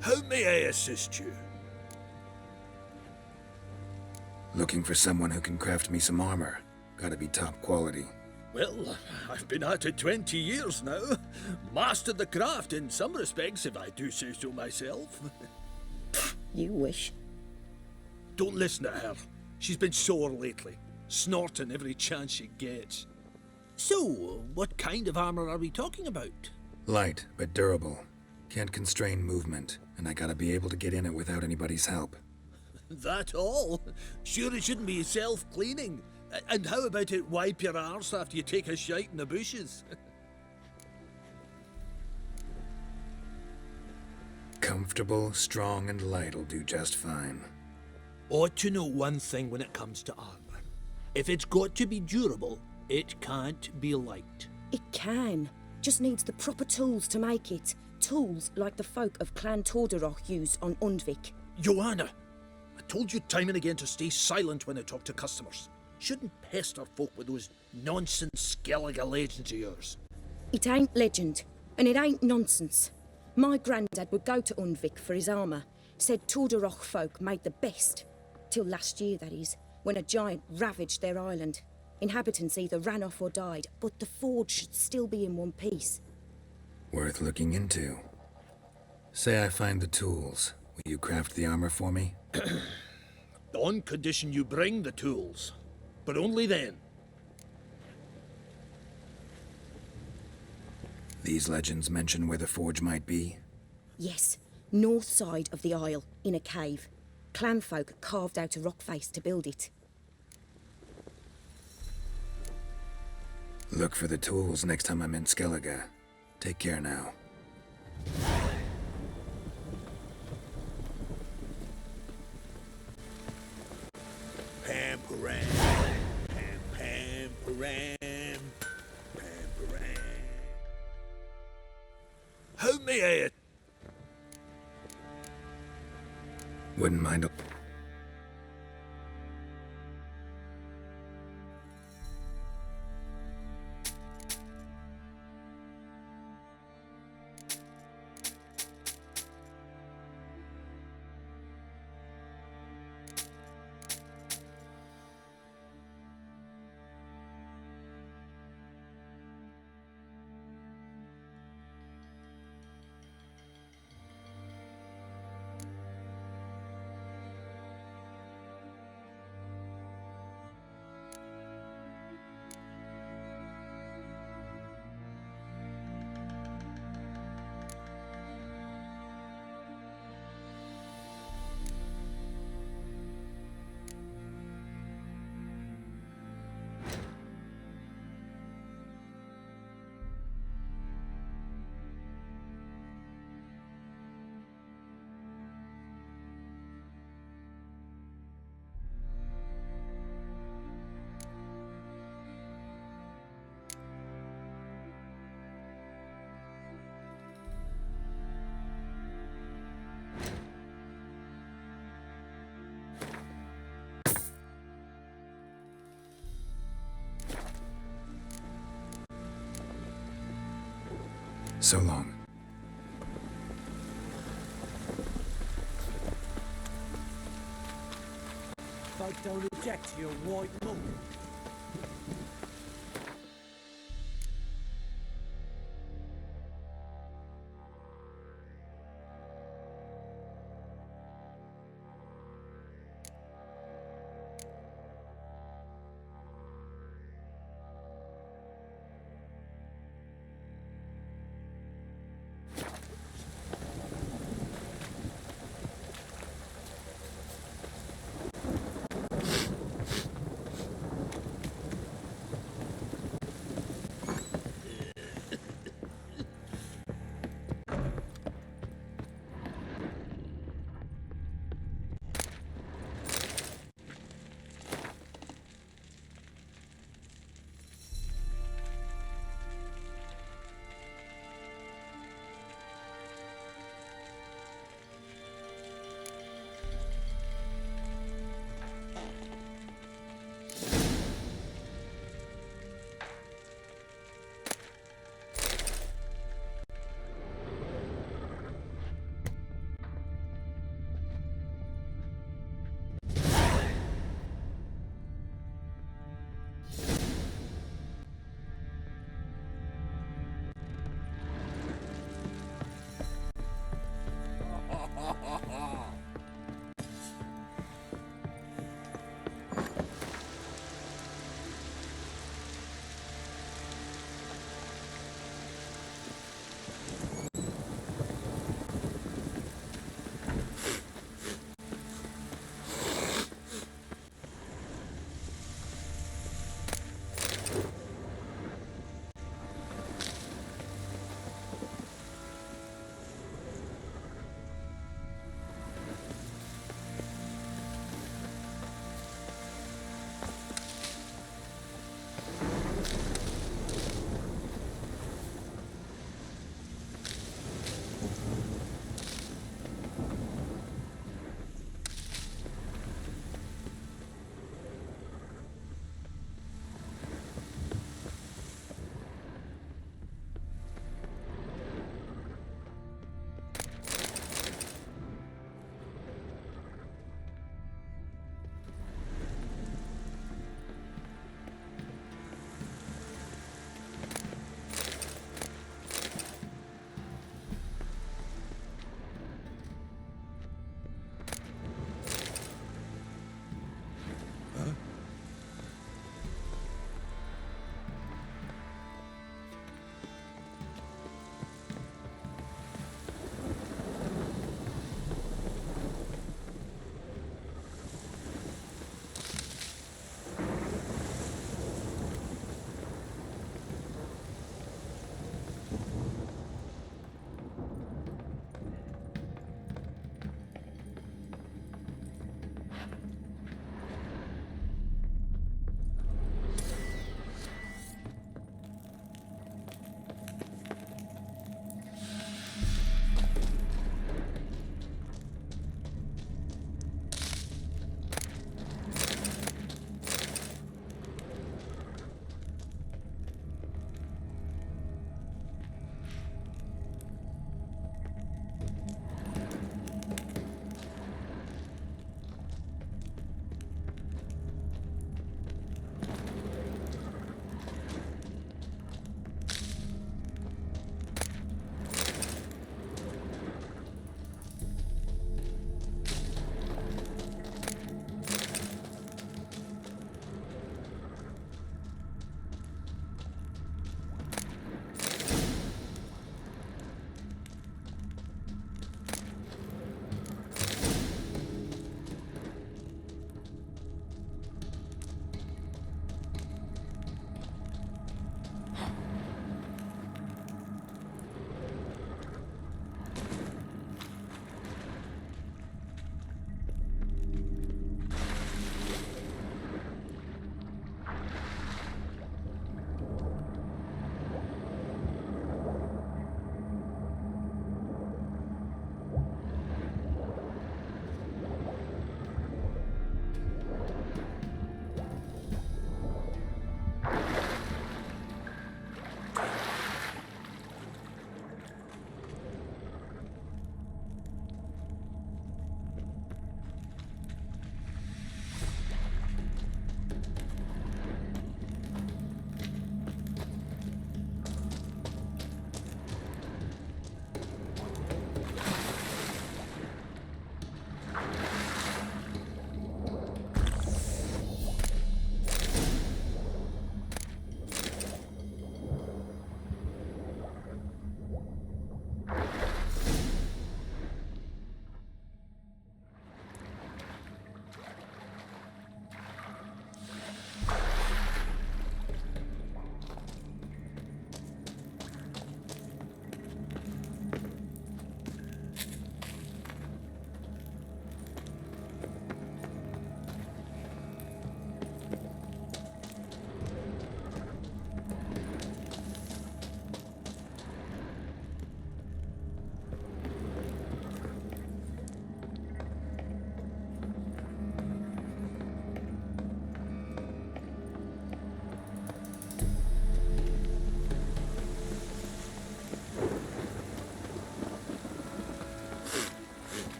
How may I assist you? Looking for someone who can craft me some armor. Gotta be top quality. Well, I've been at it 20 years now. Mastered the craft in some respects, if I do say so myself. You wish. Don't listen to her. She's been sore lately, snorting every chance she gets. So, what kind of armor are we talking about? Light, but durable. Can't constrain movement, and I gotta be able to get in it without anybody's help. That all? Sure it shouldn't be self-cleaning. And how about it wipe your arse after you take a shite in the bushes? Comfortable, strong, and light'll do just fine. Ought to know one thing when it comes to armor. If it's got to be durable, it can't be light. It can. Just needs the proper tools to make it. Tools like the folk of Clan Tordaroch used on Undvik. Joanna, I told you time and again to stay silent when I talk to customers. Shouldn't pester folk with those nonsense Skellige legends of yours. It ain't legend, and it ain't nonsense. My granddad would go to Undvik for his armour. Said Tordaroch folk made the best. Till last year, that is, when a giant ravaged their island. Inhabitants either ran off or died, but the forge should still be in one piece. Worth looking into. Say I find the tools. Will you craft the armor for me? On condition you bring the tools. But only then. These legends mention where the forge might be? Yes, north side of the isle, in a cave. Clanfolk carved out a rock face to build it. Look for the tools next time I'm in Skellige. Take care now. Pam-param, pam-pam-param, pam-param. How may I... Wouldn't mind a... So long. Folk don't object to your white monk.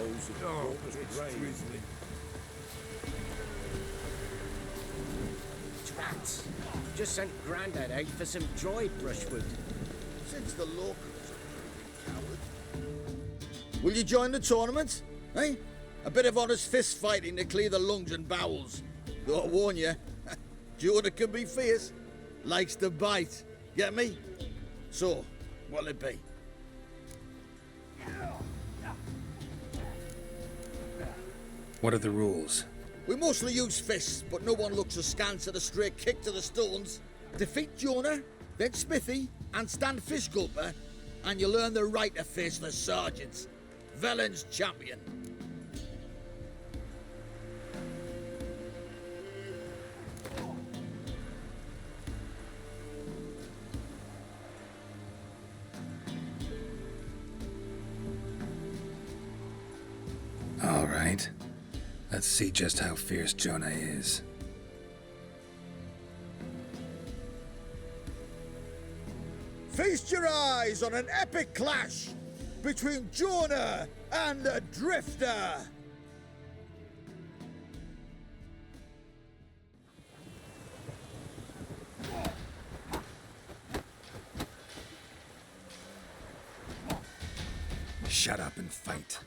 snows and warmest rain. Twats! Just sent Grandad out for some dry brushwood. Since the locals are coward. Will you join the tournament? Eh? A bit of honest fist fighting to clear the lungs and bowels. Though I warn you, Jonah can be fierce. Likes to bite. Get me? So, what'll it be? What are the rules? We mostly use fists, but no one looks askance at a straight kick to the stones. Defeat Jonah, then Smithy, and stand fish gulper, and you'll earn the right to face the sergeants. Velen's champion. All right. Let's see just how fierce Jonah is. Feast your eyes on an epic clash between Jonah and the Drifter. Shut up and fight.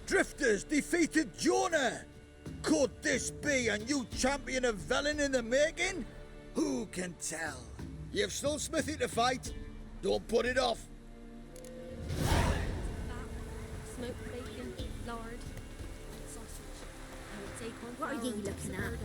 Drifters defeated Jonah! Could this be a new champion of Velen in the making? Who can tell? You've still Smithy to fight. Don't put it off. Smoked bacon, lard, sausage. I would take one. What are you looking at?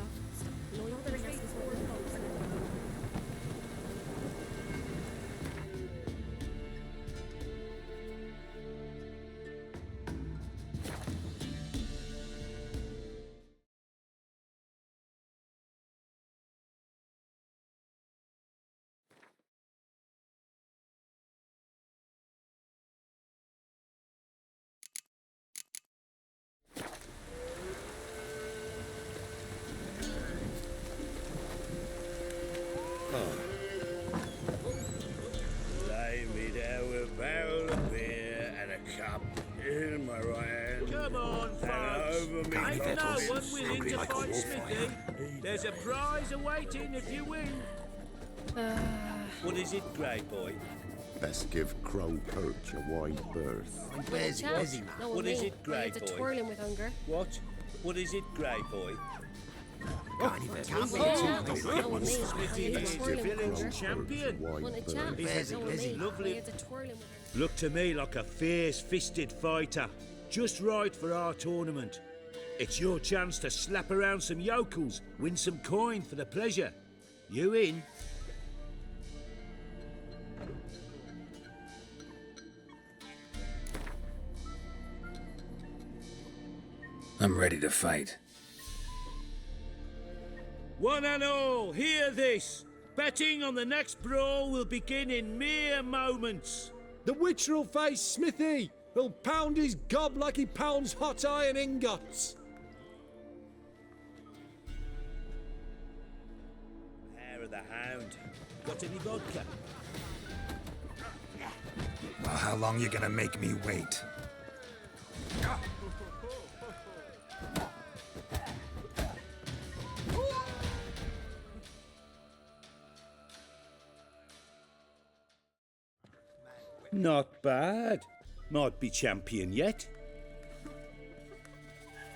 Lay me down with a barrel of beer and a cup in my right hand. Come on, And folks. over me Ain't no pockets. one willing to fight Smithy. There's a prize awaiting if you win. What is it, Grey Boy? Best give Crow Perch a wide berth. Where's he, man? No, What me. is it, Grey It's a Boy? twirling with hunger. What? What is it, Grey Boy? Smithy is the village champion. Want a chat? He's No, me. lovely. It's a twirling with hunger. Looked to me like a fierce-fisted fighter. Just right for our tournament. It's your chance to slap around some yokels, win some coin for the pleasure. You in? I'm ready to fight. One and all, hear this. Betting on the next brawl will begin in mere moments. The Witcher'll face Smithy. He'll pound his gob like he pounds hot iron ingots. Hair of the Hound. Got any vodka? Well, how long you gonna make me wait? Not bad. Might be champion yet.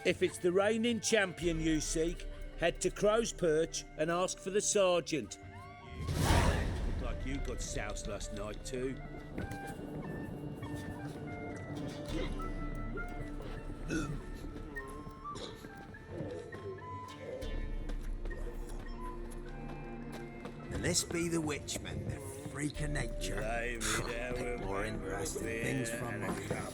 If it's the reigning champion you seek, head to Crow's Perch and ask for the sergeant. Looked like you got soused last night too. This be the Witchman, the freak of nature. Lay me down with More a interesting beer things from and my a cup.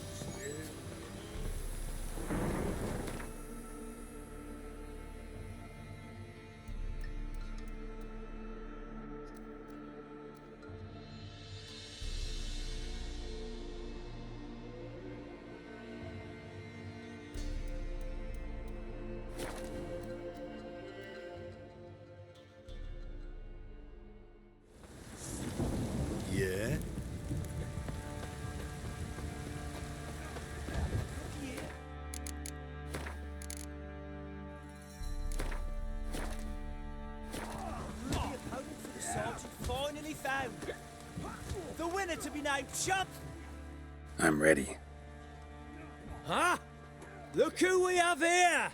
finally found. The winner to be named champ. I'm ready. Huh? Look who we have here!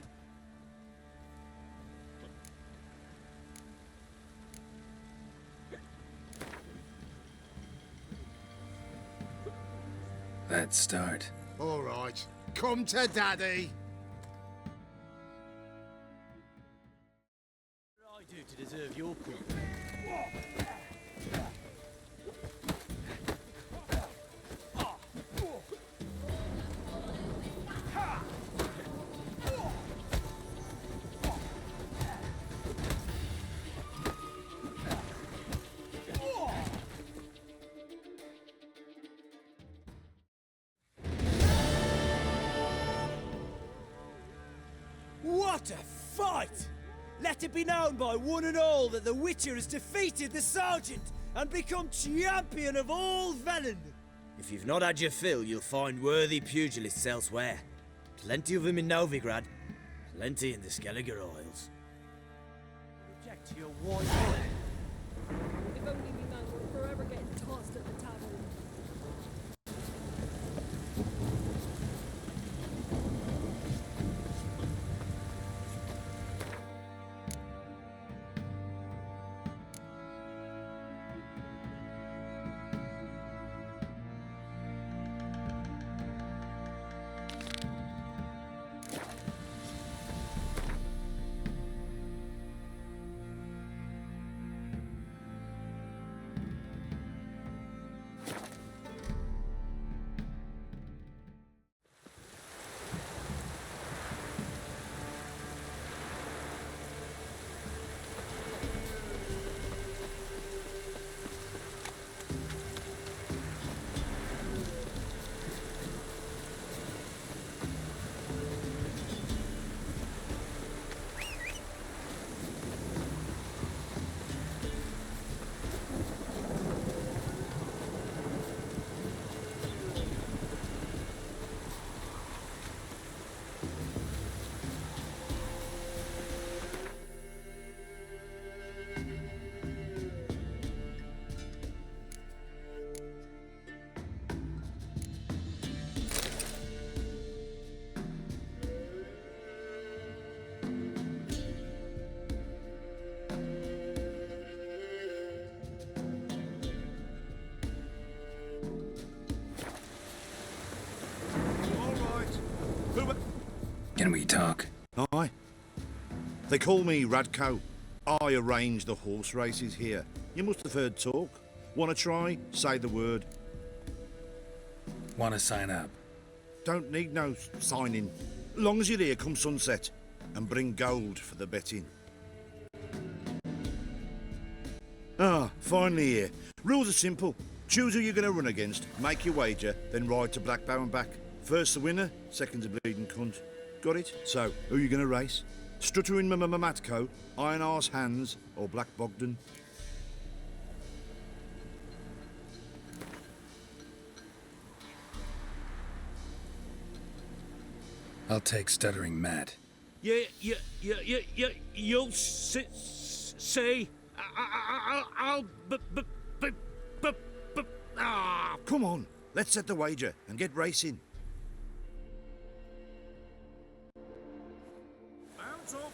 Let's start. All right, come to Daddy. What did I do to deserve your company? What a fight! Let it be known by one and all that the Witcher has defeated the Sergeant and become champion of all Velen. If you've not had your fill, you'll find worthy pugilists elsewhere. Plenty of them in Novigrad, plenty in the Skelliger Isles. Reject your white If only we man were forever getting tossed at the tavern. Can we talk? Aye. They call me Radko. I arrange the horse races here. You must have heard talk. Want to try? Say the word. Want to sign up? Don't need no signing. Long as you're here come sunset. And bring gold for the betting. Ah, finally here. Rules are simple. Choose who you're going to run against, make your wager, then ride to Blackbow and back. First the winner, second's a bleeding cunt. Got it? So, who are you going to race? Stuttering Matko, Iron Arse Hands, or Black Bogdan? I'll take Stuttering Matt. You'll see. I'll. Come on, let's set the wager and get racing. Bounce up.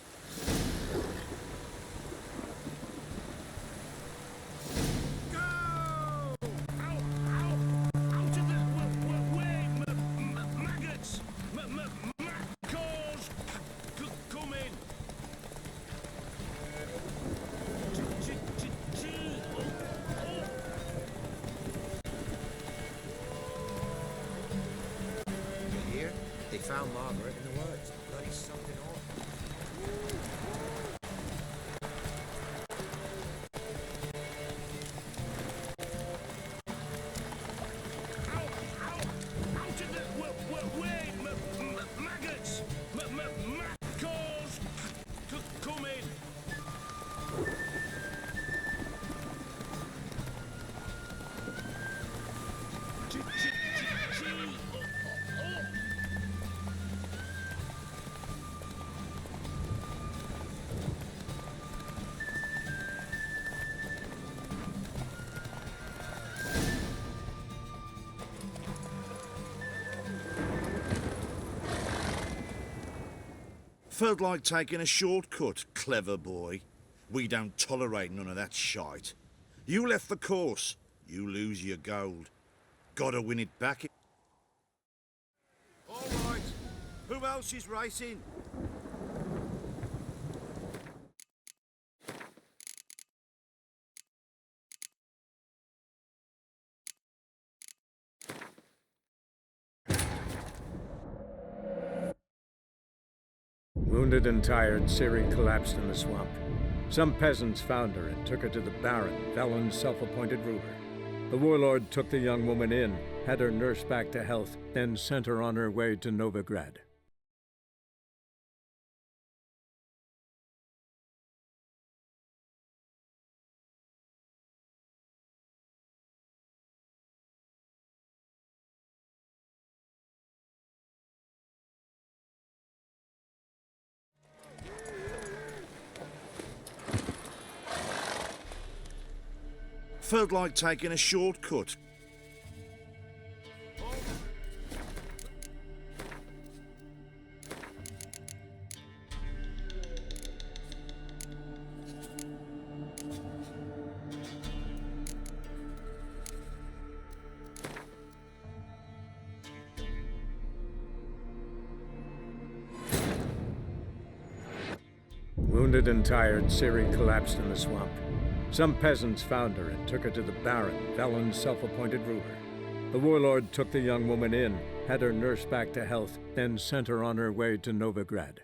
They found Margaret in the woods. Bloody something awful. Maggots! Maccos! Come in! Felt like taking a shortcut, clever boy. We don't tolerate none of that shite. You left the course, you lose your gold. Gotta win it back. All right, who else is racing? Wounded and tired, Ciri collapsed in the swamp. Some peasants found her and took her to the Baron, Velen's self-appointed ruler. The warlord took the young woman in, had her nursed back to health, then sent her on her way to Novigrad. Felt like taking a shortcut. Wounded and tired, Ciri collapsed in the swamp. Some peasants found her and took her to the Baron, Velen's self-appointed ruler. The warlord took the young woman in, had her nursed back to health, then sent her on her way to Novigrad.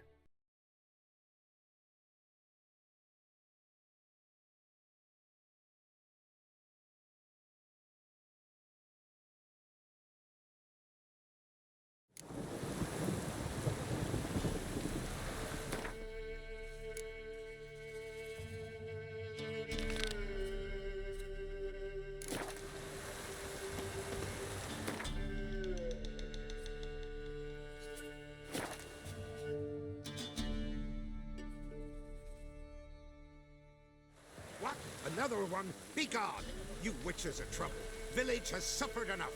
What? Another one? Begone! You witches of trouble. Village has suffered enough.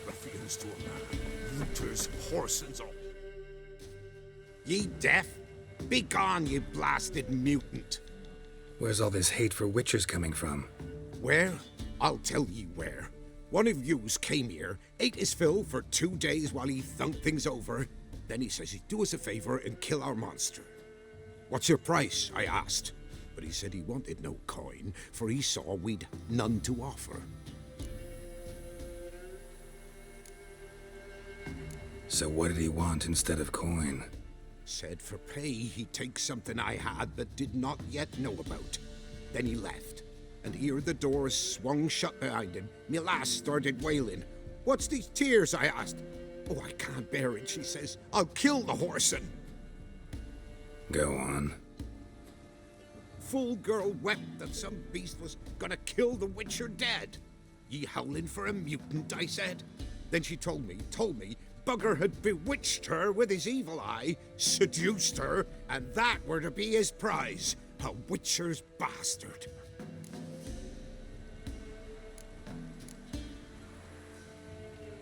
Ruffians to a man. Looters, whoresons all. Ye deaf? Begone, ye blasted mutant. Where's all this hate for witchers coming from? Where? I'll tell ye where. One of yous came here, ate his fill for 2 days while he thunked things over. Then he says he'd do us a favor and kill our monster. What's your price? I asked. But he said he wanted no coin, for he saw we'd none to offer. So what did he want instead of coin? Said for pay he'd take something I had but did not yet know about. Then he left, and ere the doors swung shut behind him, me lass started wailing. What's these tears? I asked. Oh, I can't bear it, she says. I'll kill the whoreson. Go on. Full girl wept that some beast was gonna kill the witcher dead. Ye howling for a mutant, I said. Then she told me, Bugger had bewitched her with his evil eye, seduced her, and that were to be his prize. A witcher's bastard.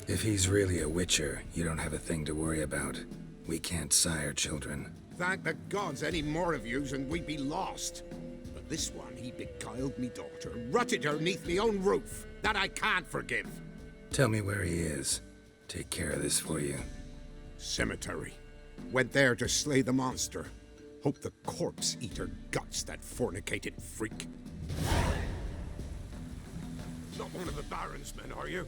If he's really a witcher, you don't have a thing to worry about. We can't sire children. Thank the gods any more of yous and we'd be lost. But this one, he beguiled me daughter, rutted her neath me own roof. That I can't forgive. Tell me where he is. Take care of this for you. Cemetery. Went there to slay the monster. Hope the corpse eat her guts, that fornicated freak. Not one of the Baron's men, are you?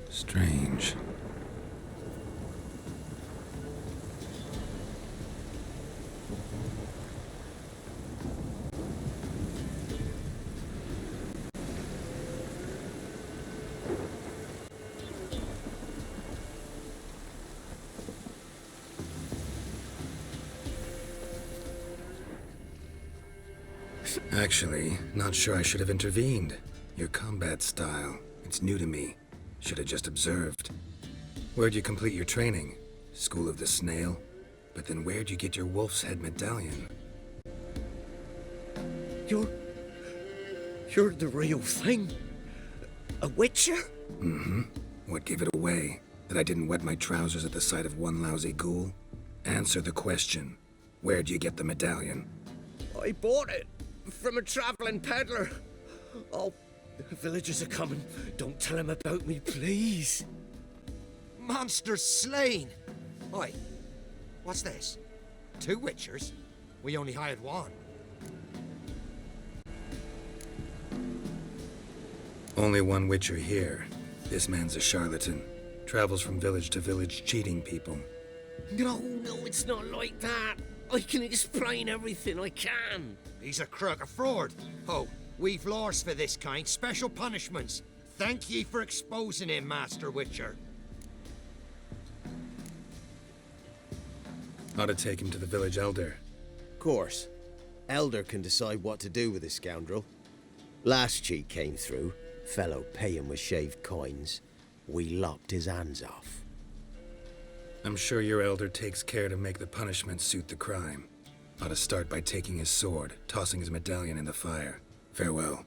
Strange. Actually, not sure I should have intervened. Your combat style, it's new to me. Should have just observed. Where'd you complete your training? School of the Snail? But then where'd you get your wolf's head medallion? You're the real thing? A witcher? Mm-hmm. What gave it away? That I didn't wet my trousers at the sight of one lousy ghoul? Answer the question. Where'd you get the medallion? I bought it from a traveling peddler. Oh, the villagers are coming. Don't tell them about me, please. Monsters slain! Oi, what's this? 2 witchers? We only hired one. Only one witcher here. This man's a charlatan. Travels from village to village cheating people. No, it's not like that. I can explain everything, I can. He's a crook, a fraud. Oh, we've laws for this kind, special punishments. Thank ye for exposing him, Master Witcher. Ought to take him to the village elder. Course. Elder can decide what to do with the scoundrel. Last cheat came through. Fellow pay him with shaved coins. We lopped his hands off. I'm sure your elder takes care to make the punishment suit the crime. Ought to start by taking his sword, tossing his medallion in the fire. Farewell.